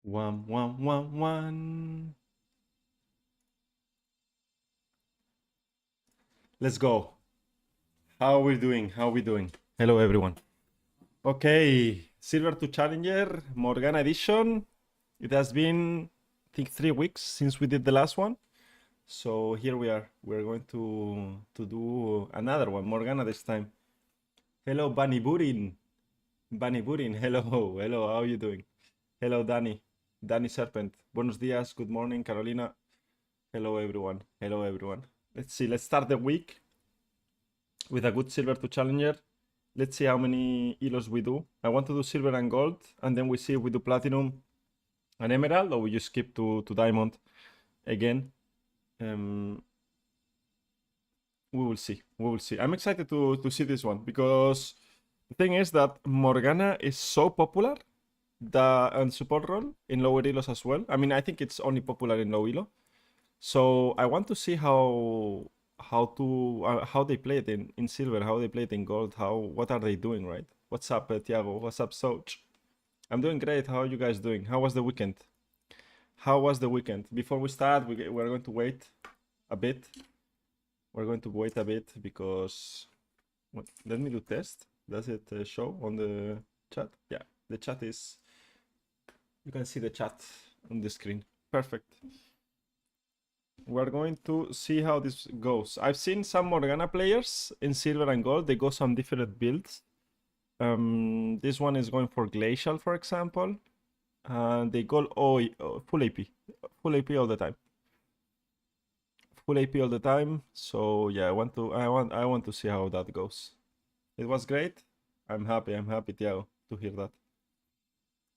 One. Let's go. How are we doing? How are we doing? Hello, everyone. Okay, Silver to Challenger, Morgana Edition. It has been, I think, 3 weeks since we did the last one. So here we are. We're going to do another one, Morgana this time. Hello, Bunny Burin. Bunny Burin, hello. Hello, how are you doing? Hello, Danny. Danny Serpent. Buenos días, good morning, Carolina. Hello, everyone. Hello, everyone. Let's see, let's start the week with a good silver to challenger. Let's see how many elos we do. I want to do silver and gold, and then we see if we do platinum and emerald, or we just skip to diamond again. We will see. We will see. I'm excited to see this one because the thing is that Morgana is so popular and support role in lower elos as well. I mean, I think it's only popular in low elo. So I want to see how they play it in silver, how they play it in gold, what are they doing, right? What's up, Thiago? What's up, Soch? I'm doing great. How are you guys doing? How was the weekend? How was the weekend? Before we start, we're going to wait a bit. We're going to wait a bit because let me do test. Does it show on the chat? Yeah, the chat is. You can see the chat on the screen. Perfect. We're going to see how this goes. I've seen some Morgana players in silver and gold. They go some different builds. This one is going for glacial, for example, and they go full AP, full AP all the time. Full AP all the time. So yeah, I want to see how that goes. It was great. I'm happy, Thiago, to hear that.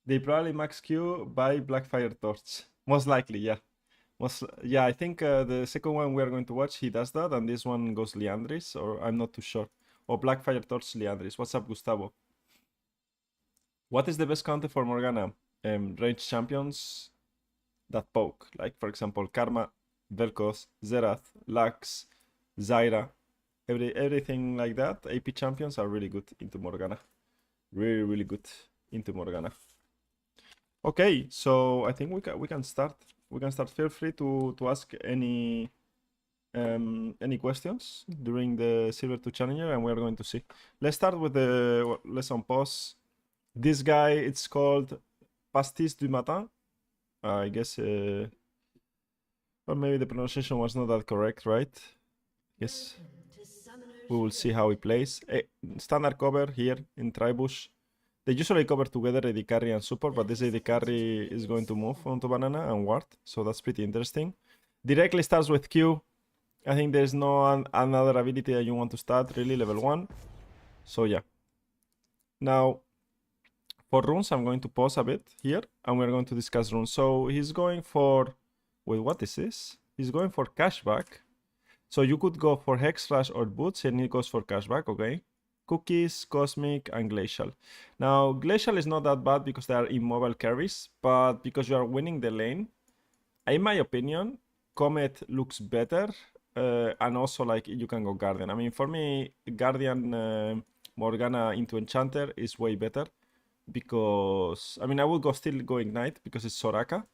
They probably max Q by Blackfire Torch. Most likely, yeah. Yeah, I think the second one we are going to watch, he does that, and this one goes Liandris, or I'm not too sure. Or Blackfire Torch Liandris. What's up, Gustavo? What is the best counter for Morgana? Range champions that poke, like for example Karma, Vel'Koz, Zerath, Lux, Zyra, everything like that. AP champions are really good into Morgana. Really good into Morgana. Okay, so I think we can start. We can start. Feel free to ask any questions during the Silver to Challenger, and we're going to see. Let's start with the lesson pause. This guy, it's called Pastis du Matin. I guess, or maybe the pronunciation was not that correct, right? Yes. We will see how he plays. Standard cover here in Tribush. They usually cover together AD carry and support, but this AD carry is going to move onto banana and ward, so that's pretty interesting. Directly starts with Q. I think there's no another ability that you want to start, really, level 1. So yeah. Now, for runes, I'm going to pause a bit here, and we're going to discuss runes. So he's going for... Wait, what is this? He's going for cashback. So you could go for Hex Slash or Boots, and he goes for cashback, okay? Cookies, Cosmic, and Glacial. Now, Glacial is not that bad because they are immobile carries, but because you are winning the lane, in my opinion, Comet looks better, and also like you can go Guardian. I mean, for me, Guardian Morgana into Enchanter is way better because, I mean, I would still go Ignite because it's Soraka,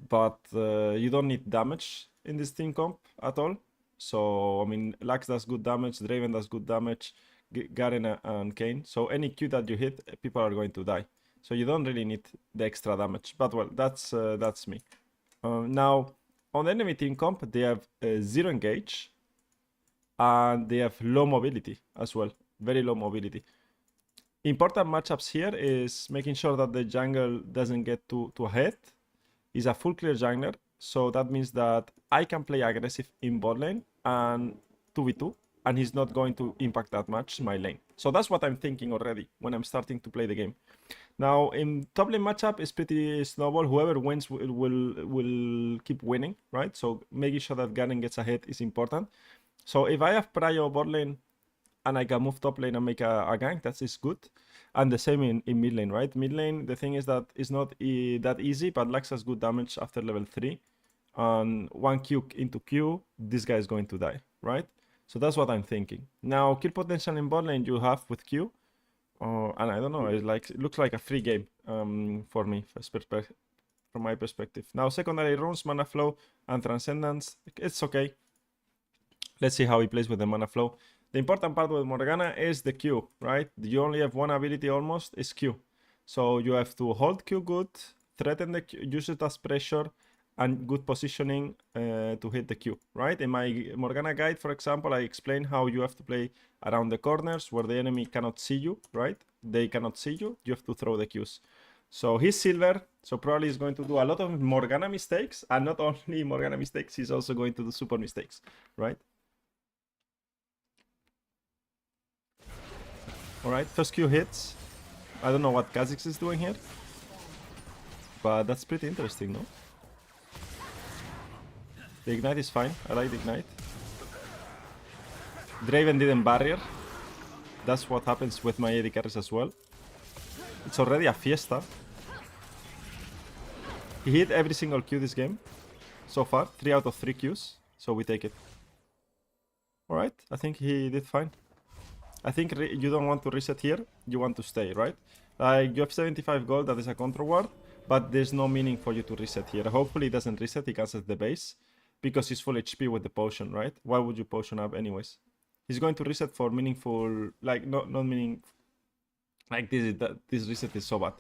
but you don't need damage in this team comp at all. So, I mean, Lux does good damage, Draven does good damage, Garen and Kayn. So any Q that you hit, people are going to die. So you don't really need the extra damage. But well, that's me. Now, on the enemy team comp, they have 0 engage. And they have low mobility as well. Very low mobility. Important matchups here is making sure that the jungle doesn't get too ahead. He's a full clear jungler. So that means that I can play aggressive in bot lane and 2v2. And he's not going to impact that much my lane. So that's what I'm thinking already when I'm starting to play the game. Now, in top lane matchup, is pretty snowball. Whoever wins will keep winning, right? So making sure that Garen gets ahead is important. So if I have prio bot lane and I can move top lane and make a gank, that is good. And the same in mid lane, right? Mid lane, the thing is that it's not that easy, but Lux has good damage after level 3. And 1 Q into Q, this guy is going to die, right? So that's what I'm thinking. Now, kill potential in bot lane you have with Q. And I don't know, it looks like a free game for me, from from my perspective. Now, secondary runes, mana flow, and transcendence, it's okay. Let's see how he plays with the mana flow. The important part with Morgana is the Q, right? You only have one ability almost, is Q. So you have to hold Q good, threaten the Q, use it as pressure, and good positioning to hit the Q, right? In my Morgana guide, for example, I explain how you have to play around the corners where the enemy cannot see you, right? They cannot see you, you have to throw the Qs. So he's silver, so probably he's going to do a lot of Morgana mistakes, and not only Morgana mistakes, he's also going to do super mistakes, right? Alright, first Q hits. I don't know what Kha'Zix is doing here, but that's pretty interesting, no? The Ignite is fine, I like the Ignite. Draven didn't barrier. That's what happens with my AD carries as well. It's already a fiesta. He hit every single Q this game so far, 3 out of 3 Qs, so we take it. Alright, I think he did fine. I think you don't want to reset here, you want to stay, right? You have 75 gold, that is a control ward, but there's no meaning for you to reset here. Hopefully he doesn't reset, he cancels the base, because he's full HP with the potion, right? Why would you potion up anyways? He's going to reset for meaningful, like, not meaning, like this reset is so bad,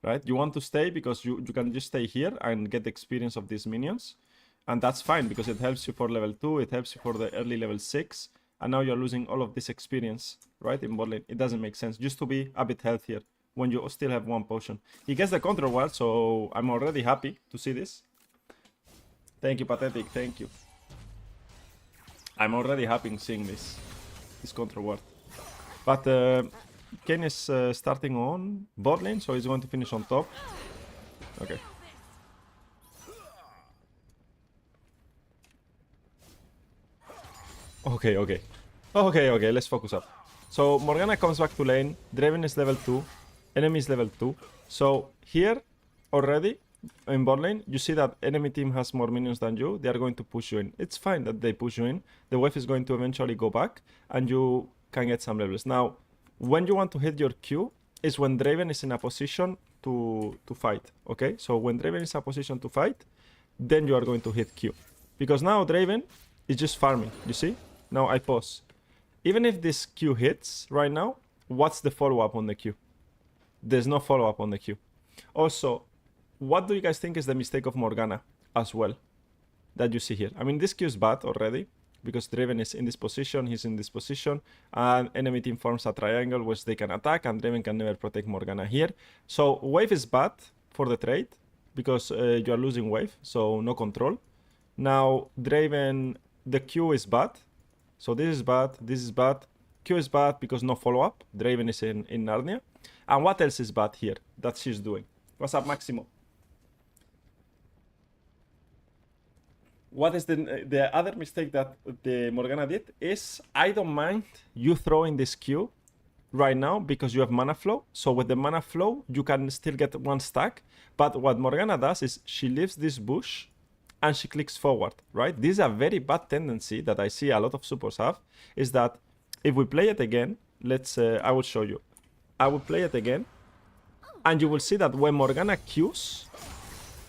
right? You want to stay because you can just stay here and get the experience of these minions, and that's fine because it helps you for level 2, it helps you for the early level 6, and now you're losing all of this experience, right, in bot lane. It doesn't make sense, just to be a bit healthier when you still have one potion. He gets the control ward, so I'm already happy to see this. Thank you, Pathetic, thank you. I'm already happy seeing this control ward. But Kayn is starting on bot lane, so he's going to finish on top. Okay. Okay, let's focus up. So Morgana comes back to lane, Draven is level 2, enemy is level 2. So here, already, in bot lane, you see that enemy team has more minions than you, they are going to push you in. It's fine that they push you in, the wave is going to eventually go back, and you can get some levels. Now, when you want to hit your Q, is when Draven is in a position to fight, okay? So when Draven is in a position to fight, then you are going to hit Q. Because now Draven is just farming, you see? Now I pause. Even if this Q hits right now, what's the follow-up on the Q? There's no follow-up on the Q. Also, what do you guys think is the mistake of Morgana as well that you see here? I mean, this Q is bad already because Draven is in this position, he's in this position, and enemy team forms a triangle which they can attack, and Draven can never protect Morgana here. So wave is bad for the trade because you are losing wave, so no control. Now Draven, the Q is bad. So this is bad, this is bad. Q is bad because no follow-up. Draven is in Narnia. And what else is bad here that she's doing? What's up, Maximo? What is the other mistake that the Morgana did is, I don't mind you throwing this Q right now because you have mana flow. So with the mana flow, you can still get one stack. But what Morgana does is she leaves this bush and she clicks forward, right? This is a very bad tendency that I see a lot of supports have, is that if we play it again, let's, I will show you. I will play it again, and you will see that when Morgana Qs,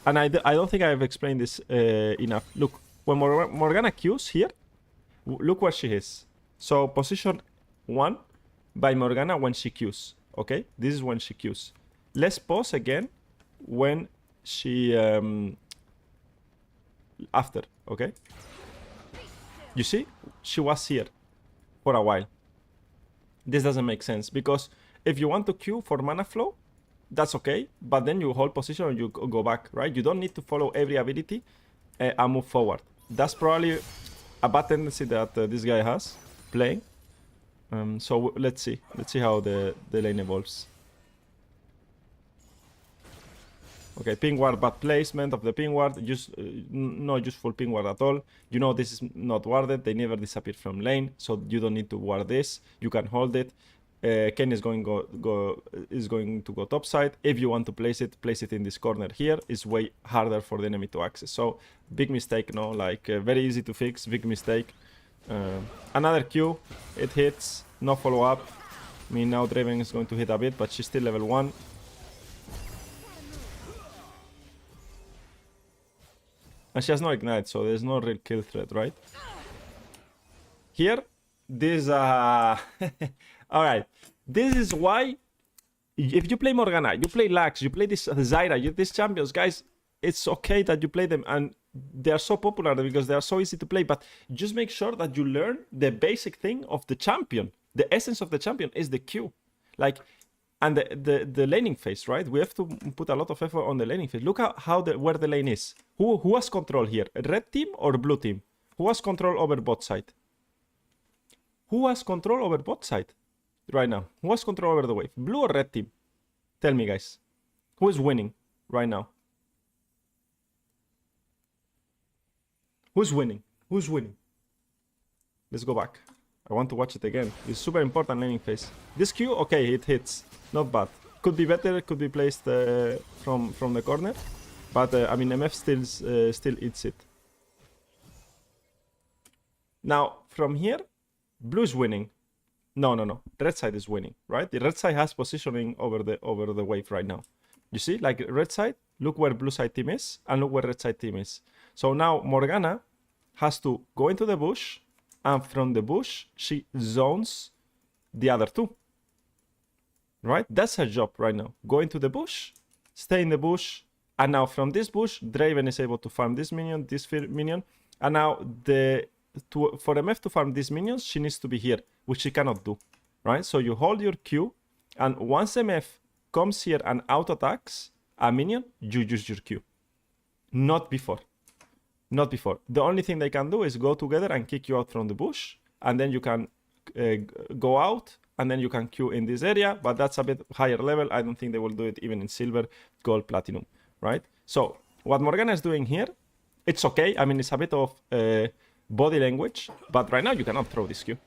and I don't think I have explained this enough. Look, when Morgana Qs here, look where she is. So position 1 by Morgana when she Qs, okay? This is when she Qs. Let's pause again when she... after, okay? You see, she was here for a while. This doesn't make sense because if you want to queue for mana flow, that's okay, but then you hold position and you go back, right? You don't need to follow every ability and move forward. That's probably a bad tendency that this guy has playing. So let's see how the lane evolves. Okay, ping ward, bad placement of the ping ward, no useful ping ward at all. You know this is not warded, they never disappear from lane, so you don't need to ward this, you can hold it. Kayn is going to go top side. If you want to place it in this corner here. It's way harder for the enemy to access. So big mistake, no? Like very easy to fix, big mistake. Another Q, it hits, no follow up. I mean, now Draven is going to hit a bit, but she's still level 1. And she has no ignite, so there's no real kill threat, right? Here, this... Alright, this is why... If you play Morgana, you play Lux, you play this Zyra, these champions, guys, it's okay that you play them, and they are so popular because they are so easy to play, but just make sure that you learn the basic thing of the champion. The essence of the champion is the Q. Like, and the laning phase, right? We have to put a lot of effort on the laning phase. Look where the lane is. Who has control here? Red team or blue team? Who has control over bot side? Who has control over bot side right now? Who has control over the wave? Blue or red team? Tell me, guys. Who is winning right now? Who's winning? Who's winning? Let's go back. I want to watch it again. It's super important laning phase. This Q, okay, it hits. Not bad. Could be better. Could be placed from the corner. But I mean, MF still eats it. Now from here, blue is winning. No. Red side is winning, right? The red side has positioning over the wave right now. You see, like red side. Look where blue side team is, and look where red side team is. So now Morgana has to go into the bush, and from the bush she zones the other two. Right? That's her job right now. Go into the bush, stay in the bush, and now from this bush, Draven is able to farm this minion, this minion, and now for MF to farm these minions, she needs to be here, which she cannot do. Right? So you hold your Q, and once MF comes here and auto attacks a minion, you use your Q. Not before. Not before. The only thing they can do is go together and kick you out from the bush, and then you can go out, and then you can Q in this area, but that's a bit higher level. I don't think they will do it even in silver, gold, platinum, right? So what Morgana is doing here, it's okay. I mean, it's a bit of body language, but right now you cannot throw this Q.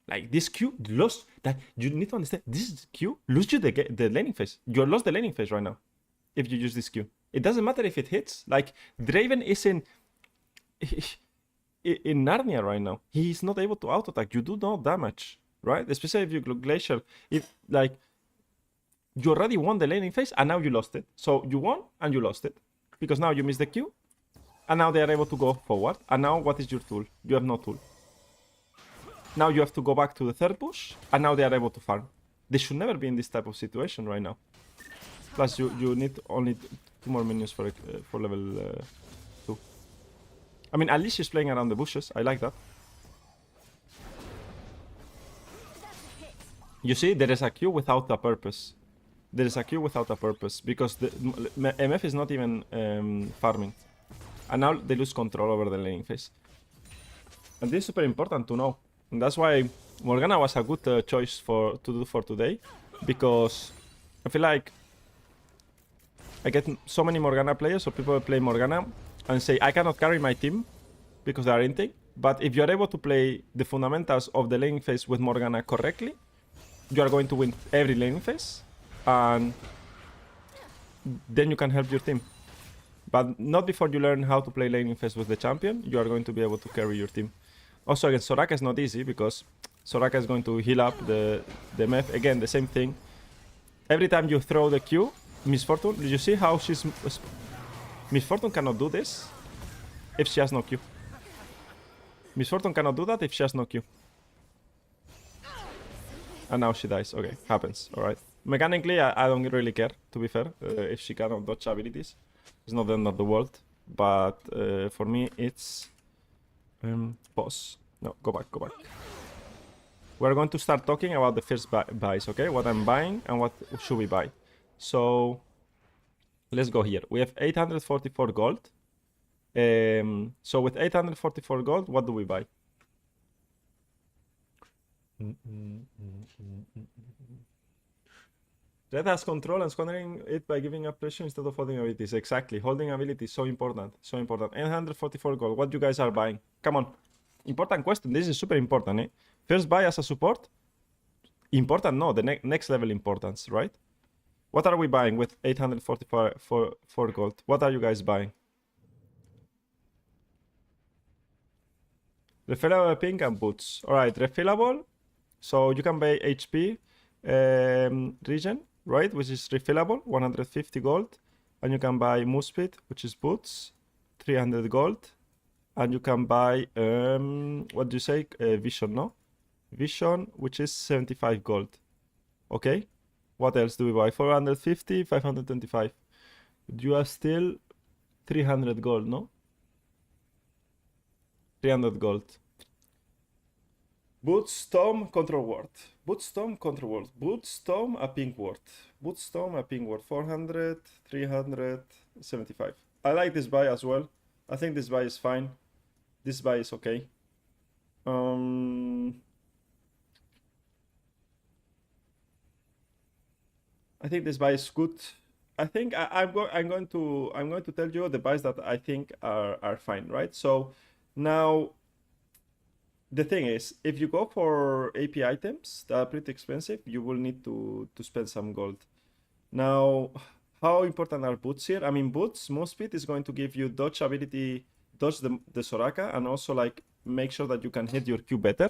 Like this Q lost that. You need to understand, this Q lose you the laning phase. You lost the laning phase right now if you use this Q. It doesn't matter if it hits. Like Draven is in Narnia right now. He is not able to auto attack. You do no damage, right? Especially if you Glacier. If like you already won the laning phase and now you lost it. So you won and you lost it because now you missed the Q, and now they are able to go forward. And now what is your tool? You have no tool. Now you have to go back to the third push, and now they are able to farm. They should never be in this type of situation right now. Plus, you need only 2 more minions for level 2. I mean, at least she's playing around the bushes. I like that. You see, there is a Q without a purpose. There is a Q without a purpose because the MF is not even farming. And now they lose control over the laning phase. And this is super important to know. And that's why Morgana was a good choice to do for today. Because I feel like I get so many Morgana players, so people play Morgana and say, I cannot carry my team because they are inting. But if you are able to play the fundamentals of the laning phase with Morgana correctly, you are going to win every laning phase. And then you can help your team. But not before you learn how to play laning phase with the champion, you are going to be able to carry your team. Also against Soraka is not easy because Soraka is going to heal up the MF. Again, the same thing. Every time you throw the Q, Miss Fortune, did you see how she's... Miss Fortune cannot do this if she has no Q. Miss Fortune cannot do that if she has no Q. And now she dies. Okay, happens. Alright. Mechanically, I don't really care, to be fair, if she cannot dodge abilities. It's not the end of the world. But for me, it's... pause. No, go back. We're going to start talking about the first buys, okay? What I'm buying and what should we buy. So, let's go here. We have 844 gold. So with 844 gold, what do we buy? Red has control and squandering it by giving up pressure instead of holding abilities. Exactly. Holding ability is so important. So important. 844 gold. What you guys are buying? Come on. Important question. This is super important, eh? First buy as a support. Important? No. The next level importance, right? What are we buying with 844 gold? What are you guys buying? Refillable pink and boots. Alright, refillable. So you can buy HP regen, right? Which is refillable, 150 gold. and you can buy move speed, which is boots, 300 gold, and you can buy what do you say, vision, no? Vision, which is 75 gold. Okay, what else do we buy? 450, 525. You are still 300 gold, no? 300 gold. Boots, Tom, control word. Boots, Tom, control word. Boots, Tom, a pink word. Boots, Tom, a pink word. 400, 375. I like this buy as well. I think this buy is fine. This buy is okay. I think this buy is good. I think I'm going to tell you the buys that I think are fine, right? So now the thing is, if you go for AP items that are pretty expensive, you will need to spend some gold. Now, how important are boots here? I mean, boots, move speed is going to give you dodge ability, dodge the Soraka, and also like make sure that you can hit your Q better.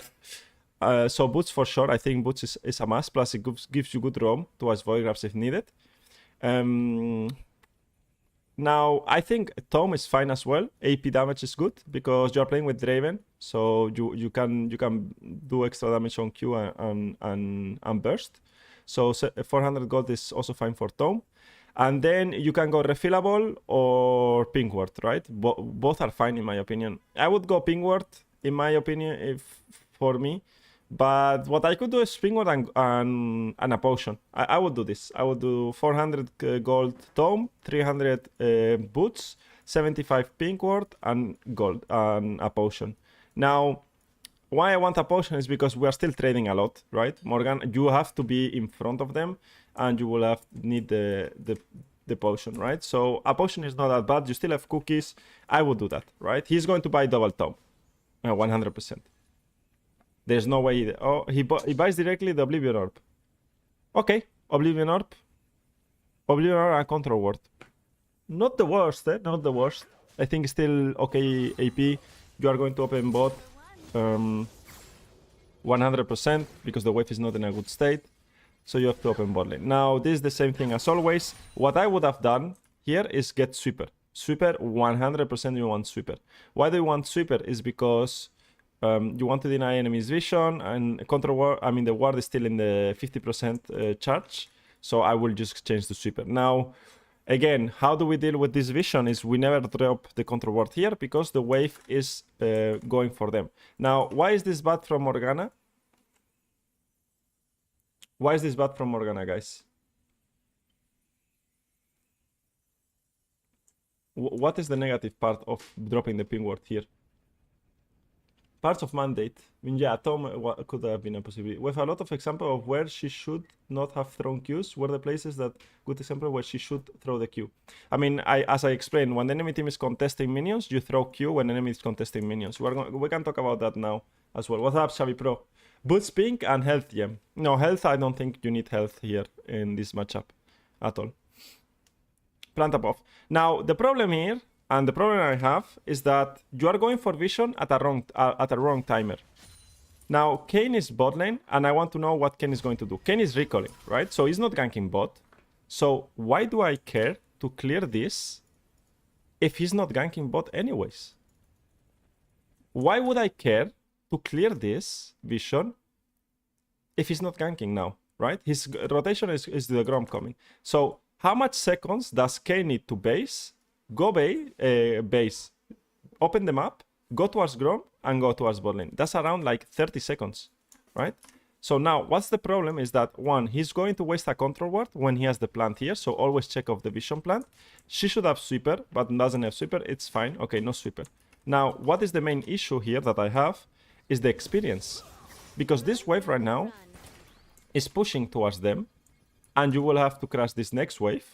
So boots for sure. I think boots is a must. Plus it gives you good roam towards void grabs if needed. Now I think Tom is fine as well. AP damage is good because you are playing with Draven, so you can do extra damage on Q and burst. So 400 gold is also fine for Tom. And then you can go refillable or pink word, right? Both are fine in my opinion. I would go pink word in my opinion for me. But what I could do is pink word and a potion. I would do this. I would do 400 gold Tom, 300 boots, 75 pink word and gold and a potion. Now, why I want a potion is because we are still trading a lot, right? Morgan, you have to be in front of them and you will need the potion, right? So a potion is not that bad. You still have cookies. I would do that, right? He's going to buy double Tom, 100%. There's no way. Oh, he buys directly the Oblivion Orb. Okay, Oblivion Orb. Oblivion Orb and Control Word. Not the worst, eh? Not the worst. I think still okay AP. You are going to open bot 100% because the wave is not in a good state. So you have to open bot lane. Now, this is the same thing as always. What I would have done here is get Sweeper. Sweeper, 100% you want Sweeper. Why do you want Sweeper? Is because you want to deny enemies vision and control ward. I mean, the ward is still in the 50% charge. So I will just change to Sweeper. Now, again, how do we deal with this vision is we never drop the control ward here because the wave is going for them. Now, why is this bad from Morgana? Why is this bad from Morgana, guys? What is the negative part of dropping the ping ward here? Parts of mandate. I mean, yeah, Tom could have been a possibility. We have a lot of example of where she should not have thrown Qs, were the places that, good example, where she should throw the Q. I mean, as I explained, when the enemy team is contesting minions, you throw Q when the enemy is contesting minions. We can talk about that now as well. What's up, Xavi Pro? Boots pink and health gem. No, health, I don't think you need health here in this matchup at all. Plant above. Now, the problem here, and the problem I have, is that you are going for vision at a wrong timer. Now, Kayn is bot lane, and I want to know what Kayn is going to do. Kayn is recalling, right? So he's not ganking bot. So why do I care to clear this if he's not ganking bot anyways? Why would I care to clear this vision if he's not ganking now, right? His rotation is the Grom coming. So how much seconds does Kayn need to base? Go base, open the map, go towards Grom, and go towards bot lane. That's around like 30 seconds, right? So now, what's the problem is that, one, he's going to waste a control ward when he has the plant here, so always check off the vision plant. She should have sweeper, but doesn't have sweeper, it's fine. Okay, no sweeper. Now, what is the main issue here that I have is the experience. Because this wave right now is pushing towards them, and you will have to crash this next wave.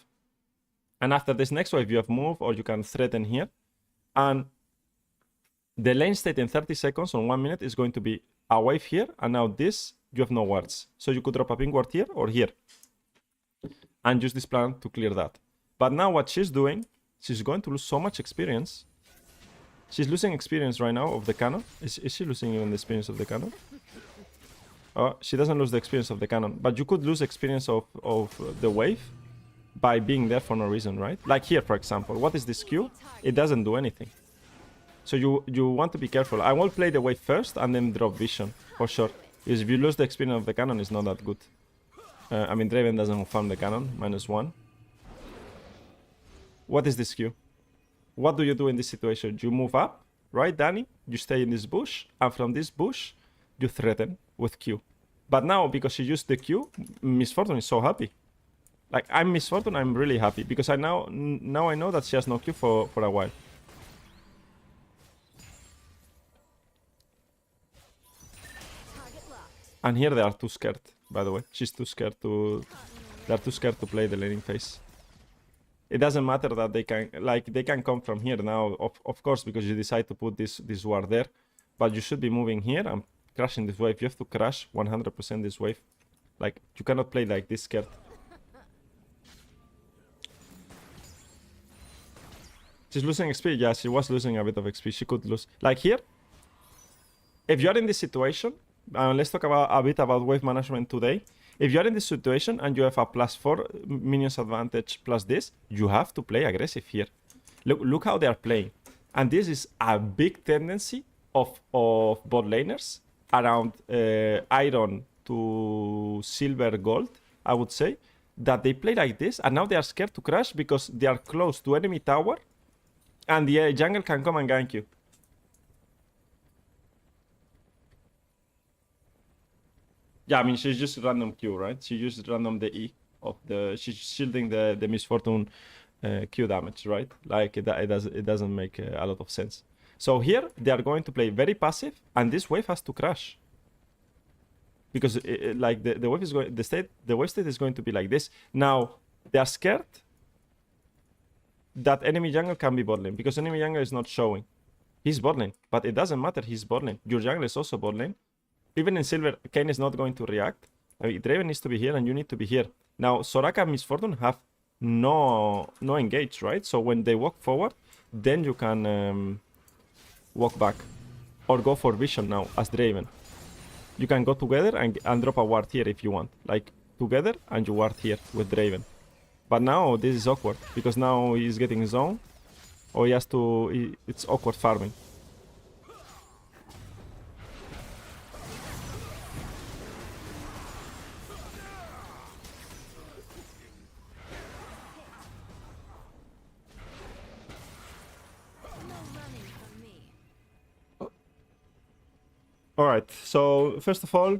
And after this next wave, you have move or you can threaten here. And the lane state in 30 seconds on 1 minute is going to be a wave here. And now this, you have no wards. So you could drop a pink ward here or here. And use this plan to clear that. But now what she's doing, she's going to lose so much experience. She's losing experience right now of the cannon. Is she losing even the experience of the cannon? Oh, she doesn't lose the experience of the cannon. But you could lose experience of the wave. by being there for no reason, right? Like here, for example. What is this Q? It doesn't do anything. So you want to be careful. I will play the wave first and then drop vision, for sure. Because if you lose the experience of the cannon, it's not that good. I mean, Draven doesn't farm the cannon, -1. What is this Q? What do you do in this situation? You move up, right, Danny? You stay in this bush, and from this bush, you threaten with Q. But now, because she used the Q, Miss Fortune is so happy. Like, I'm Miss Fortune, I'm really happy, because now I know that she has no Q for a while. And here they are too scared, by the way. She's too scared to... They're too scared to play the laning phase. It doesn't matter that they can... Like, they can come from here now, of course, because you decide to put this ward there. But you should be moving here and crashing this wave. You have to crash 100% this wave. Like, you cannot play like this scared. She's losing XP. Yeah, she was losing a bit of XP. She could lose. Like here, if you are in this situation... let's talk a bit about wave management today. If you are in this situation and you have a +4 minions advantage plus this, you have to play aggressive here. Look how they are playing. And this is a big tendency of bot laners around iron to silver gold, I would say, that they play like this and now they are scared to crash because they are close to enemy tower and the jungle can come and gank you. Yeah, I mean, she's just random Q, right? She used random the E of the... She's shielding the Miss Fortune Q damage, right? Like, it doesn't make a lot of sense. So here, they are going to play very passive, and this wave has to crash. Because, like, the wave is going... The wave state is going to be like this. Now, they are scared that enemy jungle can be bot lane, because enemy jungle is not showing. He's bot lane, but it doesn't matter, he's bot lane. Your jungle is also bot lane. Even in silver, Kayn is not going to react. I mean, Draven needs to be here and you need to be here. Now, Soraka and Miss Fortune have no engage, right? So when they walk forward, then you can walk back. Or go for vision now as Draven. You can go together and drop a ward here if you want. Like, together and you ward here with Draven. But now this is awkward, because now he's getting zone. Or he has to... It's awkward farming. Alright, so first of all,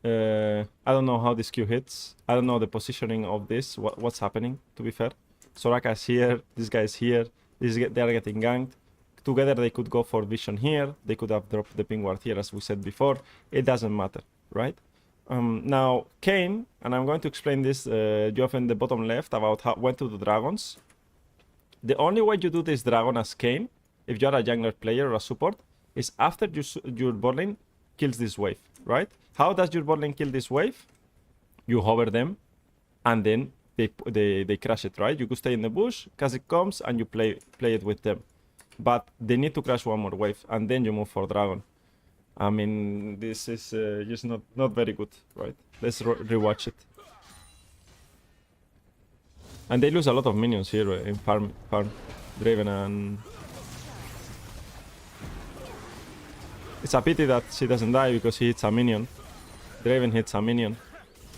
I don't know how this Q hits. I don't know the positioning of this, what's happening, to be fair. Soraka is here, this guy is here, they are getting ganked. Together they could go for vision here, they could have dropped the ping ward here as we said before. It doesn't matter, right? Now, Kayn, and I'm going to explain this, you have in the bottom left about when to do dragons. The only way you do this dragon as Kayn, if you are a jungler player or a support, is after your bot lane kills this wave, right? How does your bot lane kill this wave? You hover them, and then they crash it, right? You could stay in the bush, Kha'Zix comes, and you play it with them. But they need to crash one more wave, and then you move for dragon. I mean, this is just not very good, right? Let's rewatch it. And they lose a lot of minions here in farm Draven and... It's a pity that she doesn't die because he hits a minion. Draven hits a minion.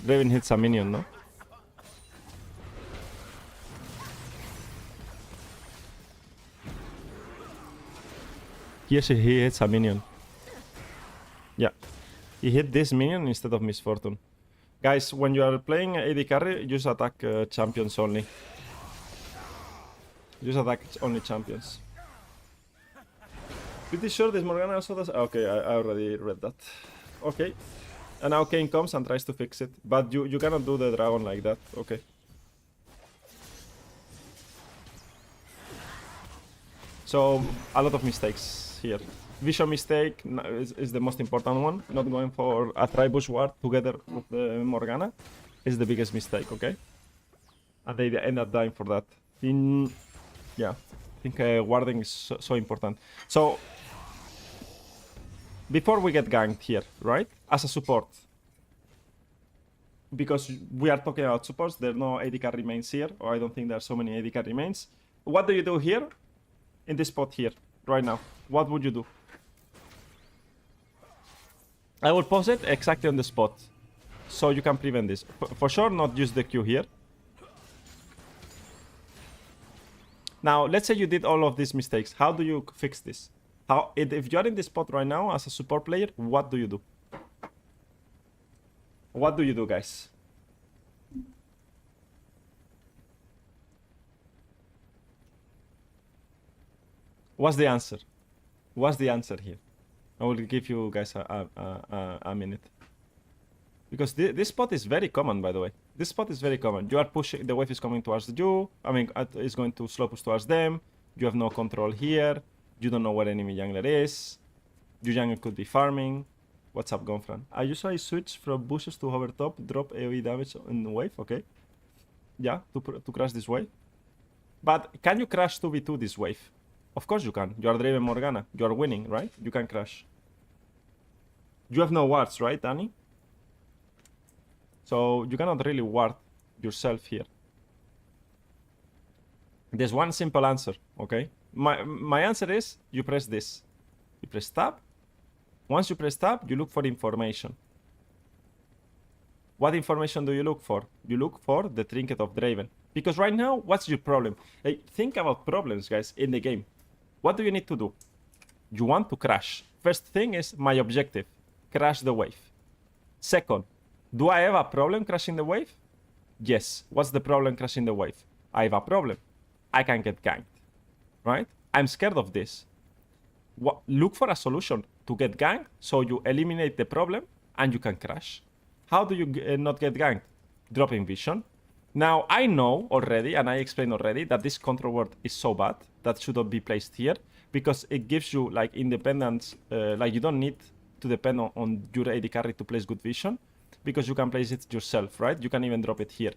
Draven hits a minion, no? Here he hits a minion. Yeah. He hit this minion instead of Miss Fortune. Guys, when you are playing AD carry, just attack champions only. Just attack only champions. Pretty sure this Morgana also does... Okay, I already read that. Okay. And now Kayn comes and tries to fix it. But you cannot do the dragon like that. Okay. So, a lot of mistakes here. Vision mistake is the most important one. Not going for a Tribush ward together with the Morgana is the biggest mistake, okay? And they end up dying for that. Yeah, I think warding is so important. So, before we get ganked here, right? As a support, because we are talking about supports. There are no AD carry mains here, or I don't think there are so many AD carry mains. What do you do here? In this spot here, right now. What would you do? I will pause it exactly on the spot, so you can prevent this. For sure, not use the Q here. Now, let's say you did all of these mistakes. How do you fix this? If you're in this spot right now as a support player, what do you do? What do you do, guys? What's the answer? What's the answer here? I will give you guys a minute. Because this spot is very common, by the way. This spot is very common. You are pushing, the wave is coming towards you. I mean, it's going to slow push towards them. You have no control here. You don't know where enemy jungler is. Your jungler could be farming. What's up, Gonfran? I usually switch from bushes to hover top, drop AoE damage in the wave, okay. Yeah, to crash this wave. But can you crash 2v2 this wave? Of course you can. You are Draven Morgana. You are winning, right? You can crash. You have no wards, right, Danny? So you cannot really ward yourself here. There's one simple answer, okay? My answer is you press this. You press tab. Once you press tab, you look for information. What information do you look for? You look for the trinket of Draven. Because right now, what's your problem? Hey, think about problems, guys, in the game. What do you need to do? You want to crash. First thing is my objective. Crash the wave. Second, do I have a problem crashing the wave? Yes. What's the problem crashing the wave? I have a problem. I can get ganked. Right? I'm scared of this. Look for a solution to get ganked so you eliminate the problem and you can crash. How do you not get ganked? Dropping vision. Now, I know already, and I explained already, that this control word is so bad that should not be placed here because it gives you like independence, like you don't need to depend on your AD carry to place good vision because you can place it yourself, right? You can even drop it here.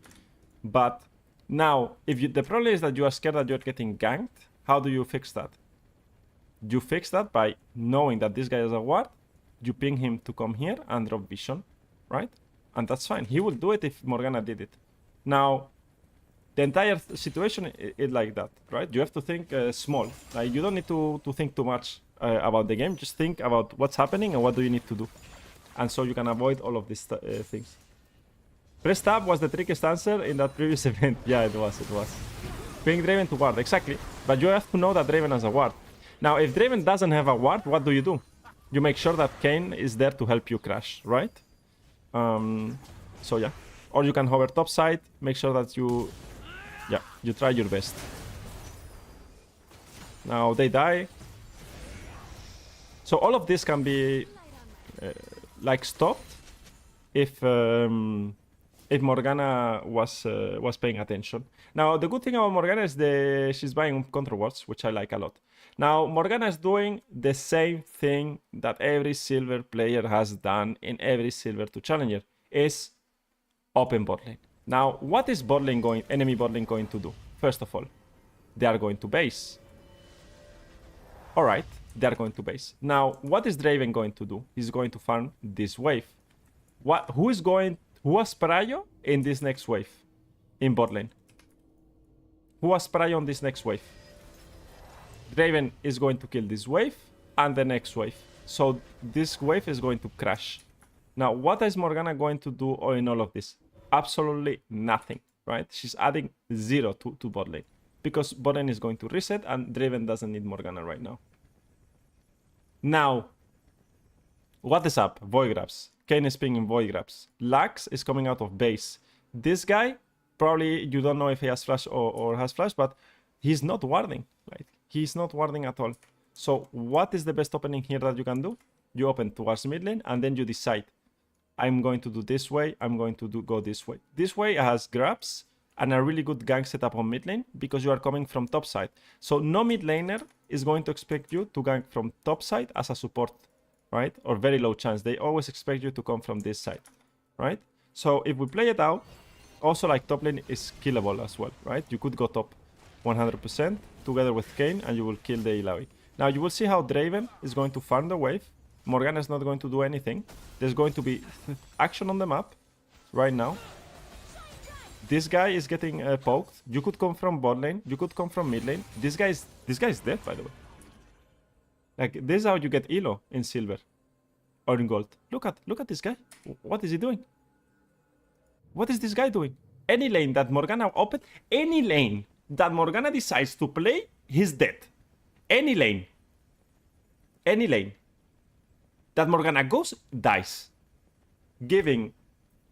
But now, if the problem is that you are scared that you're getting ganked, how do you fix that? You fix that by knowing that this guy has a ward, you ping him to come here and drop vision, right? And that's fine. He will do it if Morgana did it. Now, the entire situation is like that, right? You have to think small. Like, you don't need to think too much about the game. Just think about what's happening and what do you need to do. And so you can avoid all of these things. Press tab was the trickiest answer in that previous event. Yeah, it was. Ping Draven to ward, exactly. But you have to know that Draven has a ward. Now, if Draven doesn't have a ward, what do? You make sure that Kayn is there to help you crash, right? So yeah. Or you can hover top side, make sure that you try your best. Now they die. So all of this can be like stopped if Morgana was paying attention. Now the good thing about Morgana is she's buying control wards, which I like a lot. Now Morgana is doing the same thing that every silver player has done in every silver 2 challenger, is open bot lane. Now, what is enemy bot lane going to do? First of all, they are going to base. Alright, they are going to base. Now, what is Draven going to do? He's going to farm this wave. Who has prio in this next wave? In bot lane. Who has prio on this next wave? Draven is going to kill this wave and the next wave. So this wave is going to crash. Now, what is Morgana going to do in all of this? Absolutely nothing, right? She's adding 0 to bot lane. Because bot lane is going to reset and Draven doesn't need Morgana right now. Now, what is up? Void grabs. Kayn is pinging void grabs. Lux is coming out of base. This guy, probably you don't know if he has flash or has flash, but he's not warding. Right? He's not warding at all. So what is the best opening here that you can do? You open towards mid lane and then you decide, I'm going to do this way, I'm going to go this way. This way has grabs and a really good gank setup on mid lane because you are coming from top side. So no mid laner is going to expect you to gank from top side as a support, right? Or very low chance. They always expect you to come from this side, right? So if we play it out, also like top lane is killable as well, right? You could go top 100% together with Kayn and you will kill the Illaoi. Now you will see how Draven is going to farm the wave. Morgana is not going to do anything. There's going to be action on the map. right now. This guy is getting poked. You could come from bot lane. You could come from mid lane. This guy is dead, by the way. Like, this is how you get elo in silver or in gold. Look at this guy. What is he doing? What is this guy doing? Any lane that Morgana opened, any lane that Morgana decides to play, he's dead. Any lane that Morgana goes, dies. Giving.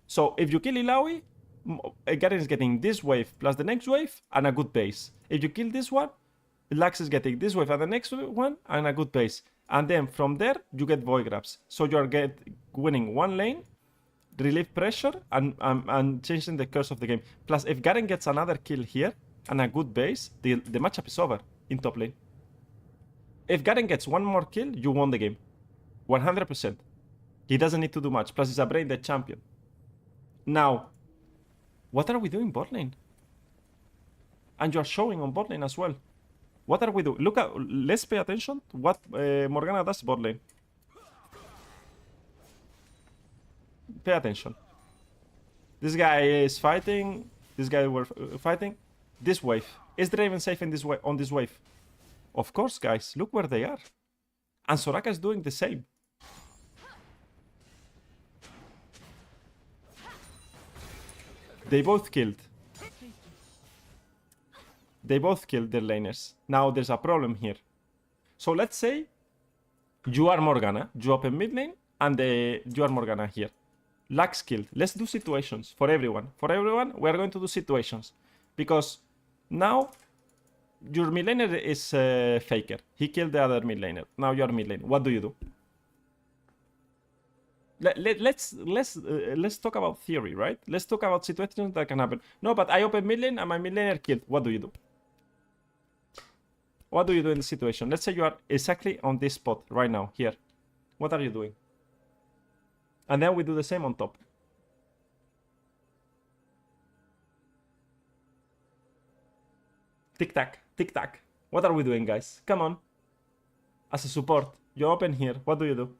So if you kill Illaoi, Garen is getting this wave plus the next wave and a good base. If you kill this one, Lux is getting this wave and the next one and a good base. And then from there, you get void grabs. So you are winning one lane, relieve pressure, and changing the curse of the game. Plus, if Garen gets another kill here and a good base, the matchup is over in top lane. If Garen gets one more kill, you won the game. 100%. He doesn't need to do much. Plus, he's a brain dead champion. Now, what are we doing bot lane? And you're showing on bot lane as well. What are we doing? Look at, let's pay attention to what Morgana does bot lane. Pay attention. This guy is fighting. This guy were fighting. This wave. Is Draven safe in this on this wave? Of course, guys. Look where they are. And Soraka is doing the same. They both killed. They both killed their laners. Now there's a problem here. So let's say you are Morgana. You open mid lane and you are Morgana here. Lux killed. Let's do situations for everyone. For everyone, we are going to do situations. Because now your mid laner is Faker. He killed the other mid laner. Now you are mid lane. What do you do? Let's talk about theory, right? Let's talk about situations that can happen. No, but I open mid lane and my mid laner killed. What do you do? What do you do in the situation? Let's say you are exactly on this spot right now, here. What are you doing? And then we do the same on top. Tic-tac, tic-tac. What are we doing, guys? Come on. As a support, you open here. What do you do?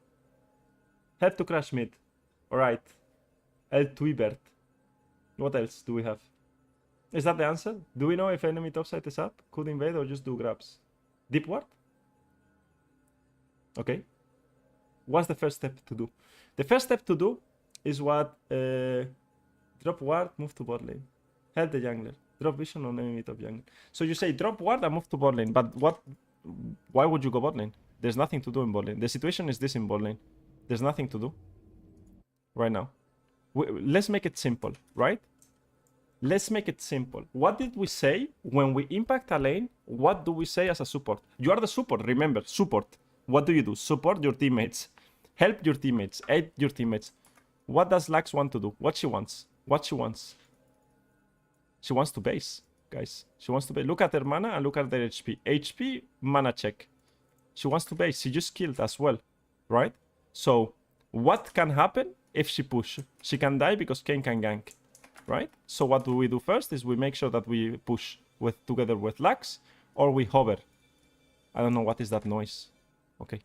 Help to crash mid. Alright. El Twibert. What else do we have? Is that the answer? Do we know if enemy topside is up? Could invade or just do grabs? Deep ward? Okay. What's the first step to do? The first step to do is what? Drop ward, move to bot lane. Help the jungler. Drop vision on enemy top jungler. So you say drop ward and move to bot lane. But what? Why would you go bot lane? There's nothing to do in bot lane. The situation is this in bot lane. There's nothing to do right now. Let's make it simple, right? Let's make it simple. What did we say when we impact a lane? What do we say as a support? You are the support, remember, support. What do you do? Support your teammates. Help your teammates. Aid your teammates. What does Lux want to do? What she wants? What she wants? She wants to base, guys. She wants to base. Look at her mana and look at their HP. HP, mana check. She wants to base. She just killed as well, right? So, what can happen if she push? She can die because Kayn can gank, right? So what do we do first is we make sure that we push together with Lux, or we hover. I don't know what is that noise. Okay.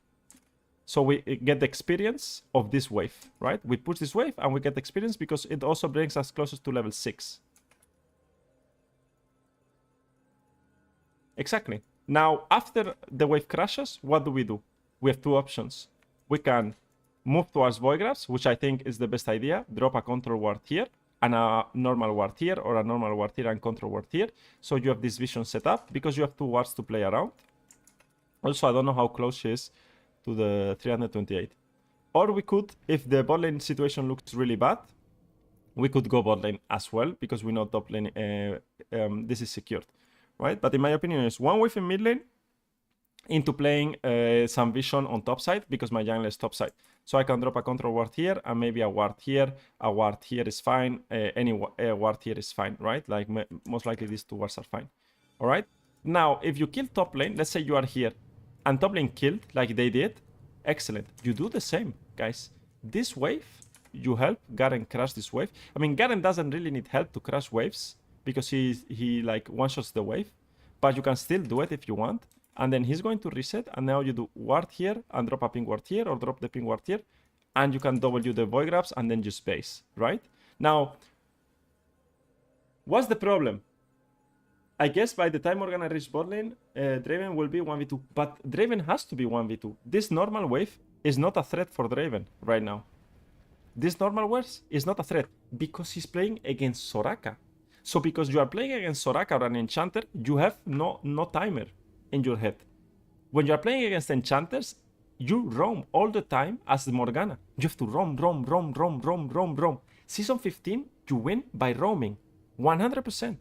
So we get the experience of this wave, right? We push this wave and we get experience because it also brings us closer to level 6. Exactly. Now, after the wave crashes, what do? We have two options. We can move towards void grabs, which I think is the best idea. Drop a control ward here and a normal ward here, or a normal ward here and control ward here. So you have this vision set up because you have two wards to play around. Also, I don't know how close she is to the 328. Or we could, if the bot lane situation looks really bad, we could go bot lane as well, because we know top lane, this is secured, right? But in my opinion, it's one wave in mid lane into playing some vision on top side, because my jungle is top side. So I can drop a control ward here and maybe a ward here. A ward here is fine. Any ward here is fine, right? Like most likely these two wards are fine. All right. Now, if you kill top lane, let's say you are here and top lane killed like they did. Excellent. You do the same, guys. This wave, you help Garen crash this wave. I mean, Garen doesn't really need help to crash waves because he like one-shots the wave. But you can still do it if you want. And then he's going to reset, and now you do ward here and drop a ping ward here, or drop the ping ward here, and you can W the void grabs and then just base, right? Now, what's the problem? I guess by the time Morgana reaches bot lane, Draven will be 1v2. But Draven has to be 1v2. This normal wave is not a threat for Draven right now. This normal wave is not a threat because he's playing against Soraka. So because you are playing against Soraka or an enchanter, you have no timer in your head. When you are playing against enchanters, you roam all the time as the Morgana. You have to roam. Season 15, you win by roaming. 100%.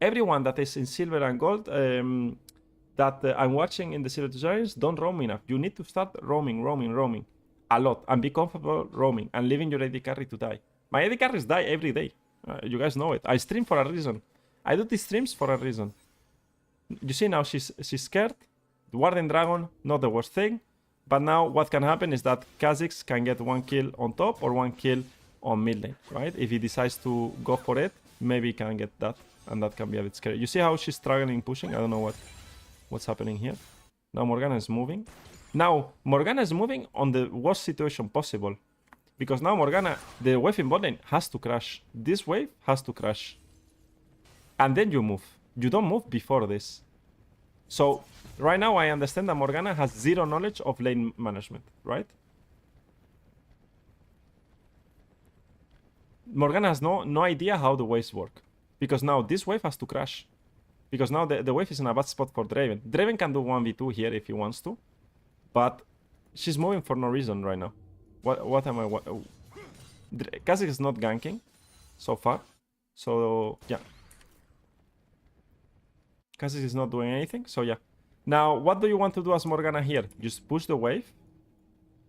Everyone that is in silver and gold that I'm watching in the Silver to Giants don't roam enough. You need to start roaming a lot and be comfortable roaming and leaving your AD carry to die. My AD carries die every day. You guys know it. I stream for a reason. I do these streams for a reason. You see now she's scared. The Warden Dragon, not the worst thing. But now what can happen is that Kha'Zix can get 1 kill on top or 1 kill on mid lane, right? If he decides to go for it, maybe he can get that. And that can be a bit scary. You see how she's struggling pushing? I don't know what's happening here. Now Morgana is moving. Now Morgana is moving on the worst situation possible. Because now Morgana, the wave in bot lane has to crash. This wave has to crash. And then you move. You don't move before this. So right now I understand that Morgana has zero knowledge of lane management, right? Morgana has no idea how the waves work. Because now this wave has to crash. Because now the wave is in a bad spot for Draven. Draven can do 1v2 here if he wants to. But she's moving for no reason right now. What am I... Kha'Zix is not ganking so far. So, yeah. Kha'Zix is not doing anything. So, yeah. Now, what do you want to do as Morgana here? Just push the wave.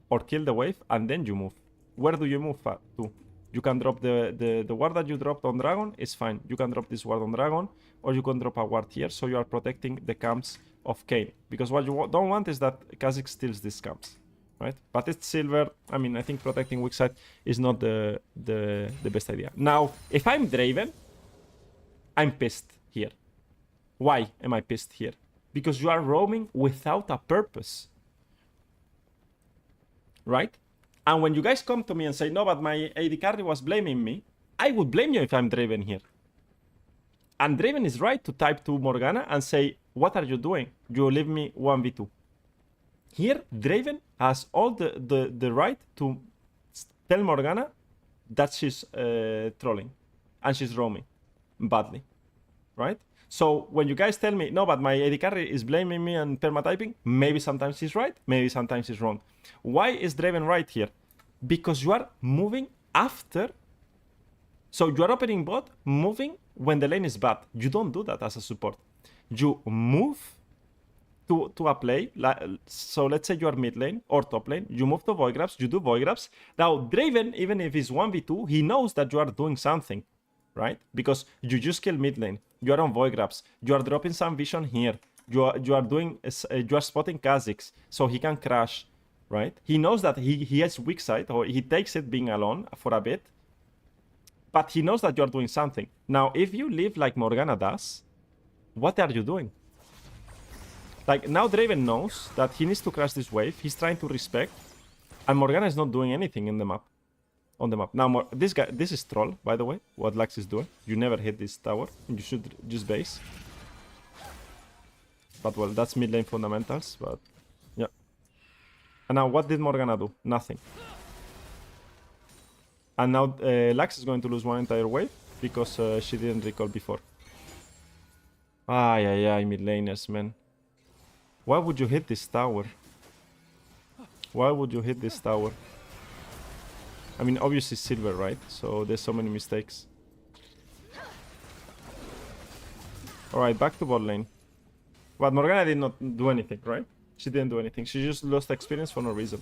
Or kill the wave. And then you move. Where do you move to? You can drop the ward that you dropped on Dragon. It's fine. You can drop this ward on Dragon. Or you can drop a ward here. So you are protecting the camps of Kayn. Because what you don't want is that Kha'Zix steals these camps. Right? But it's silver. I mean, I think protecting weak side is not the best idea. Now, if I'm Draven, I'm pissed here. Why am I pissed here? Because you are roaming without a purpose. Right? And when you guys come to me and say, no, but my AD carry was blaming me, I would blame you if I'm Draven here. And Draven is right to type to Morgana and say, what are you doing? You leave me 1v2. Here, Draven has all the right to tell Morgana that she's trolling. And she's roaming badly. Right? So when you guys tell me, no, but my AD carry is blaming me and permatyping, maybe sometimes he's right, maybe sometimes he's wrong. Why is Draven right here? Because you are moving after. So you are opening bot, moving when the lane is bad. You don't do that as a support. You move to a play. So let's say you are mid lane or top lane. You move to void grabs, you do void grabs. Now Draven, even if he's 1v2, he knows that you are doing something. Right? Because you just kill mid lane. You are on void grabs. You are dropping some vision here. You are spotting Kha'Zix, so he can crash. Right? He knows that he has weak side, or he takes it being alone for a bit. But he knows that you are doing something. Now, if you live like Morgana does, what are you doing? Like, now Draven knows that he needs to crash this wave. He's trying to respect. And Morgana is not doing anything in the map. On the map. Now, this is troll, by the way, what Lux is doing. You never hit this tower. You should just base. But, well, that's mid lane fundamentals, but, yeah. And now, what did Morgana do? Nothing. And now, Lux is going to lose one entire wave, because she didn't recall before. Ay, mid laners, man. Why would you hit this tower? Why would you hit this tower? I mean, obviously silver, right? So there's so many mistakes. Alright, back to bot lane. But Morgana did not do anything, right? She didn't do anything. She just lost experience for no reason.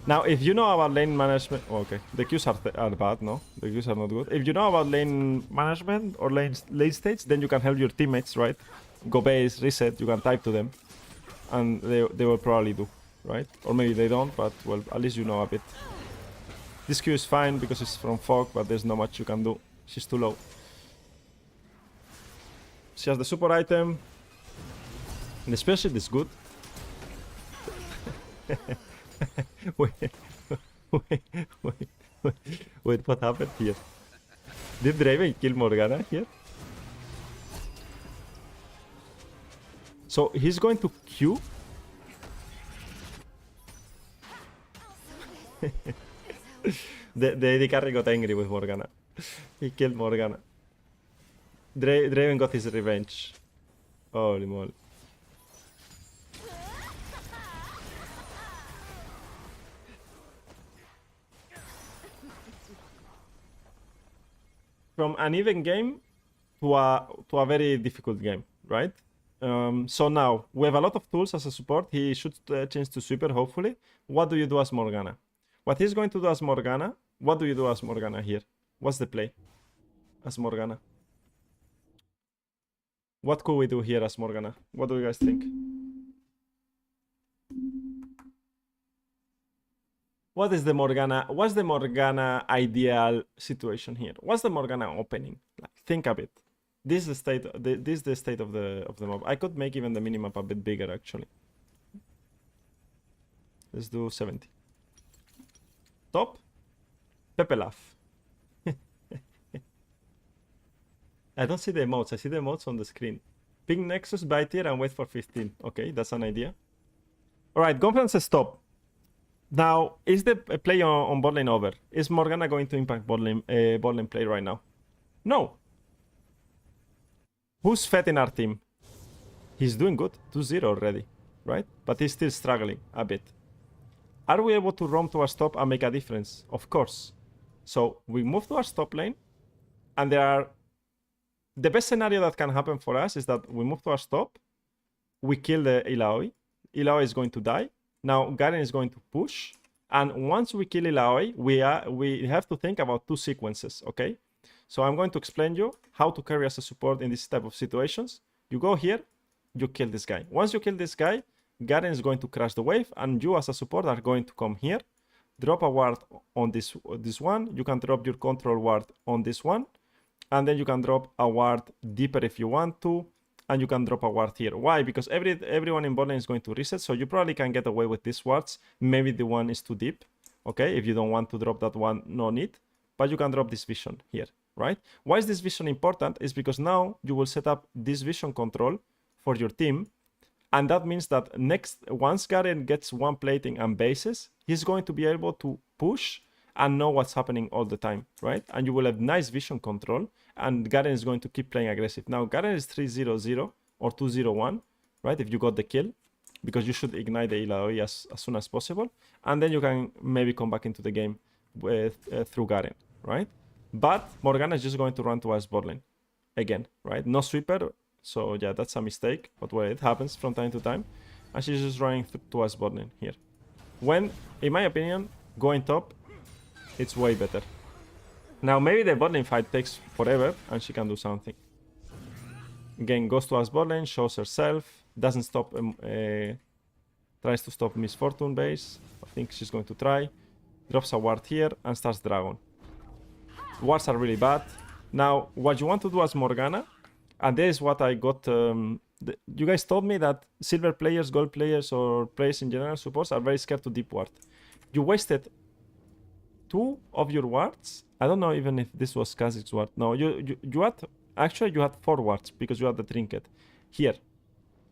Now, if you know about lane management... Oh, okay, the Qs are bad, no? The Qs are not good. If you know about lane management or lane states, then you can help your teammates, right? Go base, reset, you can type to them. And they will probably do, right? Or maybe they don't, but, well, at least you know a bit. This Q is fine because it's from Fog, but there's not much you can do. She's too low. She has the support item. And the special is good. Wait, wait, wait, wait, wait, what happened here? Did Draven kill Morgana here? So he's going to Q? the AD carry got angry with Morgana. He killed Morgana. Draven got his revenge. Holy moly. From an even game to a very difficult game, right? So now we have a lot of tools as a support. He should change to sweeper, hopefully. What do you do as Morgana? What he's going to do as Morgana? What do you do as Morgana here? What's the play as Morgana? What could we do here as Morgana? What do you guys think? What is the Morgana? What's the Morgana ideal situation here? What's the Morgana opening? Like, think a bit. This is the state. This is the state of the mob. I could make even the minimap a bit bigger actually. Let's do 70. Top. Pepe laugh. I don't see the emotes. I see the emotes on the screen. Ping Nexus, buy tier, and wait for 15. Okay, that's an idea. All right, Gonfran says stop. Now, is the play on bot lane over? Is Morgana going to impact bot lane play right now? No. Who's fed in our team? He's doing good. 2-0 already, right? But he's still struggling a bit. Are we able to roam to our stop and make a difference? Of course. So we move to our stop lane, and there are... The best scenario that can happen for us is that we move to our stop, we kill the Illaoi. Illaoi is going to die. Now Garen is going to push, and once we kill Illaoi, we have to think about two sequences, okay? So I'm going to explain you how to carry as a support in this type of situations. You go here, you kill this guy. Once you kill this guy, Garen is going to crash the wave, and you as a support are going to come here, drop a ward on this one. You can drop your control ward on this one, and then you can drop a ward deeper if you want to, and you can drop a ward here. Why? Because everyone in bot lane is going to reset, so you probably can get away with these wards. Maybe the one is too deep, okay? If you don't want to drop that one, no need. But you can drop this vision here, right? Why is this vision important? Is because now you will set up this vision control for your team, and that means that once Garen gets one plating and bases, he's going to be able to push and know what's happening all the time, right? And you will have nice vision control, and Garen is going to keep playing aggressive. Now Garen is 3-0-0 or 2-0-1, right? If you got the kill, because you should ignite the Illaoi as soon as possible, and then you can maybe come back into the game with through Garen, right? But Morgana is just going to run towards bot lane again, right? No sweeper, so yeah, that's a mistake, but well, it happens from time to time, and she's just running towards bot lane here. When, in my opinion, going top, it's way better. Now maybe the bot lane fight takes forever and she can do something. Again, goes towards bot lane, shows herself, doesn't stop, tries to stop Miss Fortune base. I think she's going to try. Drops a ward here and starts dragon. Wards are really bad. Now, what you want to do as Morgana, and this is what I got, you guys told me that silver players, gold players, or players in general supports are very scared to deep ward. You wasted 2 of your wards. I don't know even if this was Kha'Zix's ward. No, you had, actually you had 4 wards because you had the trinket. Here,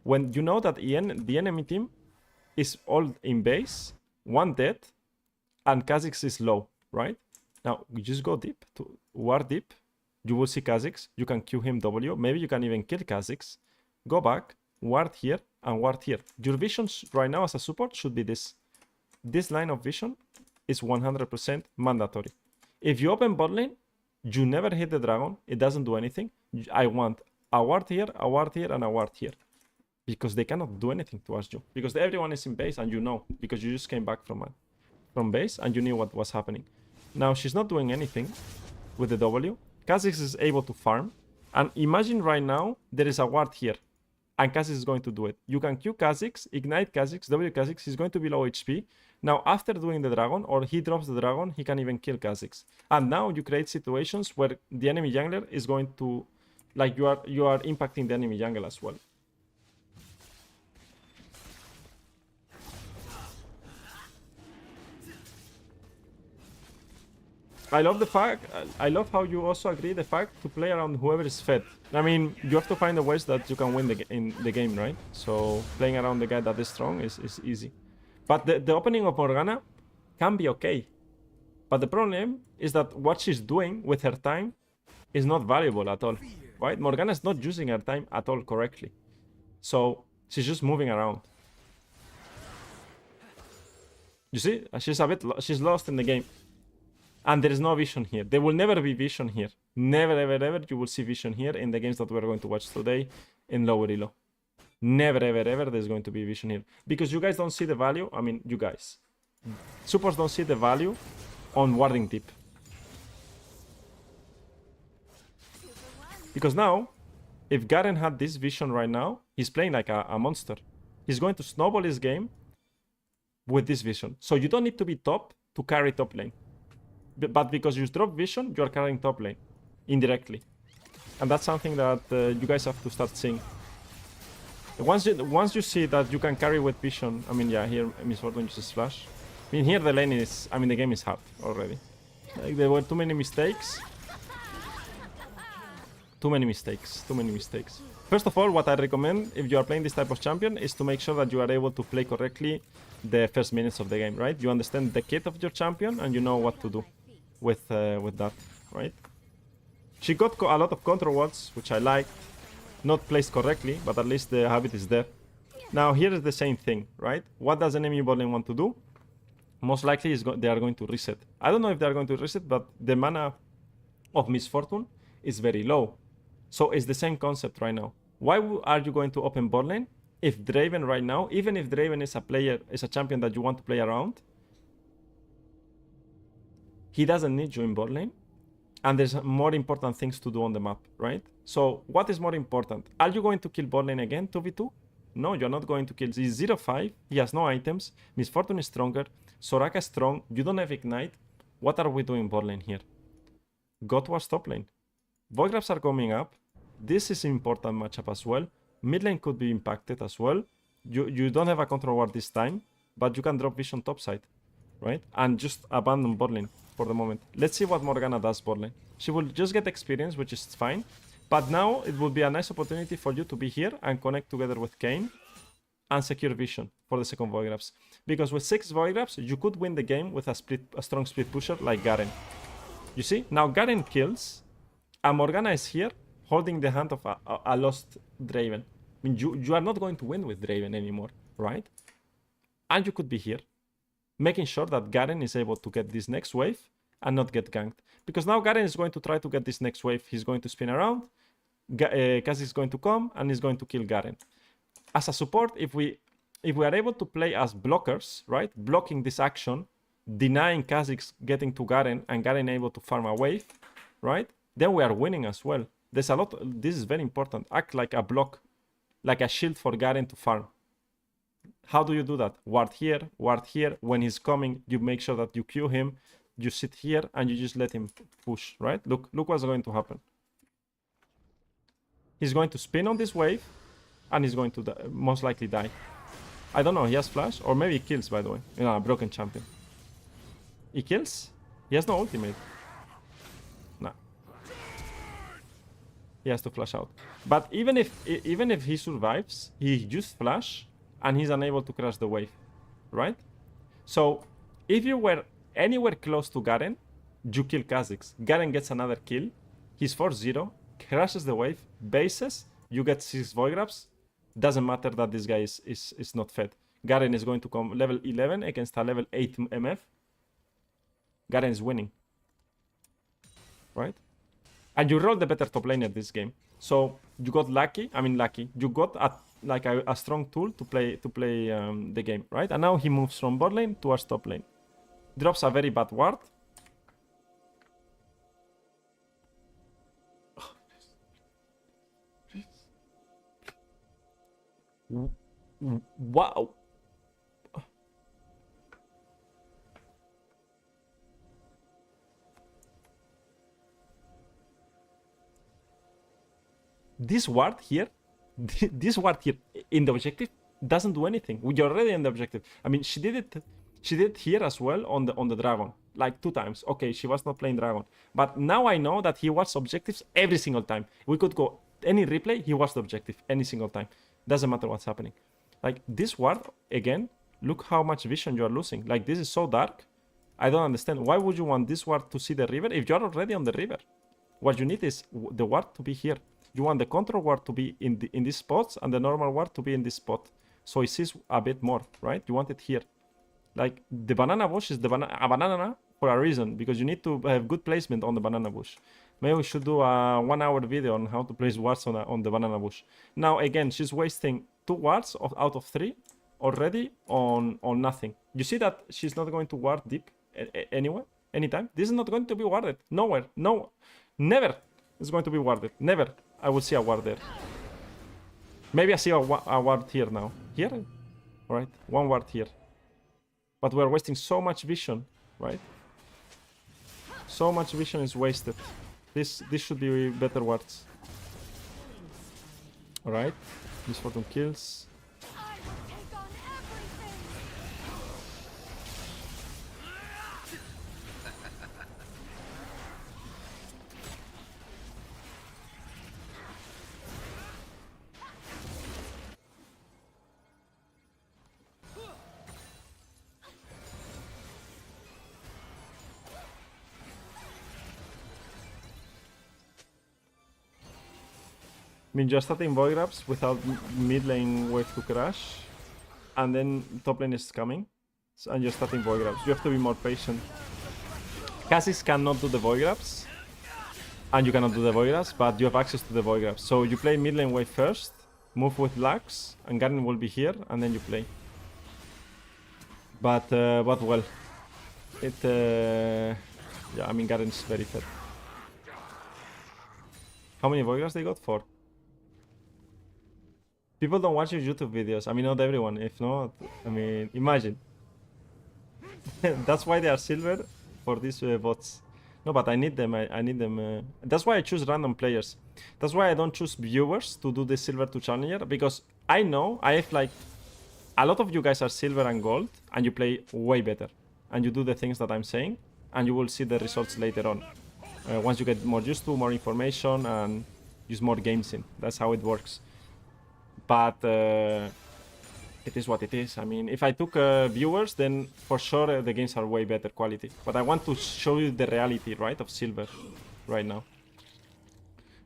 when you know that the enemy team is all in base, 1 dead, and Kha'Zix is low, right? Now, you just go deep, to ward deep, you will see Kha'Zix, you can Q him W, maybe you can even kill Kha'Zix, go back, ward here, and ward here. Your visions right now as a support should be this. This line of vision is 100% mandatory. If you open bot lane, you never hit the dragon, it doesn't do anything. I want a ward here, and a ward here. Because they cannot do anything towards you. Because everyone is in base and you know, because you just came back from base and you knew what was happening. Now she's not doing anything with the W. Kha'Zix is able to farm. And imagine right now, there is a ward here. And Kha'Zix is going to do it. You can Q Kha'Zix, ignite Kha'Zix, W Kha'Zix, he's going to be low HP. Now, after doing the dragon, or he drops the dragon, he can even kill Kha'Zix. And now you create situations where the enemy jungler is going to, like, you are impacting the enemy jungle as well. I love the fact, I love how you also agree the fact to play around whoever is fed. I mean, you have to find the ways that you can win in the game, right? So playing around the guy that is strong is easy. But the opening of Morgana can be okay. But the problem is that what she's doing with her time is not valuable at all, right? Morgana is not using her time at all correctly. So she's just moving around. You see, she's lost in the game. And there is no vision here. There will never be vision here. Never, ever, ever you will see vision here in the games that we're going to watch today in lower elo. Never, ever, ever there's going to be vision here. Because you guys don't see the value. I mean, you guys. Supports don't see the value on warding deep. Because now, if Garen had this vision right now, he's playing like a monster. He's going to snowball his game with this vision. So you don't need to be top to carry top lane. But because you drop vision, you're carrying top lane indirectly. And that's something that you guys have to start seeing. Once you see that you can carry with vision, I mean, yeah, here Miss Fortune uses flash. I mean, here the lane is, I mean, the game is hard already. Like, there were too many mistakes. Too many mistakes. First of all, what I recommend if you are playing this type of champion is to make sure that you are able to play correctly the first minutes of the game, right? You understand the kit of your champion and you know what to do with that, right? She got a lot of control wards, which I liked. Not placed correctly, but at least the habit is there. Now here is the same thing, right? What does enemy bot lane want to do? Most likely they are going to reset. I don't know if they are going to reset, but the mana of Miss Fortune is very low. So it's the same concept right now. Why are you going to open bot lane if Draven right now, even if Draven is a champion that you want to play around, he doesn't need you in bot lane, and there's more important things to do on the map, right? So what is more important? Are you going to kill bot lane again, 2v2? No, you're not going to kill. He's 0-5, he has no items, Miss Fortune is stronger, Soraka is strong, you don't have ignite. What are we doing bot lane here? Go towards top lane. Voigraphs are coming up. This is important matchup as well. Mid lane could be impacted as well. You don't have a control ward this time, but you can drop vision topside, right? And just abandon bot lane for the moment. Let's see what Morgana does bot lane. She will just get experience, which is fine. But now it will be a nice opportunity for you to be here and connect together with Kayn and secure vision for the second Voigraphs. Because with 6 Voigraphs, you could win the game with a strong split pusher like Garen. You see? Now Garen kills, and Morgana is here holding the hand of a lost Draven. I mean, you are not going to win with Draven anymore, right? And you could be here, making sure that Garen is able to get this next wave and not get ganked. Because now Garen is going to try to get this next wave. He's going to spin around, Kha'Zix is going to come, and he's going to kill Garen. As a support, if we are able to play as blockers, right? Blocking this action, denying Kha'Zix getting to Garen, and Garen able to farm a wave, right? Then we are winning as well. There's a lot, this is very important. Act like a block, like a shield for Garen to farm. How do you do that? Ward here, ward here. When he's coming, you make sure that you Q him, you sit here, and you just let him push, right? Look what's going to happen. He's going to spin on this wave, and he's going to most likely die. I don't know, he has flash, or maybe he kills, by the way. You know, a broken champion. He kills? He has no ultimate. Nah. He has to flash out. But even if he survives, he used flash, and he's unable to crash the wave, right? So, if you were anywhere close to Garen, you kill Kha'Zix. Garen gets another kill. He's 4-0, crashes the wave, bases, you get 6 Voigraphs. Doesn't matter that this guy is not fed. Garen is going to come level 11 against a level 8 MF. Garen is winning, right? And you roll the better top laner this game. So you got lucky. I mean lucky. You got a strong tool to play the game, right? And now he moves from bot lane towards top lane. Drops a very bad ward. Wow. This ward here, in the objective doesn't do anything. We're already in the objective. I mean, she did it here as well on the dragon. like 2 times. Okay, she was not playing dragon, but now I know that he was objectives every single time. We could go any replay, he was the objective any single time. Doesn't matter what's happening. Like this ward again, look how much vision you are losing. Like this is so dark. I don't understand. Why would you want this ward to see the river if you're already on the river? What you need is the ward to be here. You want the control ward to be in these spots and the normal ward to be in this spot. So it sees a bit more, right? You want it here. Like the banana bush is a banana for a reason, because you need to have good placement on the banana bush. Maybe we should do a 1-hour video on how to place wards on the banana bush. Now again, she's wasting 2 wards out of 3 already on nothing. You see that she's not going to ward deep anywhere, anytime. This is not going to be warded. Nowhere. No. Never is going to be warded. Never. I will see a ward there. Maybe I see a ward here now. Here? Alright. 1 ward here. But we're wasting so much vision, right? So much vision is wasted. This should be better wards. Alright. Miss Fortune kills. I mean, you're starting void grabs without mid lane wave to crash, and then top lane is coming, and you're starting void grabs. You have to be more patient. Kha'Zix cannot do the void grabs, and you cannot do the void grabs, but you have access to the void grabs. So you play mid lane wave first, move with Lux, and Garen will be here, and then you play. But well, yeah, I mean, Garen's very fed. How many void grabs they got? 4. People don't watch your YouTube videos. I mean, not everyone. If not, I mean, imagine. That's why they are silver for these bots. No, but I need them. I need them. That's why I choose random players. That's why I don't choose viewers to do the silver to challenger, because I know I have like a lot of you guys are silver and gold, and you play way better, and you do the things that I'm saying, and you will see the results later on. Once you get more used to more information and use more games in. That's how it works. But it is what it is. I mean, if I took viewers, then for sure the games are way better quality. But I want to show you the reality, right, of silver right now.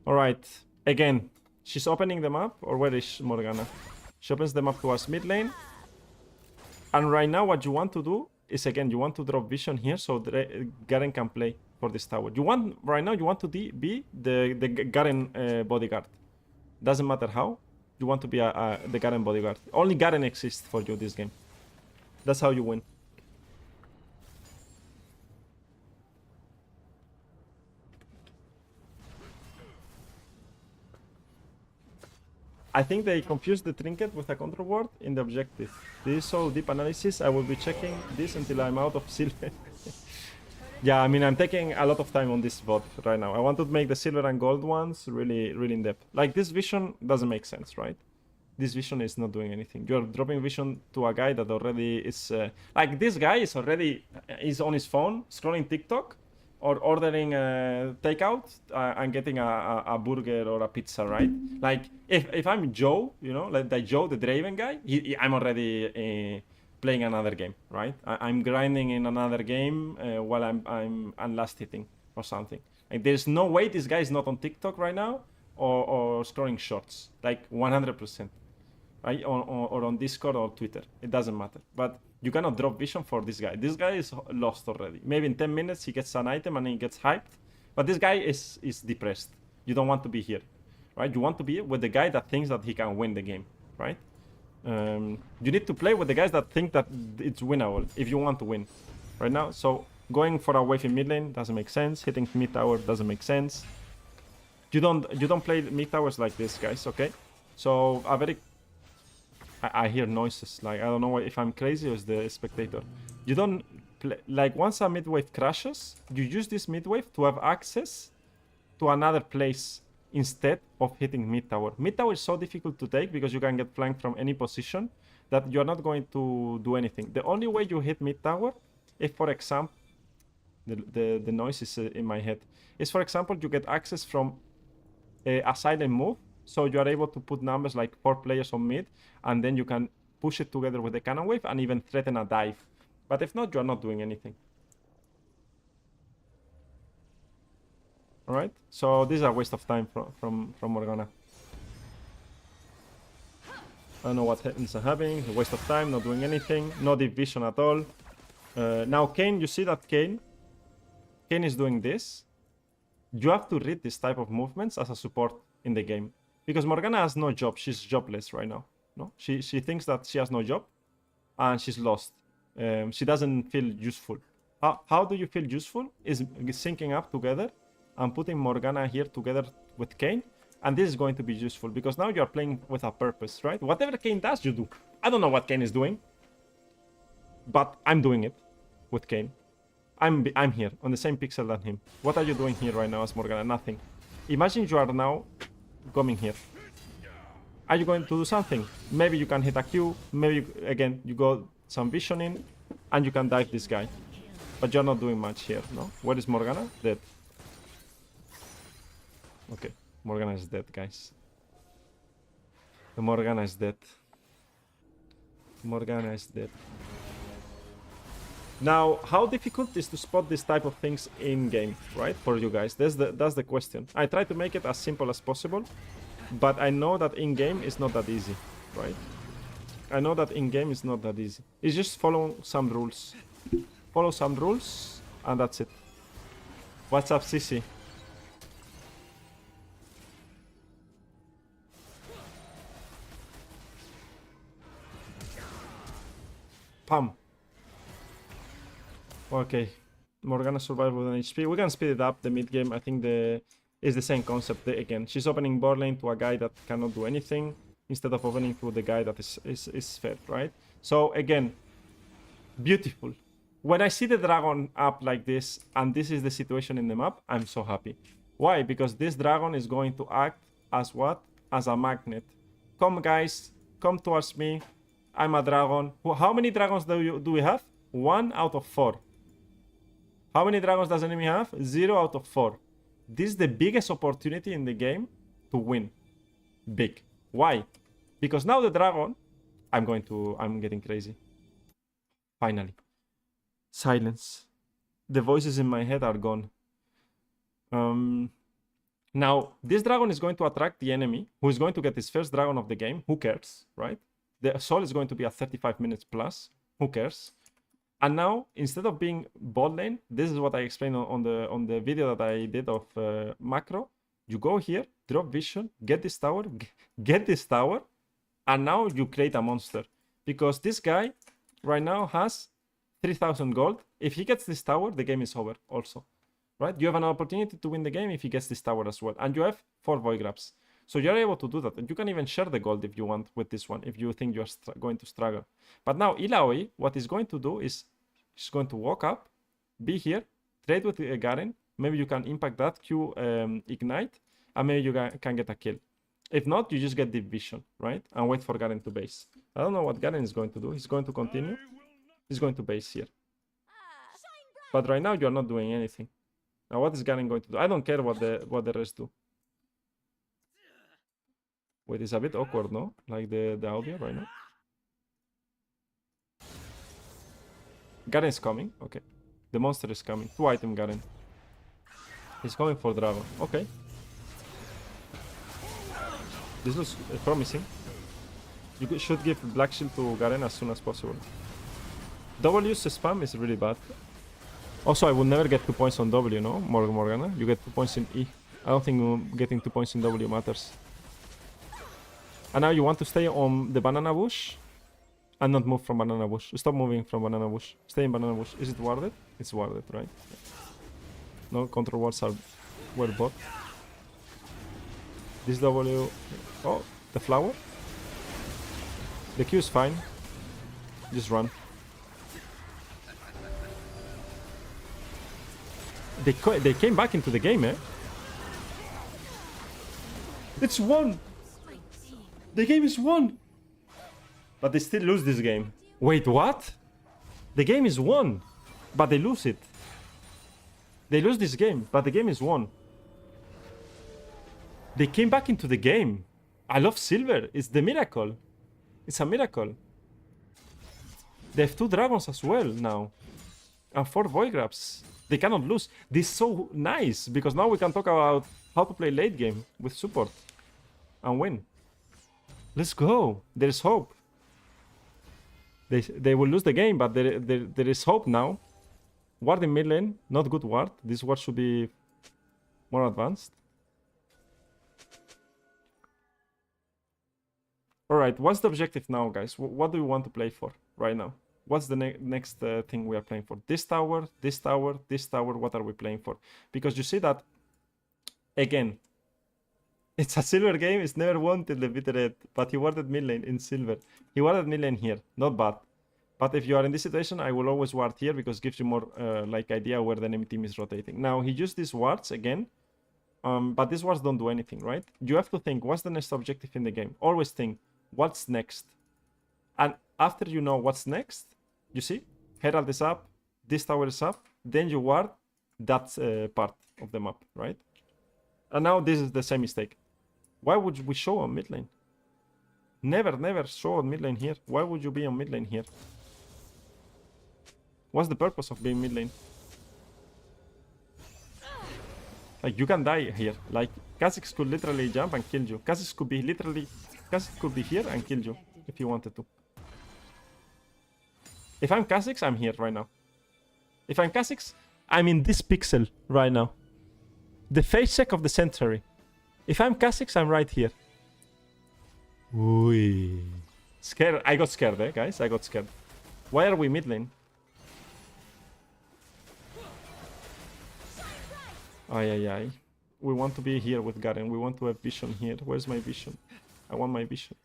All right. Again, she's opening the map. Or where is Morgana? She opens the map towards mid lane. And right now what you want to do is, again, you want to drop vision here so Garen can play for this tower. You want, right now, you want to be the Garen bodyguard. Doesn't matter how. You want to be the Garen bodyguard. Only Garen exists for you this game. That's how you win. I think they confused the trinket with a control ward in the objective. This is so deep analysis. I will be checking this until I'm out of silver. Yeah, I mean, I'm taking a lot of time on this bot right now. I want to make the silver and gold ones really in depth. Like, this vision doesn't make sense, right? This vision is not doing anything. You're dropping vision to a guy that already is... like, this guy is already is on his phone, scrolling TikTok, or ordering takeout and getting a burger or a pizza, right? Like, if I'm Joe, you know, like Joe, the Draven guy, I'm already... playing another game, right? I'm grinding in another game while I'm last hitting or something. Like, there's no way this guy is not on TikTok right now or scrolling shorts, like 100%, right? Or on Discord or Twitter. It doesn't matter. But you cannot drop vision for this guy. This guy is lost already. Maybe in 10 minutes he gets an item and he gets hyped. But this guy is depressed. You don't want to be here, right? You want to be with the guy that thinks that he can win the game, right? You need to play with the guys that think that it's winnable if you want to win right now. So going for a wave in mid lane doesn't make sense. Hitting mid tower doesn't make sense. You don't play mid towers like this, guys. Okay. So a very I hear noises. Like, I don't know if I'm crazy or is the spectator. You don't play, like, once a mid wave crashes, you use this mid wave to have access to another place instead of hitting mid tower. Mid tower is so difficult to take because you can get flanked from any position that you're not going to do anything. The only way you hit mid tower, if for example, The noise is in my head. Is, for example, you get access from a silent move, so you are able to put numbers like 4 players on mid, and then you can push it together with the cannon wave and even threaten a dive. But if not, you are not doing anything. Alright? So this is a waste of time from Morgana. I don't know what is happening. A waste of time, not doing anything. No deep vision at all. Now Kayn, you see that Kayn is doing this. You have to read this type of movements as a support in the game. Because Morgana has no job. She's jobless right now. No, she thinks that she has no job. And she's lost. She doesn't feel useful. How do you feel useful? Is syncing up together and putting Morgana here together with Kayn. And this is going to be useful because now you're playing with a purpose, right? Whatever Kayn does, you do. I don't know what Kayn is doing. But I'm doing it with Kayn. I'm here on the same pixel than him. What are you doing here right now as Morgana? Nothing. Imagine you are now coming here. Are you going to do something? Maybe you can hit a Q. Maybe, again, you go some visioning. And you can dive this guy. But you're not doing much here, no? Where is Morgana? Dead. Okay. Morgana is dead, guys. Morgana is dead. Morgana is dead. Now, how difficult is to spot this type of things in-game, right? For you guys. That's the question. I try to make it as simple as possible. But I know that in-game is not that easy, right? I know that in-game is not that easy. It's just follow some rules. Follow some rules, and that's it. What's up, Sissy? Pam. Okay. Morgana survived with an HP. We can speed it up, the mid-game. I think is the same concept again. She's opening board lane to a guy that cannot do anything instead of opening to the guy that is fed, right? So again, beautiful. When I see the dragon up like this, and this is the situation in the map, I'm so happy. Why? Because this dragon is going to act as what? As a magnet. Come guys, come towards me. I'm a dragon. How many dragons do we have? 1 out of 4. How many dragons does enemy have? 0 out of 4. This is the biggest opportunity in the game to win. Big. Why? Because now the dragon... I'm getting crazy. Finally. Silence. The voices in my head are gone. Now, this dragon is going to attract the enemy, who is going to get his first dragon of the game. Who cares, right? The soul is going to be at 35 minutes plus. Who cares? And now, instead of being bot lane, this is what I explained on the video that I did of macro. You go here, drop vision, get this tower, and now you create a monster. Because this guy right now has 3,000 gold. If he gets this tower, the game is over also. Right? You have an opportunity to win the game if he gets this tower as well. And you have 4 void grabs. So you're able to do that. And you can even share the gold if you want with this one, if you think you're going to struggle. But now Illaoi, what he's going to do is he's going to walk up, be here, trade with Garen. Maybe you can impact that, Q ignite, and maybe you can get a kill. If not, you just get deep vision, right? And wait for Garen to base. I don't know what Garen is going to do. He's going to continue. He's going to base here. But right now, you're not doing anything. Now, what is Garen going to do? I don't care what the rest do. Wait, it's a bit awkward, no? Like the audio right now. Garen is coming. Okay. The monster is coming. 2-item Garen. He's coming for dragon. Okay. This looks promising. You should give Black Shield to Garen as soon as possible. W's spam is really bad. Also, I would never get 2 points on W, no? Morgana. You get 2 points in E. I don't think getting 2 points in W matters. And now you want to stay on the banana bush and not move from banana bush. Stop moving from banana bush. Stay in banana bush. Is it warded? It's warded, right? No, control wards are well bought. This W... Oh, the flower. The Q is fine. Just run. They came back into the game, eh? It's won! The game is won! But they still lose this game. Wait, what? The game is won! But they lose it. They lose this game, but the game is won. They came back into the game. I love silver. It's the miracle. It's a miracle. They have 2 dragons as well now. And 4 void grabs. They cannot lose. This is so nice, because now we can talk about how to play late game with support. And win. Let's go. There's hope. They will lose the game, but there is hope now. Ward in mid lane. Not good ward. This ward should be more advanced. Alright, what's the objective now, guys? What do we want to play for right now? What's the next thing we are playing for? This tower, this tower, this tower. What are we playing for? Because you see that, again, it's a silver game. It's never won till the bitter end. But he warded mid lane in silver. He warded mid lane here. Not bad. But if you are in this situation, I will always ward here because it gives you more like idea where the enemy team is rotating. Now, he used these wards again. But these wards don't do anything, right? You have to think, what's the next objective in the game? Always think, what's next? And after you know what's next, you see, Herald is up, this tower is up, then you ward that part of the map, right? And now this is the same mistake. Why would we show on mid lane? Never show on mid lane here. Why would you be on mid lane here? What's the purpose of being mid lane? Like, you can die here. Like, Kha'Zix could literally jump and kill you. Kha'Zix could be here and kill you if he wanted to. If I'm Kha'Zix, I'm here right now. If I'm Kha'Zix, I'm in this pixel right now. The face check of the century. If I'm Kha'Zix, I'm right here. Ooh. Scared. I got scared, guys. I got scared. Why are we mid lane? Ay. We want to be here with Garen. We want to have vision here. Where's my vision? I want my vision.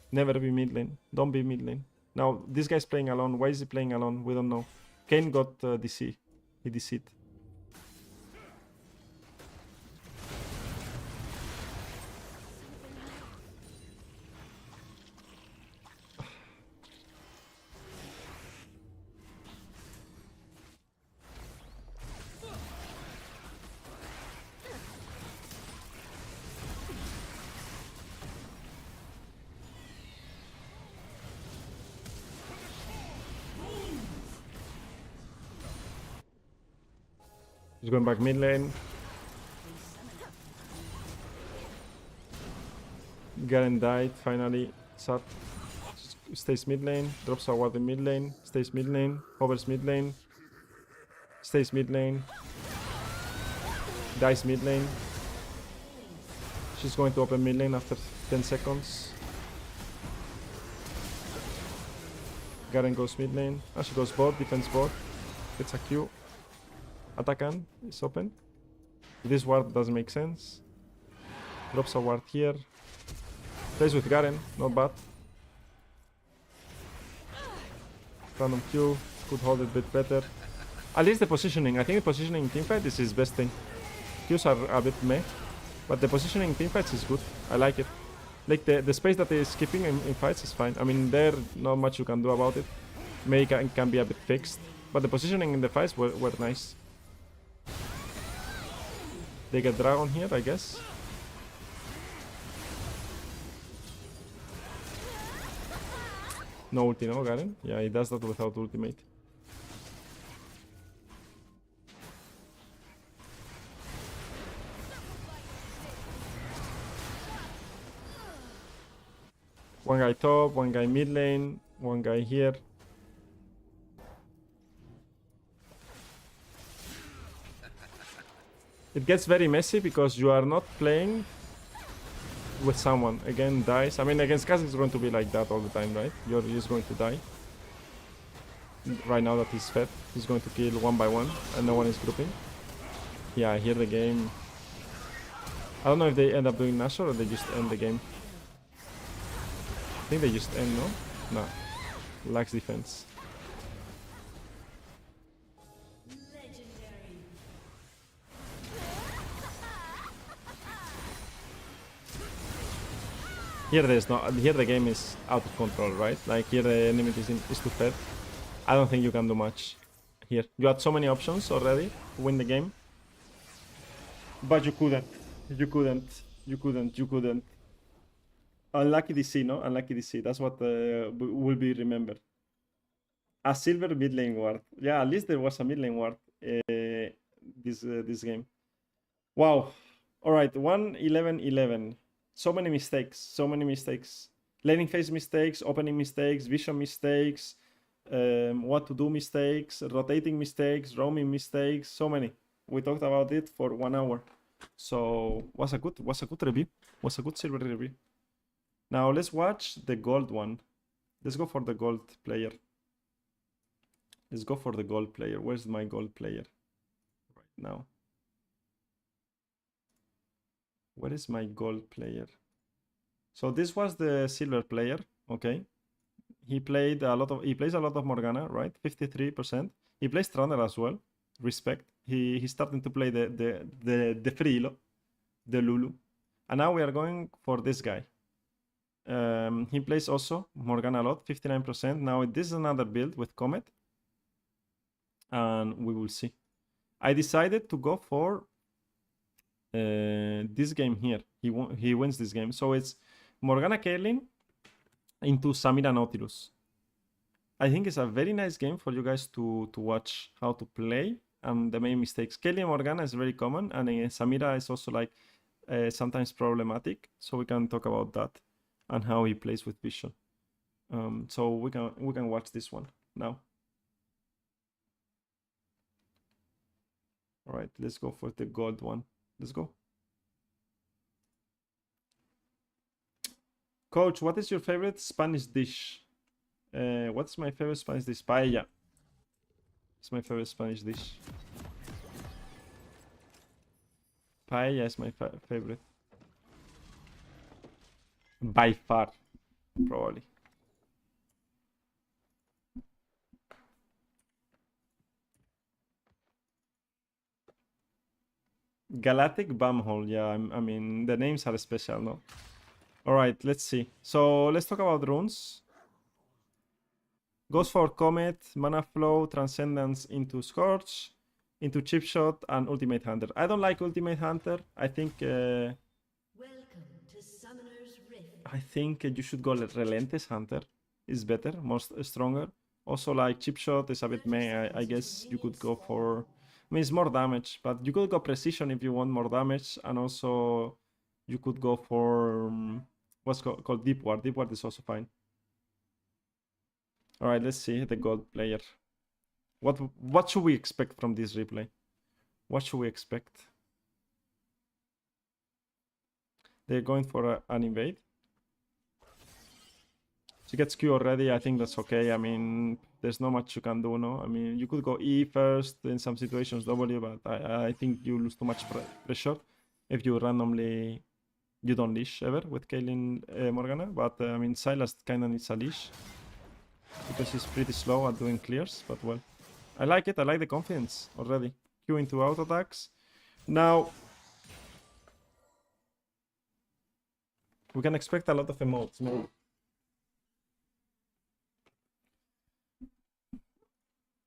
Never be mid lane. Don't be mid lane. Now, this guy's playing alone. Why is he playing alone? We don't know. Kayn got DC. He DC'd. He's going back mid lane. Garen died finally. Sat stays mid lane. Drops a ward in mid lane. Stays mid lane. Hovers mid lane. Stays mid lane. Dies mid lane. She's going to open mid lane after 10 seconds. Garen goes mid lane. Ah, she goes bot. Defense bot. Gets a Q. Atakan is open. This ward doesn't make sense. Drops a ward here. Plays with Garen, not bad. Random Q, could hold it a bit better. At least the positioning. I think the positioning in teamfight is his best thing. Qs are a bit meh, but the positioning in teamfights is good. I like it. Like the space that is skipping in fights is fine. I mean, there not much you can do about it. Maybe it can be a bit fixed, but the positioning in the fights were nice. They get dragon here, I guess. No ulti, no, Garen? Yeah, he does that without ultimate. One guy top, one guy mid lane, one guy here. It gets very messy because you are not playing with someone. Again, dies. I mean, against Kha'Zix it's going to be like that all the time, right? You're just going to die. Right now that he's fed, he's going to kill one by one and no one is grouping. Yeah, I hear the game. I don't know if they end up doing Nashor or they just end the game. I think they just end, no? Nah. Lacks defense. Here there's no. Here the game is out of control, right? Like here the enemy is too fed. I don't think you can do much here. You had so many options already to win the game. But you couldn't. You couldn't. You couldn't. You couldn't. Unlucky DC, no? Unlucky DC. That's what will be remembered. A silver mid lane ward. Yeah, at least there was a mid lane ward this game. Wow. All right, 1-11-11. So many mistakes. So many mistakes. Laning phase mistakes, opening mistakes, vision mistakes, what to do mistakes, rotating mistakes, roaming mistakes. So many. We talked about it for 1 hour. So was a good review. Was a good silver review. Now let's watch the gold one. Let's go for the gold player. Let's go for the gold player. Where's my gold player? Right now. Where is my gold player? So this was the silver player, okay? He plays a lot of Morgana, right? 53%. He plays Trundle as well. Respect. He's starting to play the Frilo, the Lulu. And now we are going for this guy. He plays also Morgana a lot, 59%. Now this is another build with Comet. And we will see. I decided to go for this game here. He wins this game. So it's Morgana Caitlyn into Samira Nautilus. I think it's a very nice game for you guys to watch how to play and the main mistakes. Caitlyn Morgana is very common, and Samira is also like sometimes problematic. So we can talk about that and how he plays with vision. So we can watch this one now. All right, let's go for the gold one. Let's go. Coach, what is your favorite Spanish dish? What's my favorite Spanish dish? Paella. It's my favorite Spanish dish. Paella is my favorite. By far, probably. Galactic Bumhole. Yeah, I mean, the names are special, no? Alright, let's see. So, let's talk about runes. Goes for Comet, Mana Flow, Transcendence into Scorch, into Chip Shot, and Ultimate Hunter. I don't like Ultimate Hunter. I think... Welcome to Summoner's Rift. I think you should go Relentless Hunter. Is better, stronger. Also, like Chip Shot is a bit meh. I guess you could go for... I mean, it's more damage, but you could go Precision if you want more damage, and also you could go for what's called Deep Ward. Deep Ward is also fine. All right, let's see the gold player. What should we expect from this replay? What should we expect? They're going for an invade. She gets Q already. I think that's okay. I mean, there's not much you can do, no? I mean, you could go E first, in some situations W, but I think you lose too much pressure if you randomly... You don't leash ever with Caitlyn Morgana, but I mean, Sylas kind of needs a leash because he's pretty slow at doing clears, but well. I like it. I like the confidence already. Q into auto attacks. Now, we can expect a lot of emotes. No.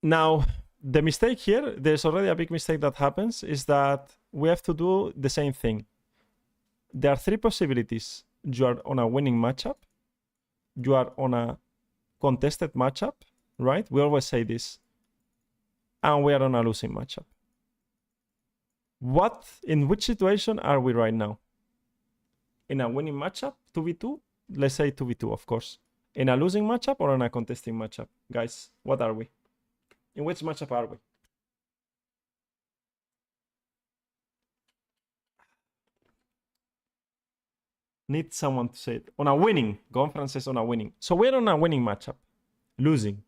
Now, the mistake here, there's already a big mistake that happens, is that we have to do the same thing. There are 3 possibilities. You are on a winning matchup. You are on a contested matchup, right? We always say this. And we are on a losing matchup. In which situation are we right now? In a winning matchup, 2v2? Let's say 2v2, of course. In a losing matchup or in a contesting matchup? Guys, what are we? In which matchup are we? Need someone to say it. On a winning. Gonfran says on a winning. So we're on a winning matchup. Losing.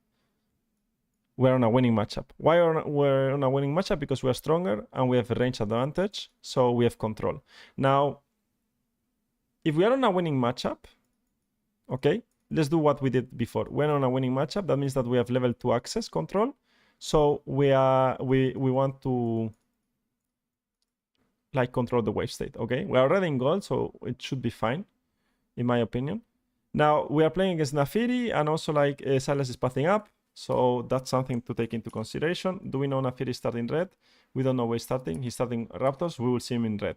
We're on a winning matchup. Why we're on a winning matchup? Because we're stronger and we have a range advantage. So we have control. Now, if we are on a winning matchup, okay, let's do what we did before. We're on a winning matchup. That means that we have level 2 access control. So we want to like control the wave state, okay? We're already in gold, so it should be fine, in my opinion. Now, we are playing against Nafiri, and also like Sylas is pathing up. So that's something to take into consideration. Do we know Naafiri is starting red? We don't know where he's starting. He's starting Raptors. We will see him in red.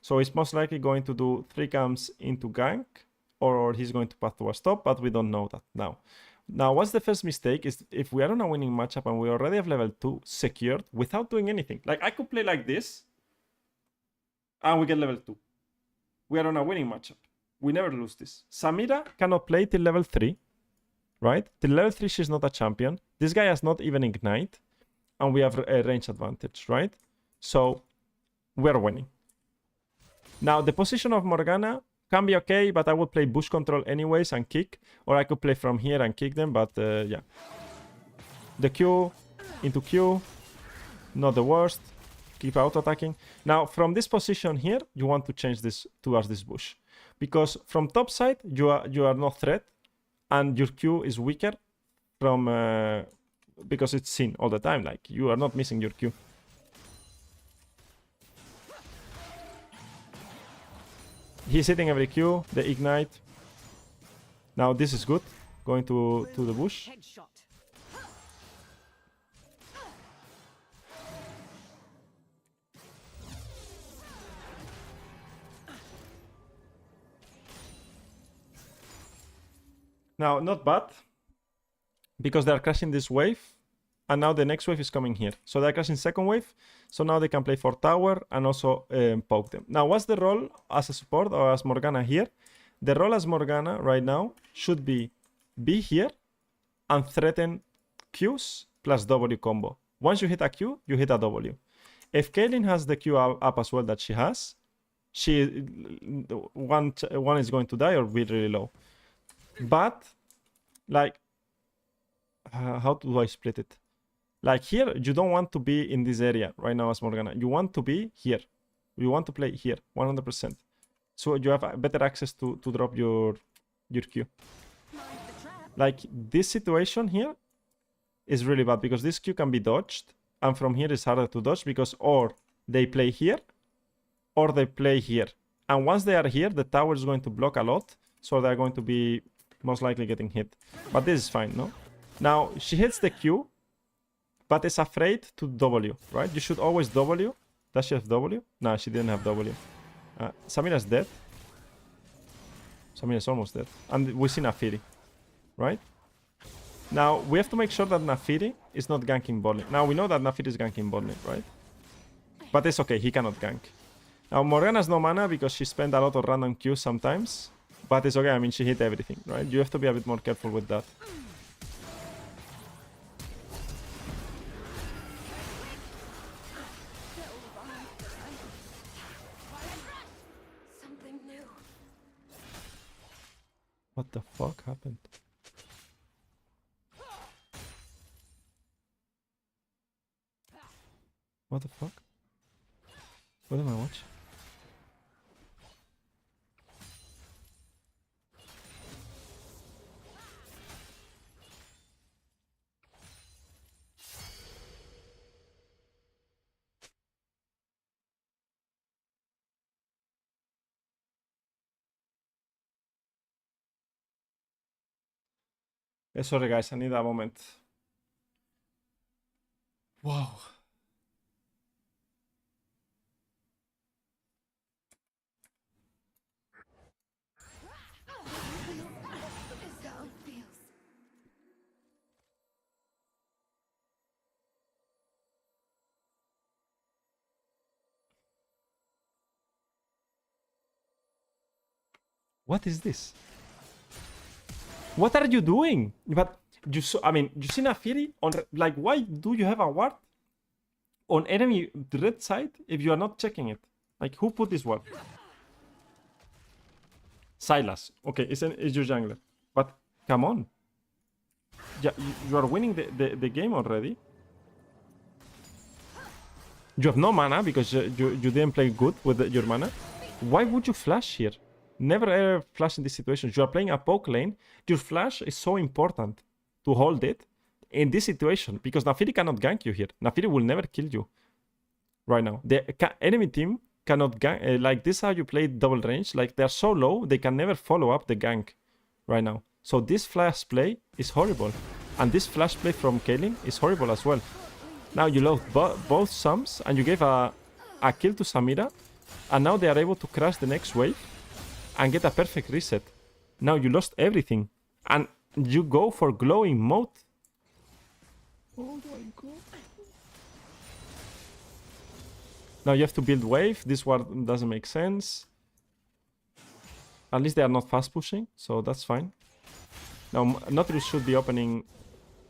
So he's most likely going to do 3 camps into gank, or he's going to path to a stop, but we don't know that now. Now, what's the first mistake is if we are on a winning matchup and we already have level 2 secured without doing anything. Like, I could play like this, and we get level 2. We are on a winning matchup. We never lose this. Samira cannot play till level 3, right? Till level 3, she's not a champion. This guy has not even Ignite, and we have a range advantage, right? So, we're winning. Now, the position of Morgana can be okay, but I would play bush control anyways and kick. Or I could play from here and kick them, but yeah. The Q into Q, not the worst. Keep auto-attacking. Now, from this position here, you want to change this towards this bush. Because from top side, you are no threat, and your Q is weaker from because it's seen all the time. Like, you are not missing your Q. He's hitting every Q, the ignite. Now this is good. Going to the bush. Now, not bad, because they are crashing this wave, and now the next wave is coming here. So they're crashing second wave, so now they can play for tower and also poke them. Now, what's the role as a support or as Morgana here? The role as Morgana right now should be here and threaten Qs plus W combo. Once you hit a Q, you hit a W. If Kaylin has the Q up as well that she has, one is going to die or be really low. But, like, how do I split it? Like here, you don't want to be in this area right now as Morgana. You want to be here. You want to play here, 100%. So you have better access to drop your Q. Like, this situation here is really bad because this Q can be dodged. And from here it's harder to dodge because or they play here or they play here. And once they are here, the tower is going to block a lot. So they're going to be most likely getting hit. But this is fine, no? Now, she hits the Q, but is afraid to W, right? You should always W. Does she have W? No, she didn't have W. Samira's dead. Samira's almost dead. And we see Naafiri, right? Now, we have to make sure that Naafiri is not ganking bot lane. Now, we know that Naafiri is ganking bot lane, right? But it's okay, he cannot gank. Now, Morgana has no mana because she spent a lot of random Qs sometimes. But it's okay, I mean, she hit everything, right? You have to be a bit more careful with that. What the fuck happened? What the fuck? What am I watching? Sorry guys, I need a moment. Wow. What is this? What are you doing? But you saw, I mean, you see Naafiri on, like, why do you have a ward on enemy red side if you are not checking it? Like, who put this ward? Silas. Okay, it's your jungler. But come on. Yeah, you are winning the game already. You have no mana because you didn't play good with your mana. Why would you flash here? Never ever flash in this situation. You are playing a poke lane. Your flash is so important to hold it in this situation because Naafiri cannot gank you here. Naafiri will never kill you right now. The enemy team cannot gank. Like, this is how you play double range. Like, they're so low, they can never follow up the gank right now. So this flash play is horrible. And this flash play from Kaylin is horrible as well. Now you lost both sums and you gave a kill to Samira. And now they are able to crash the next wave and get a perfect reset. Now you lost everything. And you go for glowing mode. Oh my god. Now you have to build wave. This ward doesn't make sense. At least they are not fast pushing, so that's fine. Now Nautilus should be opening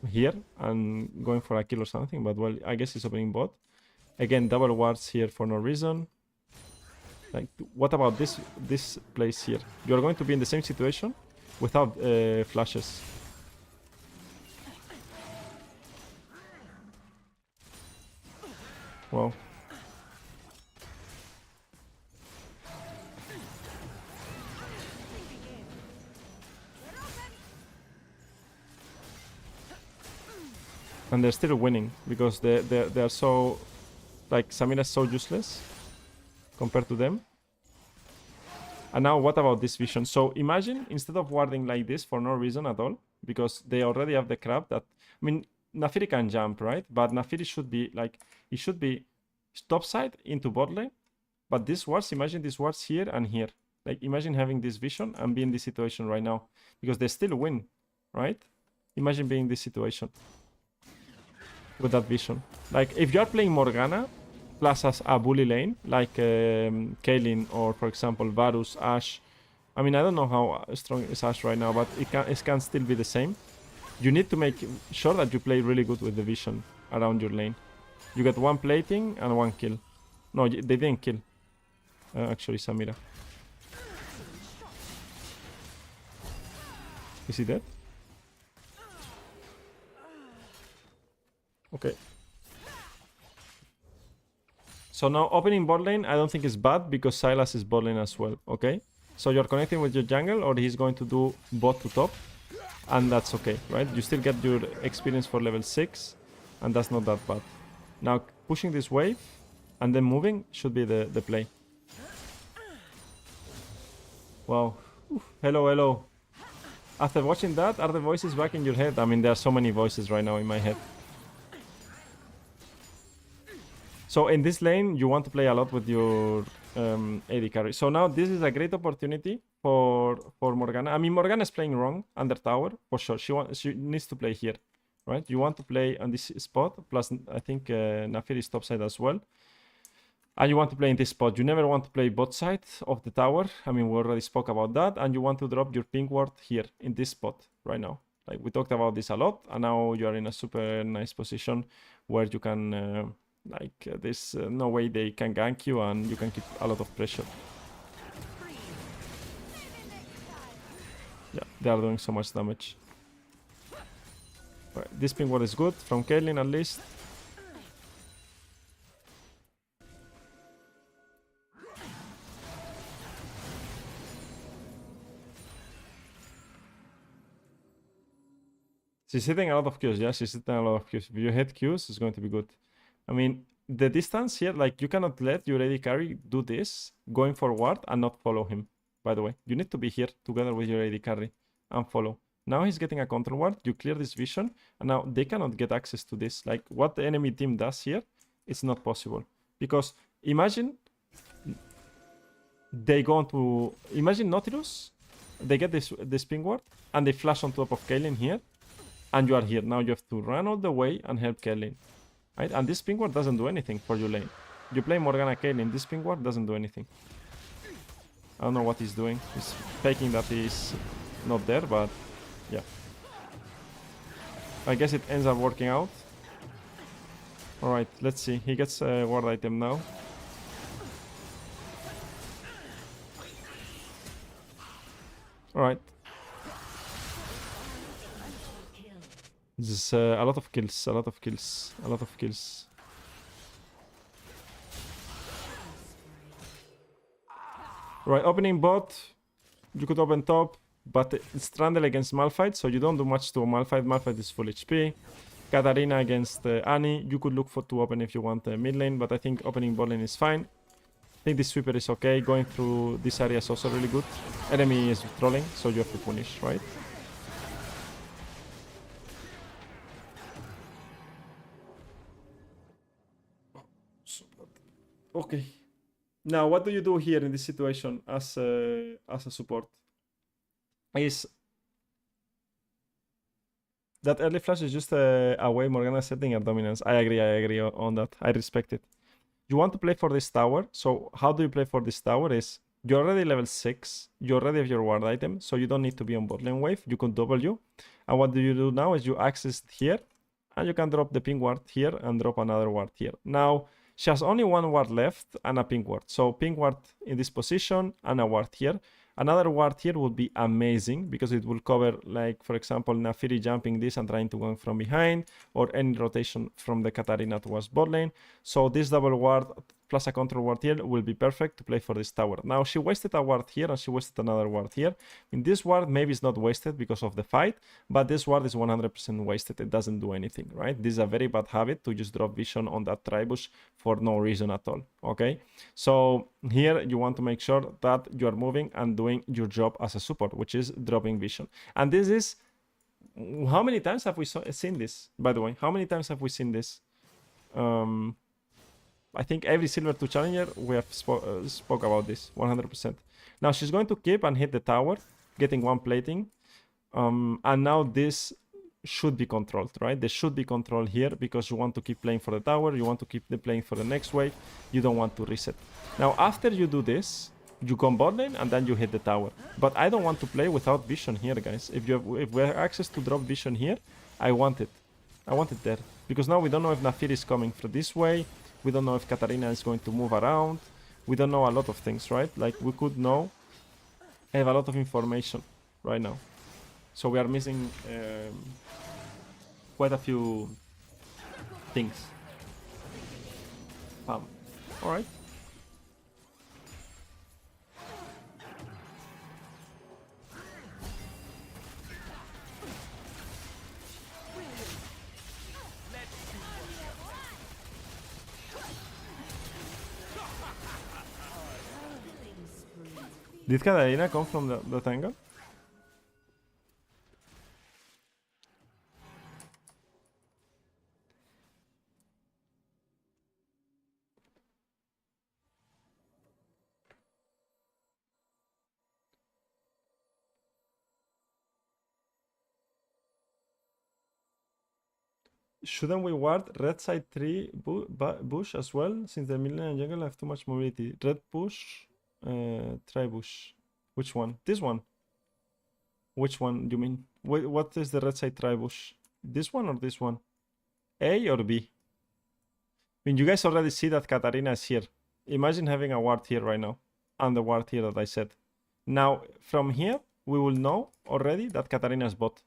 here and going for a kill or something, but well, I guess he's opening bot. Again, double wards here for no reason. Like, what about this place here? You're going to be in the same situation without flashes. Wow. And they're still winning because they're so, like, Samira's so useless compared to them. And now what about this vision? So imagine instead of warding like this for no reason at all, because they already have the crab that, I mean, Naafiri can jump, right? But Naafiri should be like, he should be topside into bot lane. But this wards, imagine this wards here and here. Like, imagine having this vision and be in this situation right now, because they still win, right? Imagine being in this situation with that vision. Like, if you're playing Morgana plus as a bully lane, like Kaylin or, for example, Varus, Ashe. I mean, I don't know how strong is Ashe right now, but it can still be the same. You need to make sure that you play really good with the vision around your lane. You get one plating and one kill. No, they didn't kill. Actually, Samira. Is he dead? Okay. So now opening bot lane, I don't think is bad because Sylas is bot lane as well, okay? So you're connecting with your jungle or he's going to do bot to top. And that's okay, right? You still get your experience for level 6 and that's not that bad. Now pushing this wave and then moving should be the play. Wow. Oof. Hello, hello. After watching that, are the voices back in your head? I mean, there are so many voices right now in my head. So in this lane, you want to play a lot with your AD carry. So now this is a great opportunity for Morgana. I mean, Morgana is playing wrong under tower, for sure. She needs to play here, right? You want to play on this spot, plus I think Naafiri is topside as well. And you want to play in this spot. You never want to play bot side of the tower. I mean, we already spoke about that. And you want to drop your pink ward here in this spot right now. Like, we talked about this a lot. And now you are in a super nice position where you can... there's no way they can gank you and you can keep a lot of pressure. Yeah, they are doing so much damage. Right, this ping ward is good from Kaylin at least. She's hitting a lot of Qs, yeah, she's hitting a lot of Qs. If you hit Qs, it's going to be good. I mean, the distance here, like, you cannot let your AD carry do this, going forward, and not follow him, by the way. You need to be here together with your AD carry and follow. Now he's getting a control ward, you clear this vision, and now they cannot get access to this. Like, what the enemy team does here, it's not possible. Because imagine they go on to... Imagine Nautilus, they get this ping ward, and they flash on top of Kaylin here, and you are here. Now you have to run all the way and help Kaylin. Right? And this ping ward doesn't do anything for your lane. You play Morgana Kaylin, this ping ward doesn't do anything. I don't know what he's doing. He's faking that he's not there, but yeah. I guess it ends up working out. Alright, let's see. He gets a ward item now. Alright. This is a lot of kills, a lot of kills, a lot of kills. Right, opening bot. You could open top, but it's Trundle against Malphite, so you don't do much to Malphite. Malphite is full HP. Katarina against Annie. You could look to open if you want mid lane, but I think opening bot lane is fine. I think this sweeper is okay. Going through this area is also really good. Enemy is trolling, so you have to punish, right? Okay. Now, what do you do here in this situation as a support? Is that early flash is just a way Morgana setting her dominance. I agree on that. I respect it. You want to play for this tower. So how do you play for this tower is you're already level 6. You already have your ward item. So you don't need to be on bot lane wave. You can W. And what do you do now is you access here. And you can drop the pink ward here and drop another ward here. Now, she has only one ward left and a pink ward. So pink ward in this position and a ward here. Another ward here would be amazing because it will cover, like, for example, Nafiri jumping this and trying to go from behind, or any rotation from the Katarina towards bot lane. So this double ward plus a control ward here will be perfect to play for this tower. Now, she wasted a ward here and she wasted another ward here. In this ward, maybe it's not wasted because of the fight, but this ward is 100% wasted. It doesn't do anything, right? This is a very bad habit to just drop vision on that tribush for no reason at all, okay? So here you want to make sure that you are moving and doing your job as a support, which is dropping vision. And this is, how many times have we seen this, by the way? How many times have we seen this? I think every Silver 2 Challenger we have spoke about this 100%. Now she's going to keep and hit the tower, getting one plating. And now this should be controlled, right? There should be control here because you want to keep playing for the tower. You want to keep playing for the next wave. You don't want to reset. Now, after you do this, you come bot lane and then you hit the tower. But I don't want to play without vision here, guys. If we have access to drop vision here, I want it. I want it there. Because now we don't know if Nafiri is coming through this way. We don't know if Katarina is going to move around. We don't know a lot of things, right? Like, we could know. I have a lot of information right now. So we are missing quite a few things. Alright. Did Katarina come from that angle? Shouldn't we ward red side 3 bush as well, since the middle and jungle have too much mobility? Red bush, try bush. Which one? This one? Which one do you mean? What is the red side try bush? This one or this one? A or B? I mean, you guys already see that Katarina is here. Imagine having a ward here right now, and the ward here that I said. Now, from here, we will know already that Katarina is bot.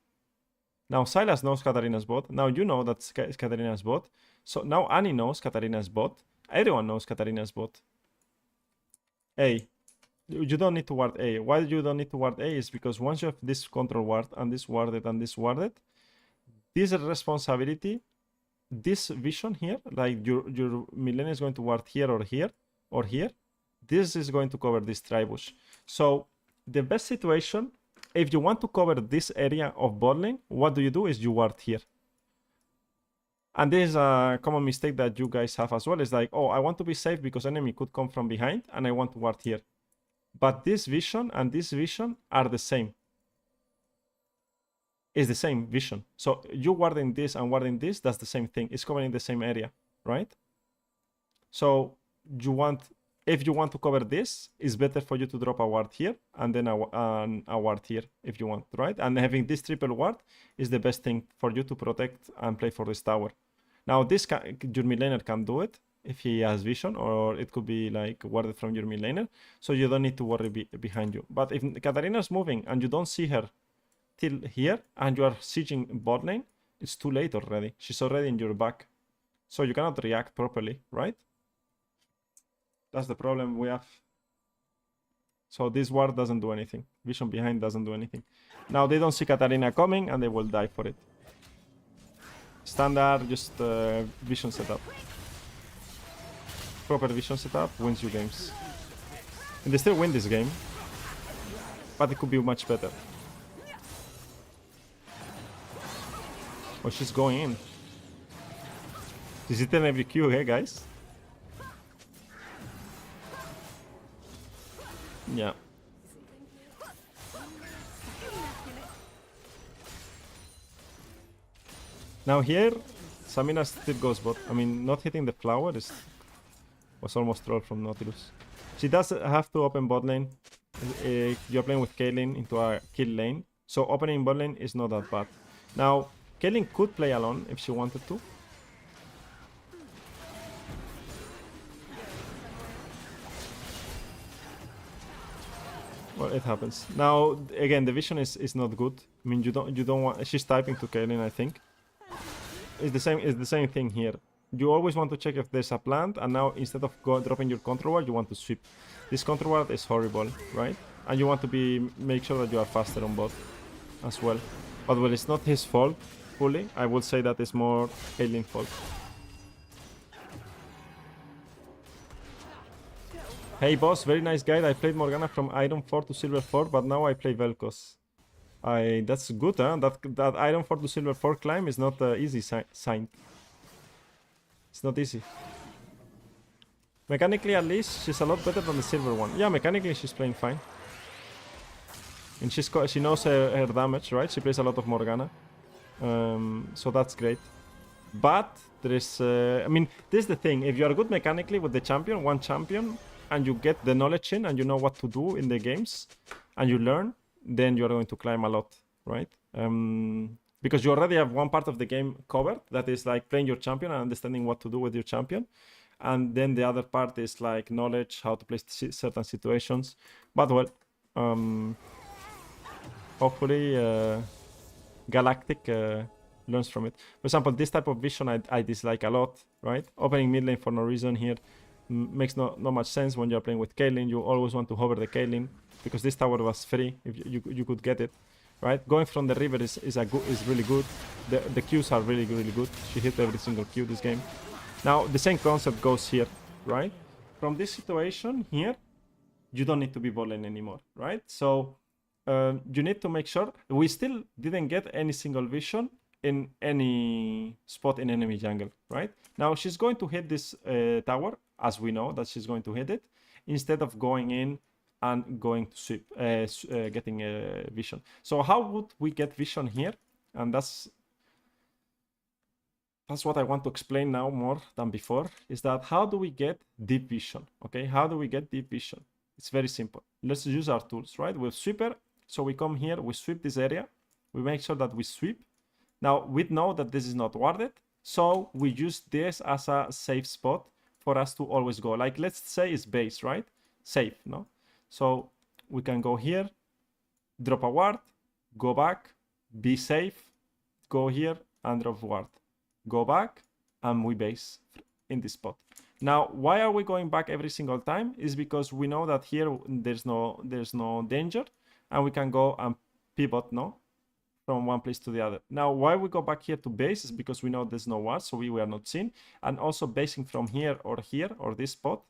Now Silas knows Katarina's bot. Now you know that's Katarina's bot. So now Annie knows Katarina's bot. Everyone knows Katarina's bot. A. You don't need to ward A. Why you don't need to ward A is because once you have this control ward and this warded and this warded, this responsibility, this vision here, like your Millennium is going to ward here or here or here. This is going to cover this tribush. So the best situation, if you want to cover this area of bot lane, what do? Is you ward here. And this is a common mistake that you guys have as well. It's like, oh, I want to be safe because enemy could come from behind and I want to ward here. But this vision and this vision are the same. It's the same vision. So you warding this and warding this, that's the same thing. It's covering the same area, right? So you want... If you want to cover this, it's better for you to drop a ward here and then a ward here if you want, right? And having this triple ward is the best thing for you to protect and play for this tower. Now, this your mid laner can do it if he has vision, or it could be like warded from your mid laner, so you don't need to worry behind you. But if Katarina's moving and you don't see her till here and you are sieging bot lane, it's too late already. She's already in your back. So you cannot react properly, right? That's the problem we have. So this ward doesn't do anything. Vision behind doesn't do anything. Now they don't see Katarina coming and they will die for it. Standard, just vision setup. Proper vision setup wins you games. And they still win this game. But it could be much better. Oh, she's going in. Is it an every Q, hey guys? Yeah. Now here, Samina still goes bot. I mean, not hitting the flower was almost troll from Nautilus. She does have to open bot lane. You're playing with Kaylin into a kill lane. So opening bot lane is not that bad. Now, Kaylin could play alone if she wanted to. Well, it happens. Now, again, the vision is not good. I mean, you don't want. She's typing to Kaylin, I think. It's the same thing here. You always want to check if there's a plant, and now instead of dropping your control ward, you want to sweep. This control ward is horrible, right? And you want to make sure that you are faster on bot as well. But well, it's not his fault fully. I would say that it's more Kaylin's fault. Hey boss, very nice guide. I played Morgana from Iron 4 to Silver 4, but now I play Vel'Koz. That's good, huh? That Iron 4 to Silver 4 climb is not easy sign. It's not easy. Mechanically, at least, she's a lot better than the Silver one. Yeah, mechanically, she's playing fine. And she knows her damage, right? She plays a lot of Morgana. So that's great. But there is... I mean, this is the thing. If you are good mechanically with the champion, one champion, and you get the knowledge in, and you know what to do in the games, and you learn, then you're going to climb a lot, right? Because you already have one part of the game covered, that is like playing your champion and understanding what to do with your champion. And then the other part is like knowledge, how to play certain situations. But well, hopefully Galactic learns from it. For example, this type of vision I dislike a lot, right? Opening mid lane for no reason here makes not much sense when you're playing with Kaylin. You always want to hover the Kaylin because this tower was free if you could get it, right? Going from the river is really good. The Qs are really good. She hit every single Q this game. Now the same concept goes here, right? From this situation here, you don't need to be bot lane anymore, right? So you need to make sure. We still didn't get any single vision in any spot in enemy jungle, right? Now she's going to hit this tower, as we know that she's going to hit it, instead of going in and going to sweep, getting a vision. So how would we get vision here? And that's what I want to explain now more than before, is that how do we get deep vision, okay? How do we get deep vision? It's very simple. Let's use our tools, right? With sweeper, so we come here, we sweep this area, we make sure that we sweep. Now, we know that this is not warded, so we use this as a safe spot for us to always go. Like, let's say it's base, right? Safe, no? So we can go here, drop a ward, go back, be safe, go here, and drop ward. Go back, and we base in this spot. Now, why are we going back every single time? Is because we know that here there's no danger, and we can go and pivot, no? From one place to the other. Now, why we go back here to base is because we know there's no ward, so we were not seen. And also basing from here, or this spot,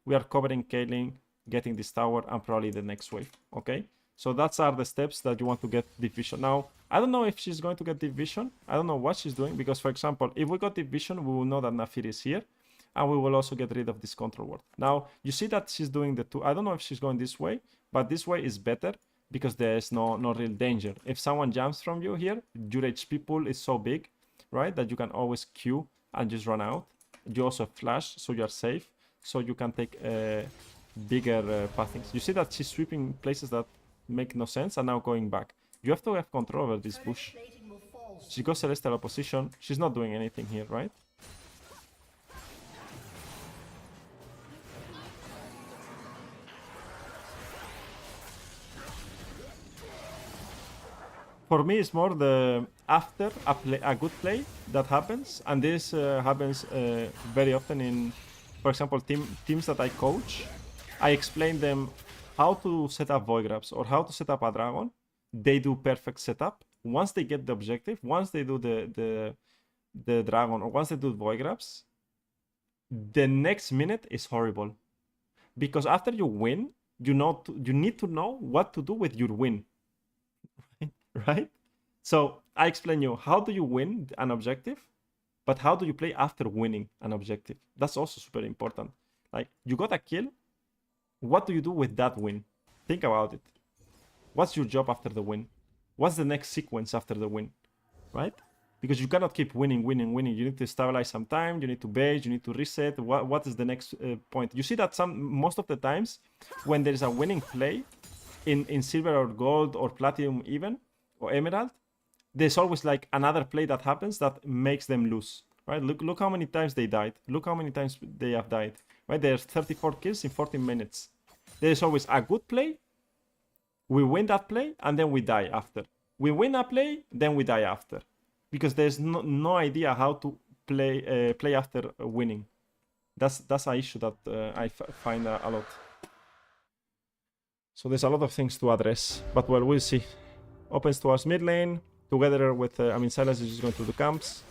we are covering Kaylin, getting this tower, and probably the next wave, okay? So that's are the steps that you want to get deep vision. Now, I don't know if she's going to get deep vision. I don't know what she's doing, because, for example, if we got deep vision, we will know that Nafir is here, and we will also get rid of this control ward. Now, you see that she's doing the two. I don't know if she's going this way, but this way is better, because there's no real danger. If someone jumps from you here, your HP pool is so big, right, that you can always Q and just run out. You also flash, so you're safe, so you can take bigger pathings. You see that she's sweeping places that make no sense and now going back. You have to have control over this bush. She goes Celestial Opposition. She's not doing anything here, right? For me, it's more the after a good play that happens, and this happens very often in, for example, teams that I coach. I explain them how to set up void grabs or how to set up a dragon. They do perfect setup. Once they get the objective, once they do the dragon, or once they do void grabs, the next minute is horrible, because after you win, you need to know what to do with your win. Right? So I explain you how do you win an objective, but how do you play after winning an objective? That's also super important. Like, you got a kill, what do you do with that win? think about it. What's your job after the win? What's the next sequence after the win, right? Because you cannot keep winning. You need to stabilize some time. You need to base. You need to reset. What is the next point? You see that most of the times when there is a winning play in silver or gold or platinum even or emerald, there's always like another play that happens that makes them lose, right? Look how many times they died. Look how many times they have died, right? There's 34 kills in 14 minutes. There's always a good play. We win that play and then we die after. We win a play, then we die after. Because there's no idea how to play after winning. That's an issue that I find a lot. So there's a lot of things to address, but well, we'll see. Opens towards mid lane together with I mean, Silas is just going to the camps.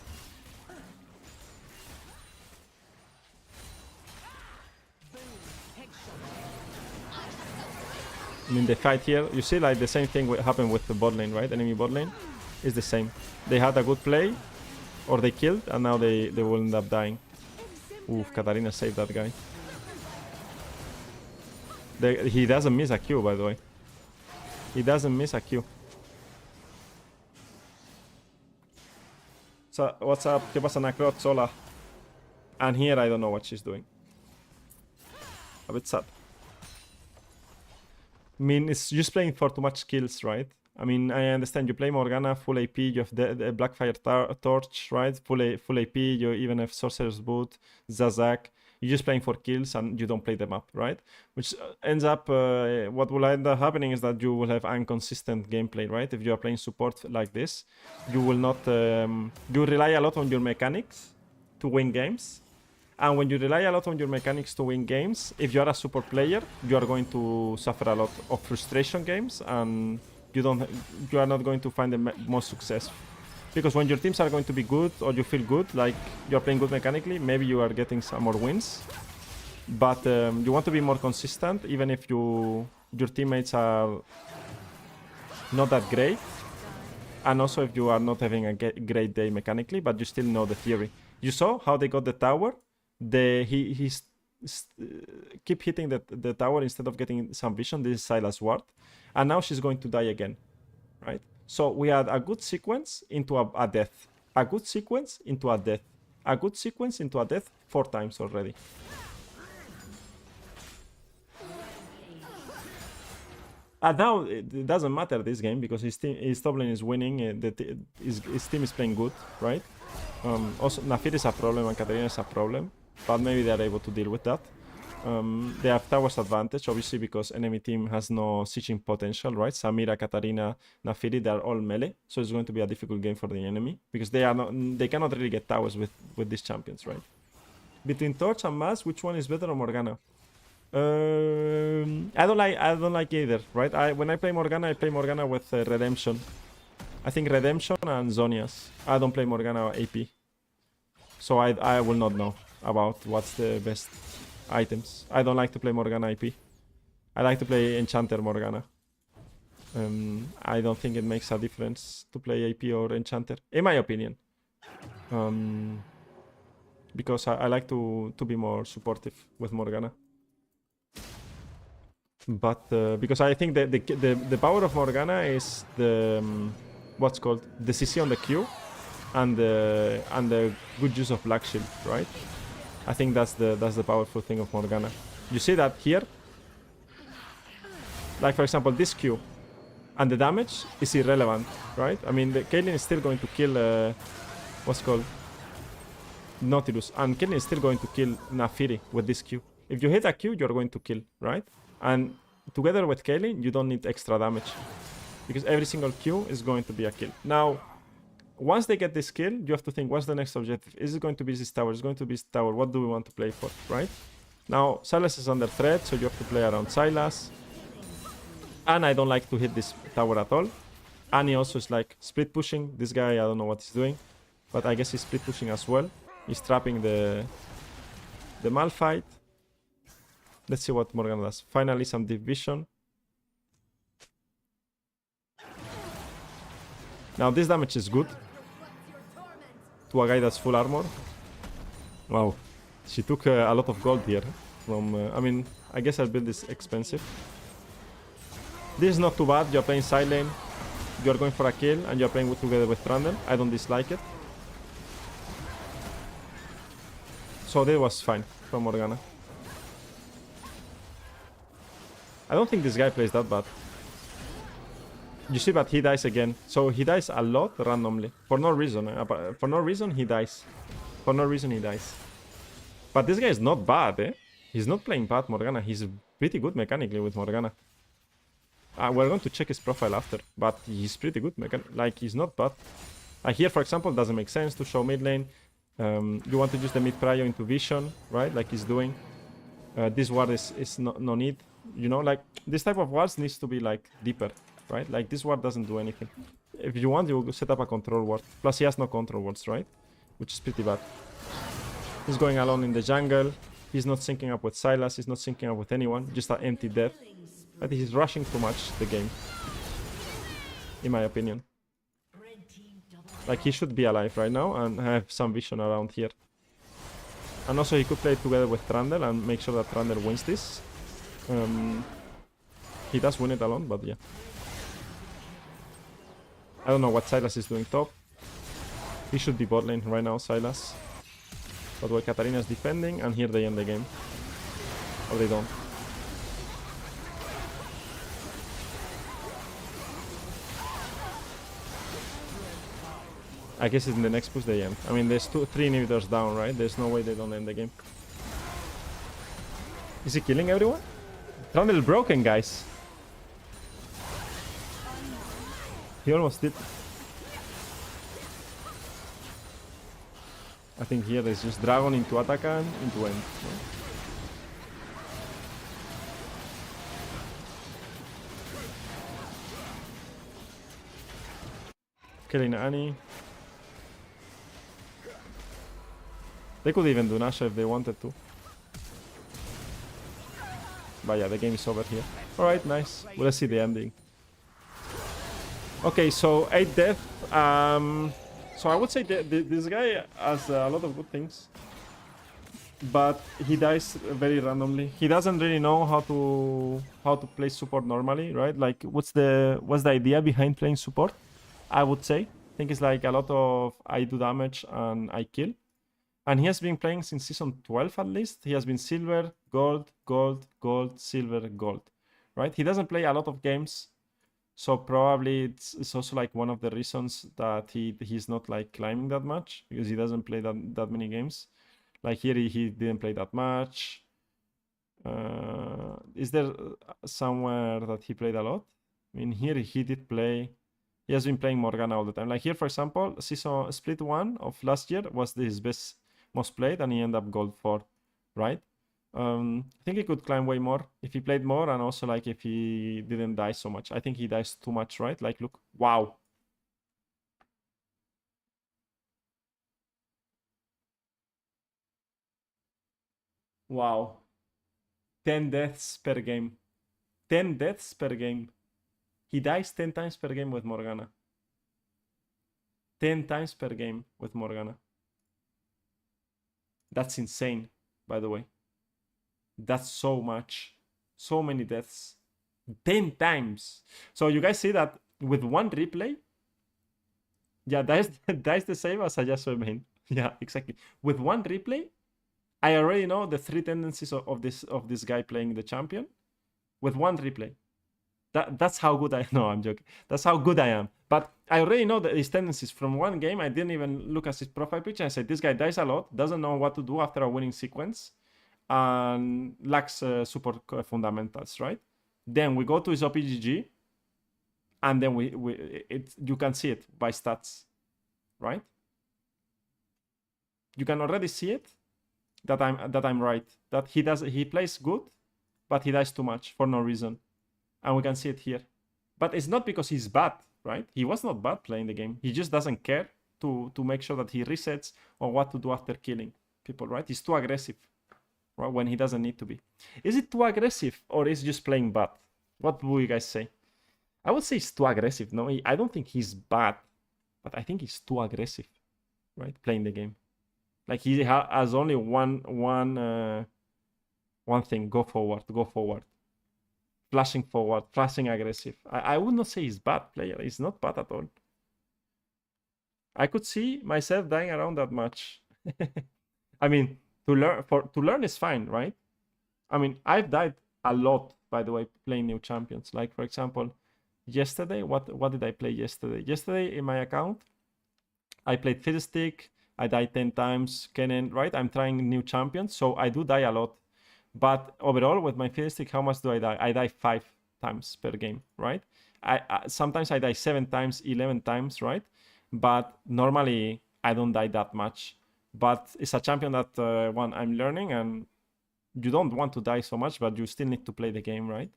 I mean, the fight here, you see like the same thing happened with the bot lane, right? Enemy bot lane is the same. They had a good play, or they killed, and now they will end up dying. Oof, Katarina saved that guy. He doesn't miss a Q, by the way. He doesn't miss a Q. So, what's up? ¿Qué pasa, Nakrot? Hola. And here, I don't know what she's doing. A bit sad. I mean, it's just playing for too much skills, right? I mean, I understand you play Morgana, full AP, you have the Blackfire Torch, right? Full AP, you even have Sorcerer's Boot, Zazak. You're just playing for kills and you don't play them up, right? Which ends up, what will end up happening is that you will have inconsistent gameplay, right? If you are playing support like this, you will not, you rely a lot on your mechanics to win games. And when you rely a lot on your mechanics to win games, if you are a support player, you are going to suffer a lot of frustration games, and you are not going to find the most success. Because when your teams are going to be good, or you feel good, like you're playing good mechanically, maybe you are getting some more wins. But you want to be more consistent, even if your teammates are not that great. And also if you are not having a great day mechanically, but you still know the theory. You saw how they got the tower? He keep hitting the tower instead of getting some vision. This is Silas Ward, and now she's going to die again, right? So we had a good sequence into a death, a good sequence into a death, a good sequence into a death 4 times already. And now it doesn't matter this game because his top lane is winning. His team is playing good, right? Also, Nafir is a problem and Katarina is a problem, but maybe they are able to deal with that. They have towers advantage, obviously, because enemy team has no sieging potential, right? Samira, Katarina, Nafiri, they are all melee, so it's going to be a difficult game for the enemy because they cannot really get towers with these champions, right? Between Torch and Mass, which one is better, or Morgana? I don't like either, right? When I play Morgana with Redemption. I think Redemption and Zonias. I don't play Morgana AP. So I will not know about what's the best items. I don't like to play Morgana AP. I like to play Enchanter Morgana. I don't think it makes a difference to play AP or Enchanter, in my opinion. Because I like to be more supportive with Morgana. But because I think that the power of Morgana is the what's called the CC on the Q and the good use of Black Shield, right? I think that's the powerful thing of Morgana. You see that here, like for example this Q, and the damage is irrelevant, right? I mean, the Caitlyn is still going to kill what's called Nautilus, and Caitlyn is still going to kill Nafiri with this Q. If you hit a Q, you're going to kill, right? And together with Caitlyn, you don't need extra damage because every single Q is going to be a kill. Now, once they get this kill, you have to think, what's the next objective? Is it going to be this tower? Is it going to be this tower? What do we want to play for, right? Now, Silas is under threat, so you have to play around Silas. And I don't like to hit this tower at all. And he also is like split pushing. This guy, I don't know what he's doing, but I guess he's split pushing as well. He's trapping the Malphite. Let's see what Morgana does. Finally, some deep vision. Now, this damage is good to a guy that's full armor. Wow. She took a lot of gold here. From I mean, I guess her build is expensive. This is not too bad. You're playing side lane. You're going for a kill, and you're playing together with Trundle. I don't dislike it. So that was fine from Morgana. I don't think this guy plays that bad. You see, but he dies again. So he dies a lot randomly. For no reason. For no reason, he dies. For no reason, he dies. But this guy is not bad, eh? He's not playing bad Morgana. He's pretty good mechanically with Morgana. We're going to check his profile after. But he's pretty good like, he's not bad. Here, for example, doesn't make sense to show mid lane. You want to use the mid prio into vision, right? Like he's doing. This ward is no need. You know, like, this type of wards needs to be, like, deeper, right? Like, this ward doesn't do anything. If you want, you set up a control ward. Plus, he has no control wards, right? Which is pretty bad. He's going alone in the jungle. He's not syncing up with Sylas. He's not syncing up with anyone. Just an empty death. I think he's rushing too much the game. In my opinion. Like, he should be alive right now and have some vision around here. And also, he could play together with Trundle and make sure that Trundle wins this. He does win it alone, but yeah. I don't know what Sylas is doing top. He should be bot lane right now, Sylas. But while Katarina is defending, and here they end the game. Or they don't. I guess in the next push they end. I mean, there's 3 inhibitors down, right? There's no way they don't end the game. Is he killing everyone? Trundle broken, guys. He almost did. I think here there's just Dragon into Atakan, into end. Killing Annie. They could even do Nasha if they wanted to. But yeah, the game is over here. Alright, nice. Well, let's see the ending. Okay, so 8 death. So I would say this guy has a lot of good things. But he dies very randomly. He doesn't really know how to play support normally, right? Like, what's the idea behind playing support? I would say. I think it's like a lot of I do damage and I kill. And he has been playing since season 12 at least. He has been silver, gold, gold, gold, silver, gold. Right? He doesn't play a lot of games. So probably it's also like one of the reasons that he's not like climbing that much. Because he doesn't play that many games. Like here he didn't play that much. Is there somewhere that he played a lot? I mean, here he did play. He has been playing Morgana all the time. Like here, for example, season split 1 of last year was his best, most played, and he ended up gold 4, right? I think he could climb way more if he played more, and also like if he didn't die so much. I think he dies too much, right? Like, look, wow. Wow. 10 deaths per game. 10 deaths per game. He dies 10 times per game with Morgana. 10 times per game with Morgana. That's insane, by the way. That's so much. So many deaths. 10 times. So you guys see that with one replay? Yeah, that's the same as I just main. Yeah, exactly. With one replay, I already know the 3 tendencies of this guy playing the champion. With one replay. That's how good I know. I'm joking. That's how good I am. But I already know that his tendencies from one game. I didn't even look at his profile picture. I said, this guy dies a lot, doesn't know what to do after a winning sequence, and lacks support fundamentals, right? Then we go to his OPGG, and then you can see it by stats, right? You can already see it that I'm right. That he plays good, but he dies too much for no reason. And we can see it here. But it's not because he's bad, right? He was not bad playing the game. He just doesn't care to make sure that he resets or what to do after killing people, right? He's too aggressive, right? When he doesn't need to be. Is it too aggressive or is he just playing bad? What will you guys say? I would say it's too aggressive. No, I don't think he's bad, but I think he's too aggressive, right? Playing the game. Like he has only one thing: go forward, go forward. flashing forward, flashing aggressive. I would not say he's bad player. He's not bad at all. I could see myself dying around that much. I mean, to learn is fine, right? I mean, I've died a lot, by the way, playing new champions. Like for example, yesterday, what did I play yesterday? Yesterday in my account, I played Fiddlestick. I died 10 times. Kennen, right? I'm trying new champions, so I do die a lot. But overall, with my Fiddlestick, how much do I die? I die 5 times per game, right? Sometimes I die 7 times, 11 times, right? But normally I don't die that much. But it's a champion that one I'm learning, and you don't want to die so much, but you still need to play the game, right?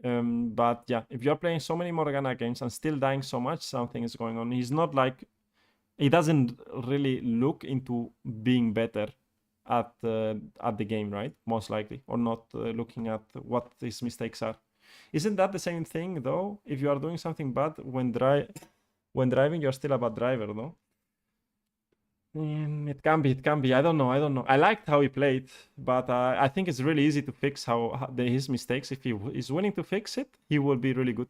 But yeah, if you're playing so many Morgana games and still dying so much, something is going on. He's not like, he doesn't really look into being better at the game, right? Most likely, or not looking at what his mistakes are. Isn't that the same thing though? If you are doing something bad when driving, you're still a bad driver, no? It can be. I don't know. I liked how he played, but I think it's really easy to fix his mistakes. If he is willing to fix it, he will be really good.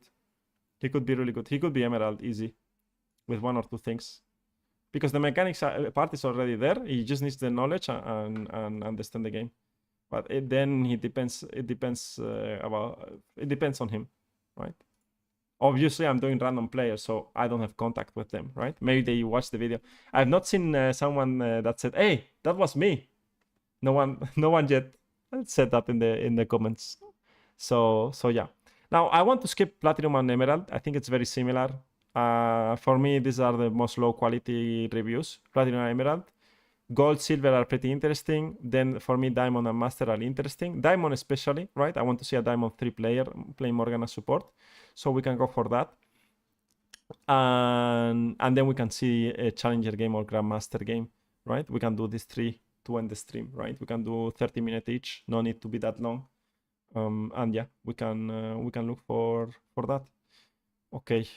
He could be really good. He could be Emerald easy with 1 or 2 things, because the mechanics part is already there. He just needs the knowledge and understand the game. But then it depends. It depends on him, right? Obviously, I'm doing random players, so I don't have contact with them, right? Maybe they watch the video. I've not seen someone that said, "Hey, that was me." No one yet said that in the comments. So yeah. Now I want to skip Platinum and Emerald. I think it's very similar. For me, these are the most low quality reviews. Platinum and Emerald. Gold, Silver are pretty interesting. Then for me, Diamond and Master are interesting. Diamond especially, right? I want to see a Diamond 3 player playing Morgana support. So we can go for that. And then we can see a Challenger game or Grandmaster game, right? We can do these 3 to end the stream, right? We can do 30 minutes each. No need to be that long. And yeah, we can look for that. Okay.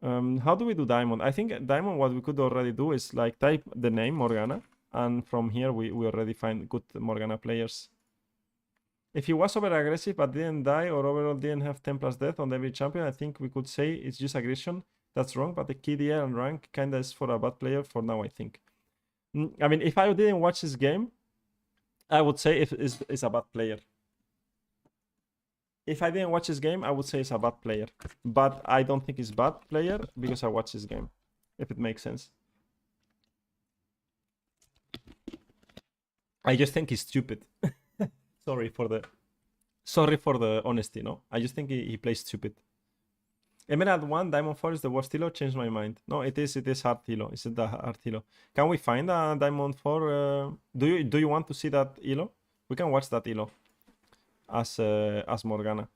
How do we do Diamond? I think Diamond, what we could already do is like type the name Morgana, and from here we already find good Morgana players. If he was over aggressive but didn't die, or overall didn't have 10 plus death on every champion, I think we could say it's just aggression. That's wrong, but the KDL and rank kinda is for a bad player for now, I think. I mean, if I didn't watch this game, I would say it's a bad player. If I didn't watch this game, I would say it's a bad player. But I don't think it's bad player because I watched this game, if it makes sense. I just think he's stupid. Sorry for the honesty, no? I just think he plays stupid. Emerald 1, Diamond 4 is the worst elo. Changed my mind. No, it is hard elo. Is it the hard elo? Can we find a Diamond 4? Do you want to see that elo? We can watch that elo as Morgana.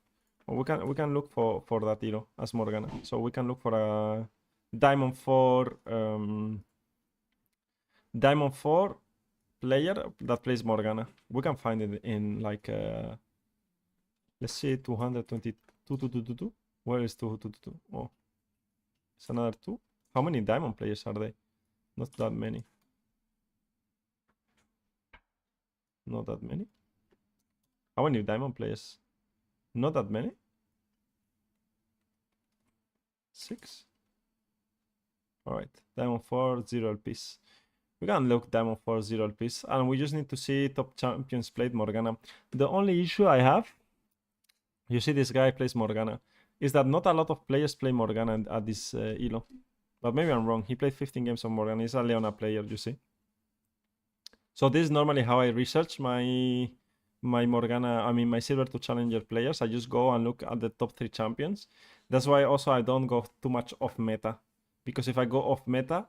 Or we can look for that elo as Morgana. So we can look for a Diamond 4 player that plays Morgana. We can find it in like let's see, 222. Where is 222? Oh, it's another 2. How many Diamond players are they? Not that many. Not that many. How many Diamond players? Not that many. 6. All right, Diamond 4 0 LPs. We can look Diamond 4 0 LPs, and we just need to see top champions played Morgana. The only issue I have, you see this guy plays Morgana, is that not a lot of players play Morgana at this elo. But maybe I'm wrong. He played 15 games on Morgana. He's a Leona player, you see. So this is normally how I research my Morgana, I mean my Silver to Challenger players. I just go and look at the top 3 champions. That's why also I don't go too much off meta. Because if I go off meta,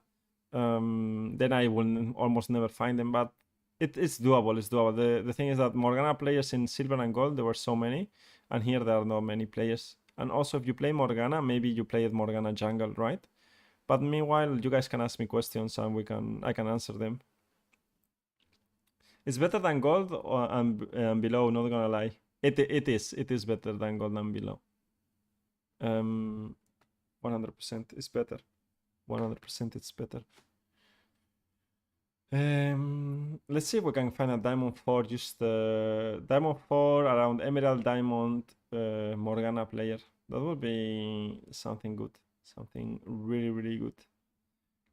then I will almost never find them. But it's doable, it's doable. The thing is that Morgana players in Silver and Gold, there were so many. And here there are not many players. And also if you play Morgana, maybe you played Morgana jungle, right? But meanwhile, you guys can ask me questions and I can answer them. It's better than Gold and below, not gonna lie. It is better than Gold and below. 100% is better. 100% it's better. Let's see if we can find a Diamond 4, just Diamond 4 around Emerald, Diamond, Morgana player. That would be something good. Something really, really good.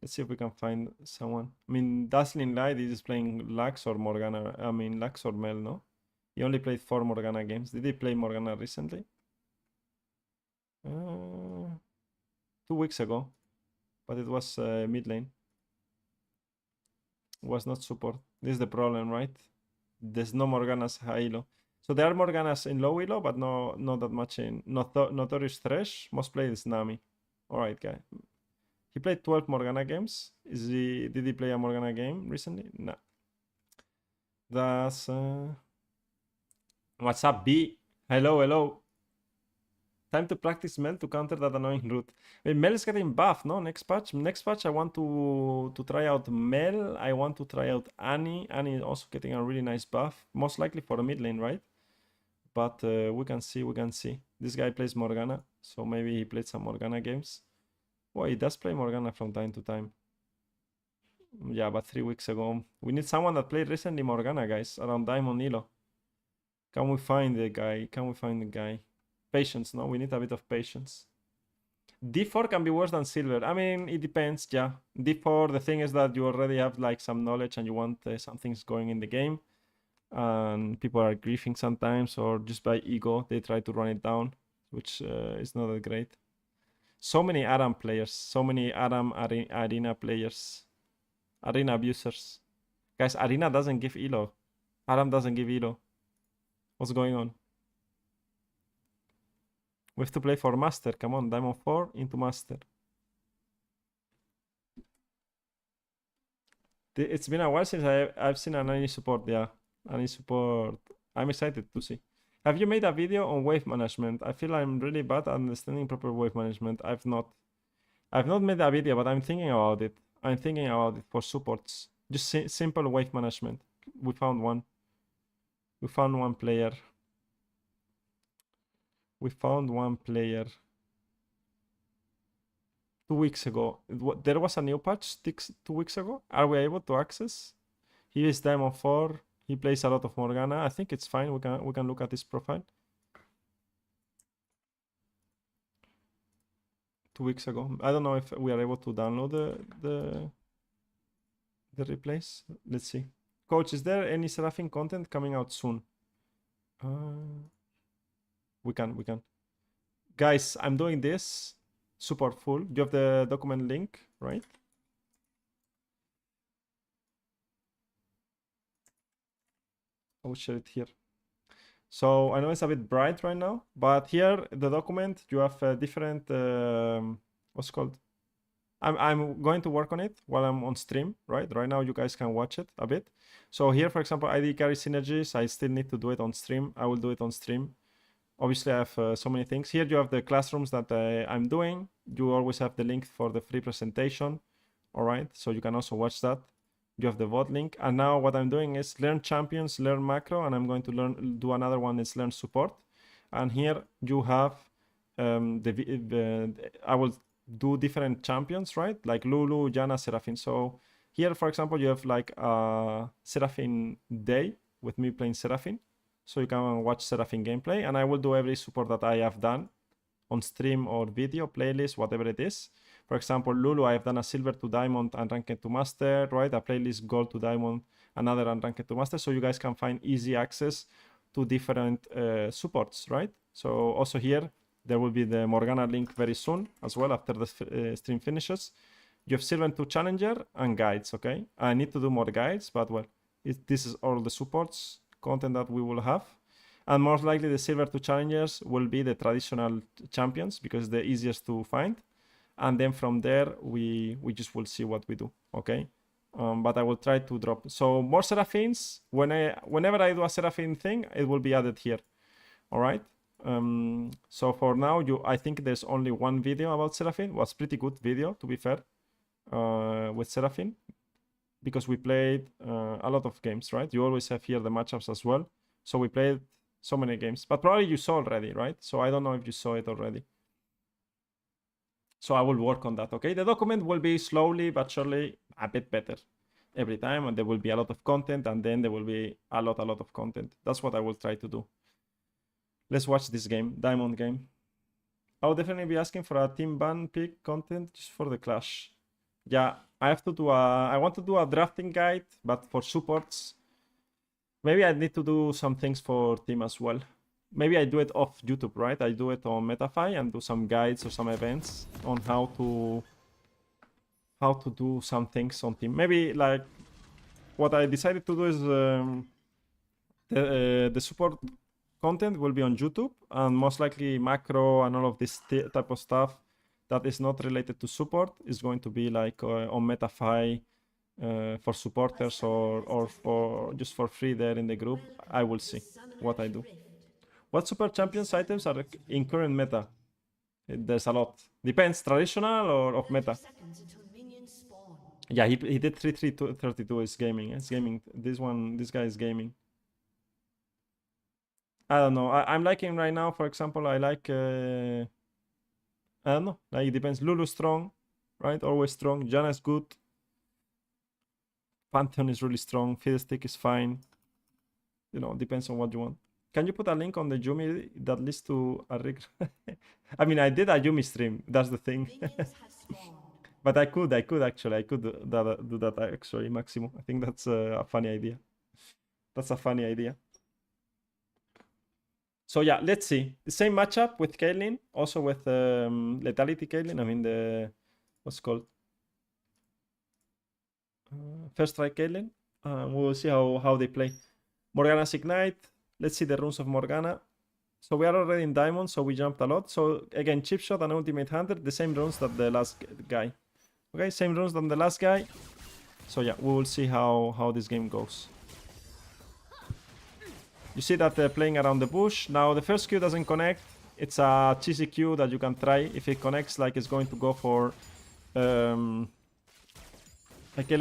Let's see if we can find someone. I mean, Dazzling Light is playing Lux or Morgana. I mean, Lux or Mel, no? He only played 4 Morgana games. Did he play Morgana recently? 2 weeks ago. But it was mid lane. It was not support. This is the problem, right? There's no Morganas high elo. So there are Morganas in low elo, but not that much in Notorious Thresh. Most played is Nami. Alright, guy. He played 12 Morgana games. Did he play a Morgana game recently? No. That's what's up, B? Hello, hello. Time to practice Mel to counter that annoying root. I mean, Mel is getting buffed, no? Next patch. Next patch, I want to try out Mel. I want to try out Annie. Annie is also getting a really nice buff. Most likely for the mid lane, right? But we can see, we can see. This guy plays Morgana, so maybe he played some Morgana games. Well, he does play Morgana from time to time. Yeah, but 3 weeks ago. We need someone that played recently Morgana, guys, around Diamond Elo. Can we find the guy? Can we find the guy? Patience, no? We need a bit of patience. D4 can be worse than silver. I mean, it depends, yeah. D4, the thing is that you already have like some knowledge and you want some things going in the game. And people are griefing sometimes, or just by ego, they try to run it down, which is not that great. So many Aram players, so many Aram Arena players, Arena abusers. Guys, Arena doesn't give elo. Aram doesn't give elo. What's going on? We have to play for Master. Come on, Diamond 4 into Master. It's been a while since I've seen an any support. Yeah, any support. I'm excited to see. Have you made a video on wave management? I feel I'm really bad at understanding proper wave management. I've not made a video, but I'm thinking about it. I'm thinking about it for supports. Just simple wave management. We found one. We found one player. We found one player 2 weeks ago. There was a new patch 2 weeks ago. Are we able to access? He is Diamond 4. He plays a lot of Morgana. I think it's fine. We can look at his profile. 2 weeks ago. I don't know if we are able to download the replays. Let's see. Coach, is there any Seraphim content coming out soon? We can. Guys, I'm doing this. Support full. You have the document link, right? I will share it here. So I know it's a bit bright right now, but here the document you have different what's called. I'm going to work on it while I'm on stream, right? Right now you guys can watch it a bit. So here, for example, ID carry synergies. I still need to do it on stream. I will do it on stream. Obviously, I have so many things. Here you have the classrooms that I'm doing. You always have the link for the free presentation. All right, so you can also watch that. You have the VOD link. And now what I'm doing is learn champions, learn macro, and I'm going to do another one is learn support. And here you have I will do different champions, right? Like Lulu, Jana, Seraphine. So here, for example, you have like a Seraphine day with me playing Seraphine. So you can watch Seraphine gameplay, and I will do every support that I have done on stream or video, playlist, whatever it is. For example, Lulu, I have done a silver to diamond and ranked to master, right? A playlist gold to diamond, another and ranked to master. So you guys can find easy access to different supports, right? So also here, there will be the Morgana link very soon as well after the stream finishes. You have silver to challenger and guides, okay? I need to do more guides, but well, this is all the supports content that we will have, and most likely the silver to challengers will be the traditional champions because they're easiest to find, and then from there we just will see what we do, okay? But I will try to drop so more Seraphines. Whenever I do a Seraphine thing, it will be added here. All right. So for now, I think there's only one video about Seraphine. It was pretty good video, to be fair, with Seraphine, because we played a lot of games, right? You always have here the matchups as well. So we played so many games, but probably you saw already, right? So I don't know if you saw it already. So I will work on that, okay? The document will be slowly but surely a bit better every time, and there will be a lot of content, and then there will be a lot of content. That's what I will try to do. Let's watch this game, Diamond game. I'll definitely be asking for a team ban pick content just for the clash. Yeah, I have to do I want to do a drafting guide, but for supports. Maybe I need to do some things for team as well. Maybe I do it off YouTube, right? I do it on Metafy and do some guides or some events on how to do some things on team. Maybe like what I decided to do is the support content will be on YouTube, and most likely macro and all of this type of stuff that is not related to support is going to be like on Metafy for supporters or for just for free there in the group. I will see what I do. What super champions items are in current meta? There's a lot. Depends, traditional or of meta. Yeah, he did 3332 is gaming. It's gaming. This guy is gaming. I don't know. I'm liking right now, for example, I like I don't know. Like it depends. Lulu strong, right? Always strong. Janna is good. Pantheon is really strong. Fiddlestick is fine. You know, depends on what you want. Can you put a link on the Yumi that leads to a rig? I mean, I did a Yumi stream. That's the thing. But I could actually. I could do that actually, Maximo. I think that's a funny idea. That's a funny idea. So yeah, let's see. The same matchup with Caitlyn, also with Lethality Caitlyn. I mean the what's it called First Strike Caitlyn. We'll see how they play. Morgana's Ignite. Let's see the runes of Morgana. So we are already in Diamond, so we jumped a lot. So again, Chip Shot and Ultimate Hunter, the same runes that the last guy. Okay, same runes than the last guy. So yeah, we will see how this game goes. You see that they're playing around the bush. Now the first Q doesn't connect. It's a cheesy Q that you can try. If it connects, like it's going to go for... Kelly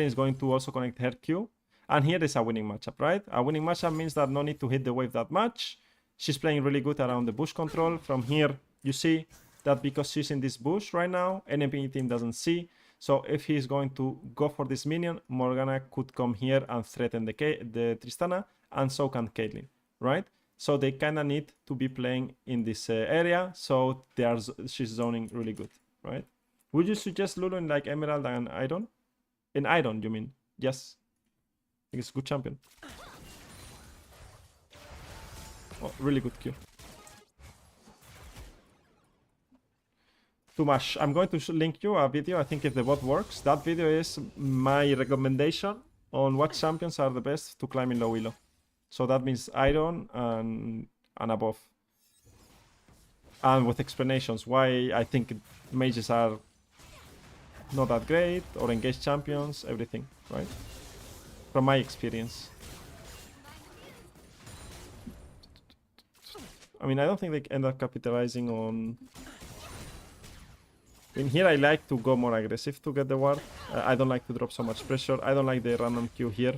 is going to also connect her Q. And here is a winning matchup, right? A winning matchup means that no need to hit the wave that much. She's playing really good around the bush control. From here, you see that because she's in this bush right now, enemy team doesn't see. So if he's going to go for this minion, Morgana could come here and threaten the Tristana, and so can Caitlyn, right? So they kind of need to be playing in this area, so she's zoning really good, right? Would you suggest Lulu in like Emerald and Iron? In Iron, you mean? Yes. I think it's a good champion. Oh, really good Q. Too much. I'm going to link you a video. I think if the bot works, that video is my recommendation on what champions are the best to climb in low elo. So that means Iron and above. And with explanations why I think mages are not that great, or engaged champions, everything, right? From my experience. I mean, I don't think they end up capitalizing on... In here, I like to go more aggressive to get the ward. I don't like to drop so much pressure. I don't like the random Q here.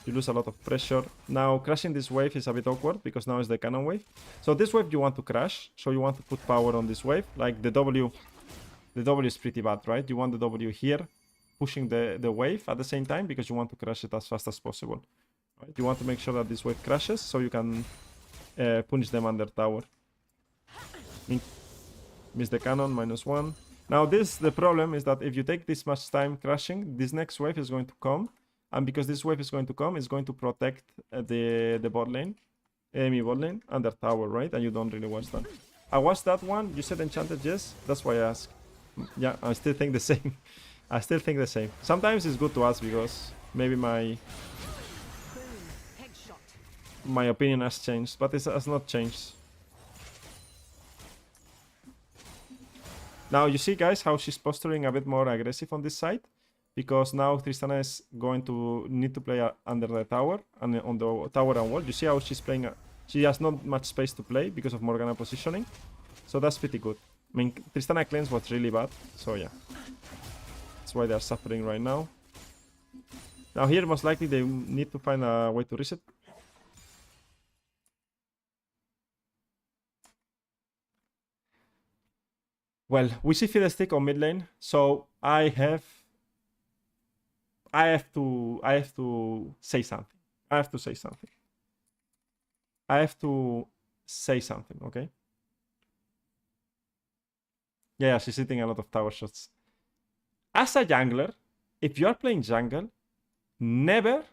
You lose a lot of pressure. Now, crashing this wave is a bit awkward because now it's the cannon wave. So this wave you want to crash. So you want to put power on this wave. Like the W. The W is pretty bad, right? You want the W here, pushing the wave at the same time because you want to crash it as fast as possible. Right? You want to make sure that this wave crashes so you can punish them under tower. Miss the cannon, -1. Now the problem is that if you take this much time crashing, this next wave is going to come. And because this wave is going to come, it's going to protect the bot lane, enemy bot lane, under tower, right? And you don't really watch that. I watched that one. You said enchanted, yes? That's why I asked. Yeah, I still think the same. I still think the same. Sometimes it's good to ask because maybe my opinion has changed, but it has not changed. Now you see, guys, how she's posturing a bit more aggressive on this side, because now Tristana is going to need to play under the tower and on the tower and wall. You see how she's playing? She has not much space to play because of Morgana positioning, so that's pretty good. I mean, Tristana cleanse was really bad, so yeah, that's why they're suffering right now. Now here, most likely they need to find a way to reset. Well, we see Fiddlestick on mid lane, so I have to say something. I have to say something, okay? Yeah, she's hitting a lot of tower shots. As a jungler, if you are playing jungle, never,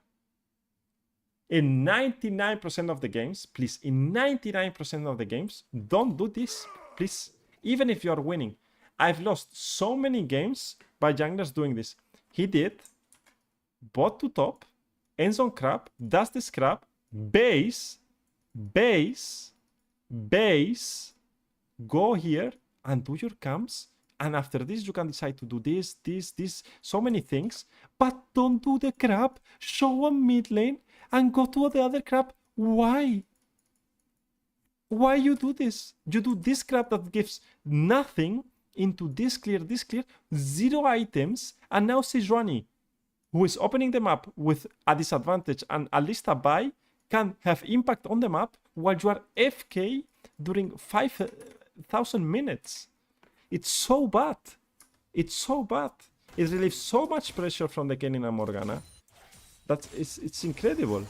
in 99% of the games, please, in 99% of the games, don't do this, please. Even if you are winning. I've lost so many games by junglers doing this. He did bot to top, end zone crab, does this crab, base, go here and do your camps. And after this, you can decide to do this, so many things. But don't do the crab, show a mid lane, and go to the other crab. Why? Why you do this? You do this crab that gives nothing into this clear, 0 items, and now Sejuani, who is opening the map with a disadvantage and at least a buy, can have impact on the map while you are FK during 5,000 minutes. It's so bad. It's so bad. It relieves so much pressure from the Kennen and Morgana. It's incredible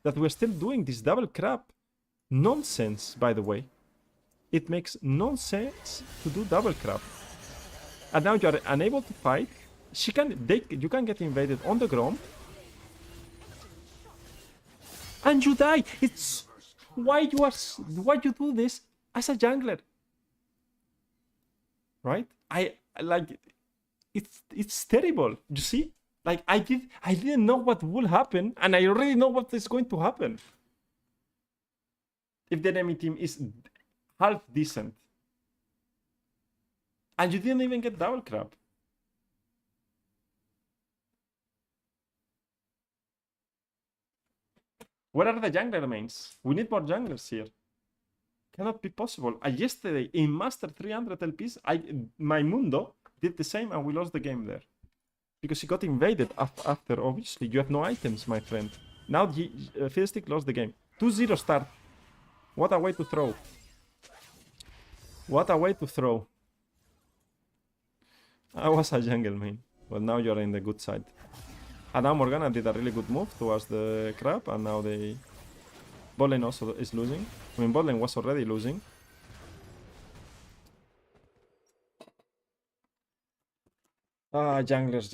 that we're still doing this double crap. Nonsense, by the way. It makes no sense to do double crap. And now you are unable to fight. You can get invaded on the ground. And you die. It's why you do this as a jungler. Right? I like it's terrible. You see? Like I didn't know what will happen, and I already know what is going to happen. If the enemy team is half decent. And you didn't even get double crap. Where are the jungler mains? We need more junglers here. Cannot be possible. Yesterday in Master 300 LPs, my Mundo did the same and we lost the game there. Because he got invaded after, obviously. You have no items, my friend. Now Fiddlestick lost the game. 2-0 start. What a way to throw. What a way to throw. I was a jungle main. Well, now you're in the good side. And now Morgana did a really good move towards the crab, and now the bot lane also is losing. I mean, bot lane was already losing. Ah, junglers.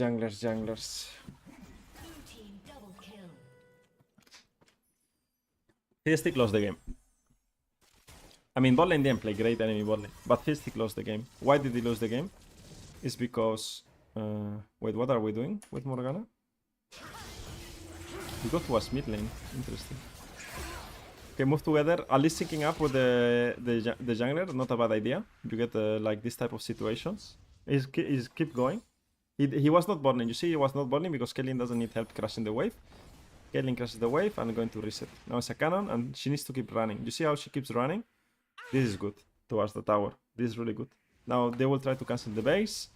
Fiddlestick lost the game. I mean, bot lane didn't play great enemy bot lane, but Fiddlestick lost the game. Why did he lose the game? It's because... wait, what are we doing with Morgana? We go to a mid lane. Interesting. Okay, move together. At least syncing up with the jungler, not a bad idea. You get like this type of situations. Is keep going. He was not bot lane. You see, he was not bot lane because Caitlyn doesn't need help crashing the wave. Caitlyn crashes the wave and going to reset. Now it's a cannon and she needs to keep running. You see how she keeps running? This is good towards the tower. This is really good. Now they will try to cancel the base.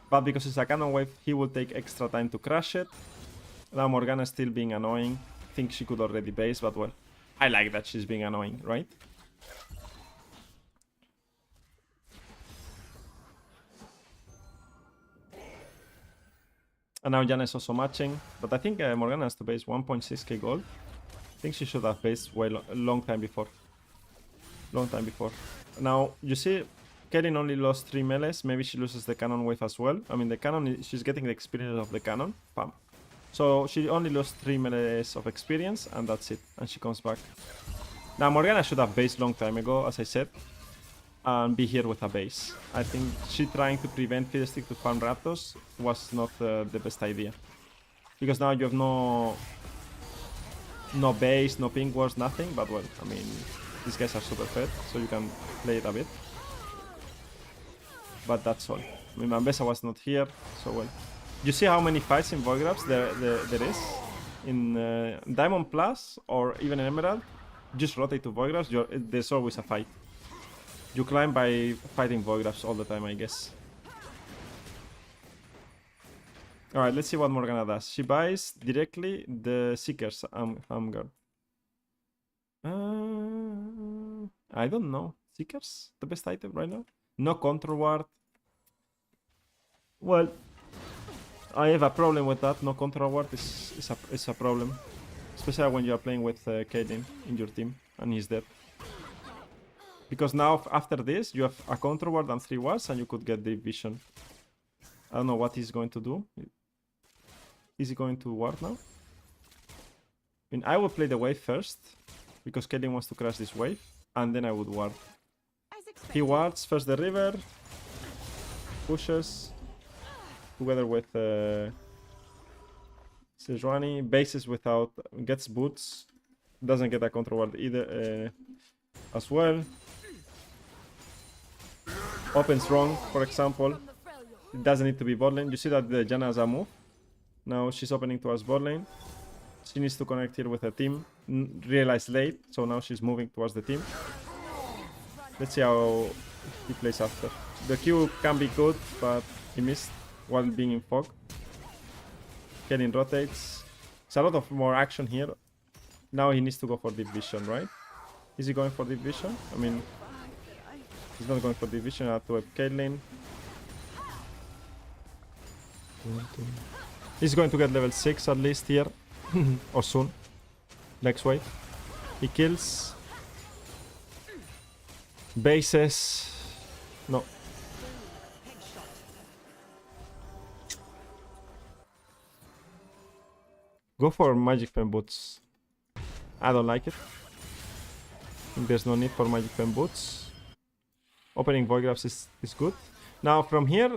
But because it's a cannon wave, he will take extra time to crash it. Now Morgana is still being annoying. I think she could already base, but well. I like that she's being annoying, right? And now Janna is also matching. But I think Morgana has to base 1.6k gold. I think she should have based a long time before. Now, you see, Caitlyn only lost 3 melees. Maybe she loses the cannon wave as well. I mean, the cannon, she's getting the experience of the cannon. Bam. So she only lost 3 melees of experience, and that's it. And she comes back. Now, Morgana should have based long time ago, as I said. And be here with a base. I think she trying to prevent Fiddlestick to farm Raptors was not the best idea. Because now you have no base, no ping wars, nothing. But well, I mean, these guys are super fed, so you can play it a bit. But that's all. I mean, Mambesa was not here, so well. You see how many fights in Void Grabs there is? In Diamond Plus, or even in Emerald, just rotate to Void Grabs, there's always a fight. You climb by fighting Void Grabs all the time, I guess. Alright, let's see what Morgana does. She buys directly the Seeker's Hammer. I don't know. Seeker's the best item right now? No control ward. Well, I have a problem with that. No control ward is a problem. Especially when you are playing with Caitlyn in your team and he's dead. Because now after this, you have a counter ward and 3 wards, and you could get the vision. I don't know what he's going to do. Is he going to ward now? I mean, I would play the wave first, because Caitlyn wants to crash this wave, and then I would ward. He wards first the river, pushes, together with Sejuani, bases without, gets boots, doesn't get a counter ward either as well. Opens wrong, for example. It doesn't need to be bot lane. You see that the Janna has a move. Now she's opening towards bot lane. She needs to connect here with a team. Realize late, so now she's moving towards the team. Let's see how he plays after. The Q can be good, but he missed while being in fog. Caitlyn rotates. It's a lot of more action here. Now he needs to go for deep vision, right? Is he going for deep vision? I mean, he's not going for deep vision. I have to have Caitlyn. He's going to get level 6 at least here. Or soon. Next wave. He kills. Bases. No. Go for Magic Pen Boots. I don't like it. There's no need for Magic Pen Boots. Opening Void Grabs is good. Now from here,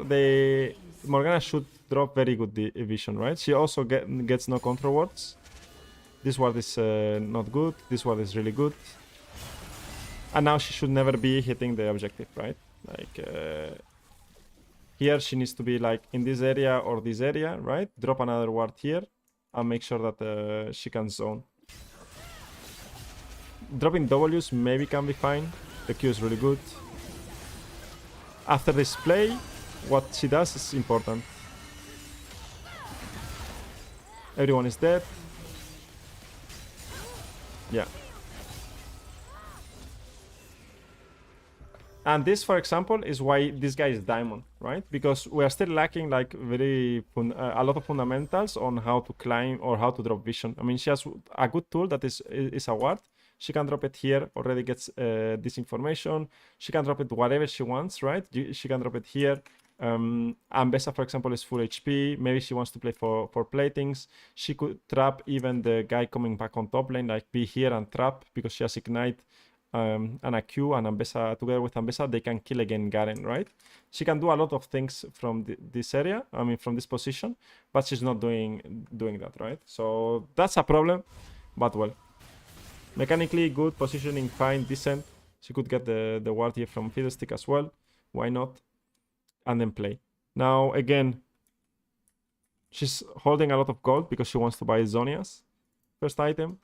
Morgana should drop very good vision, right? She also gets no counter wards. This ward is not good. This ward is really good. And now she should never be hitting the objective, right? Like here she needs to be like in this area or this area, right? Drop another ward here and make sure that she can zone. Dropping W's maybe can be fine. The Q is really good. After this play, what she does is important. Everyone is dead. Yeah. And this, for example, is why this guy is diamond, right? Because we are still lacking like a lot of fundamentals on how to climb or how to drop vision. I mean, she has a good tool that is a ward. She can drop it here, already gets this information. She can drop it whatever she wants, right? She can drop it here. Ambessa, for example, is full HP. Maybe she wants to play for platings. She could trap even the guy coming back on top lane, like be here and trap, because she has Ignite and a Q, and Ambessa, together with Ambessa, they can kill again Garen, right? She can do a lot of things from this area, I mean, from this position, but she's not doing that, right? So that's a problem, but well. Mechanically good, positioning fine, decent. She could get the ward here from Fiddlestick as well. Why not? And then play. Now again, she's holding a lot of gold because she wants to buy Zonia's first item.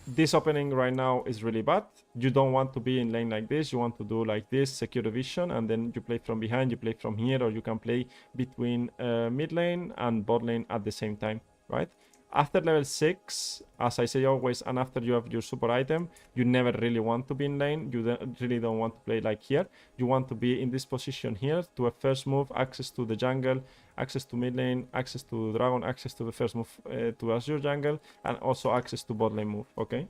This opening right now is really bad. You don't want to be in lane like this. You want to do like this, secure the vision, and then you play from behind, you play from here, or you can play between mid lane and bot lane at the same time, right? After level 6, as I say always, and after you have your super item, you never really want to be in lane. You really don't want to play like here. You want to be in this position here to a first move, access to the jungle, access to mid lane, access to dragon, access to the first move to Azure jungle, and also access to bot lane move, okay?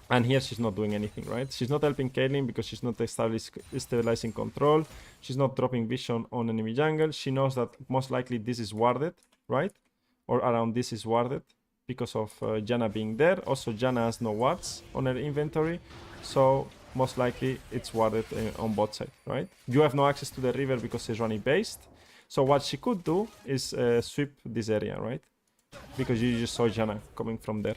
And here she's not doing anything, right? She's not helping Caitlyn because she's not stabilizing control. She's not dropping vision on enemy jungle. She knows that most likely this is warded, right? Or around this is warded because of Janna being there. Also, Janna has no wards on her inventory, so most likely it's warded on bot side, right? You have no access to the river because Sejuani based. So what she could do is sweep this area, right? Because you just saw Janna coming from there.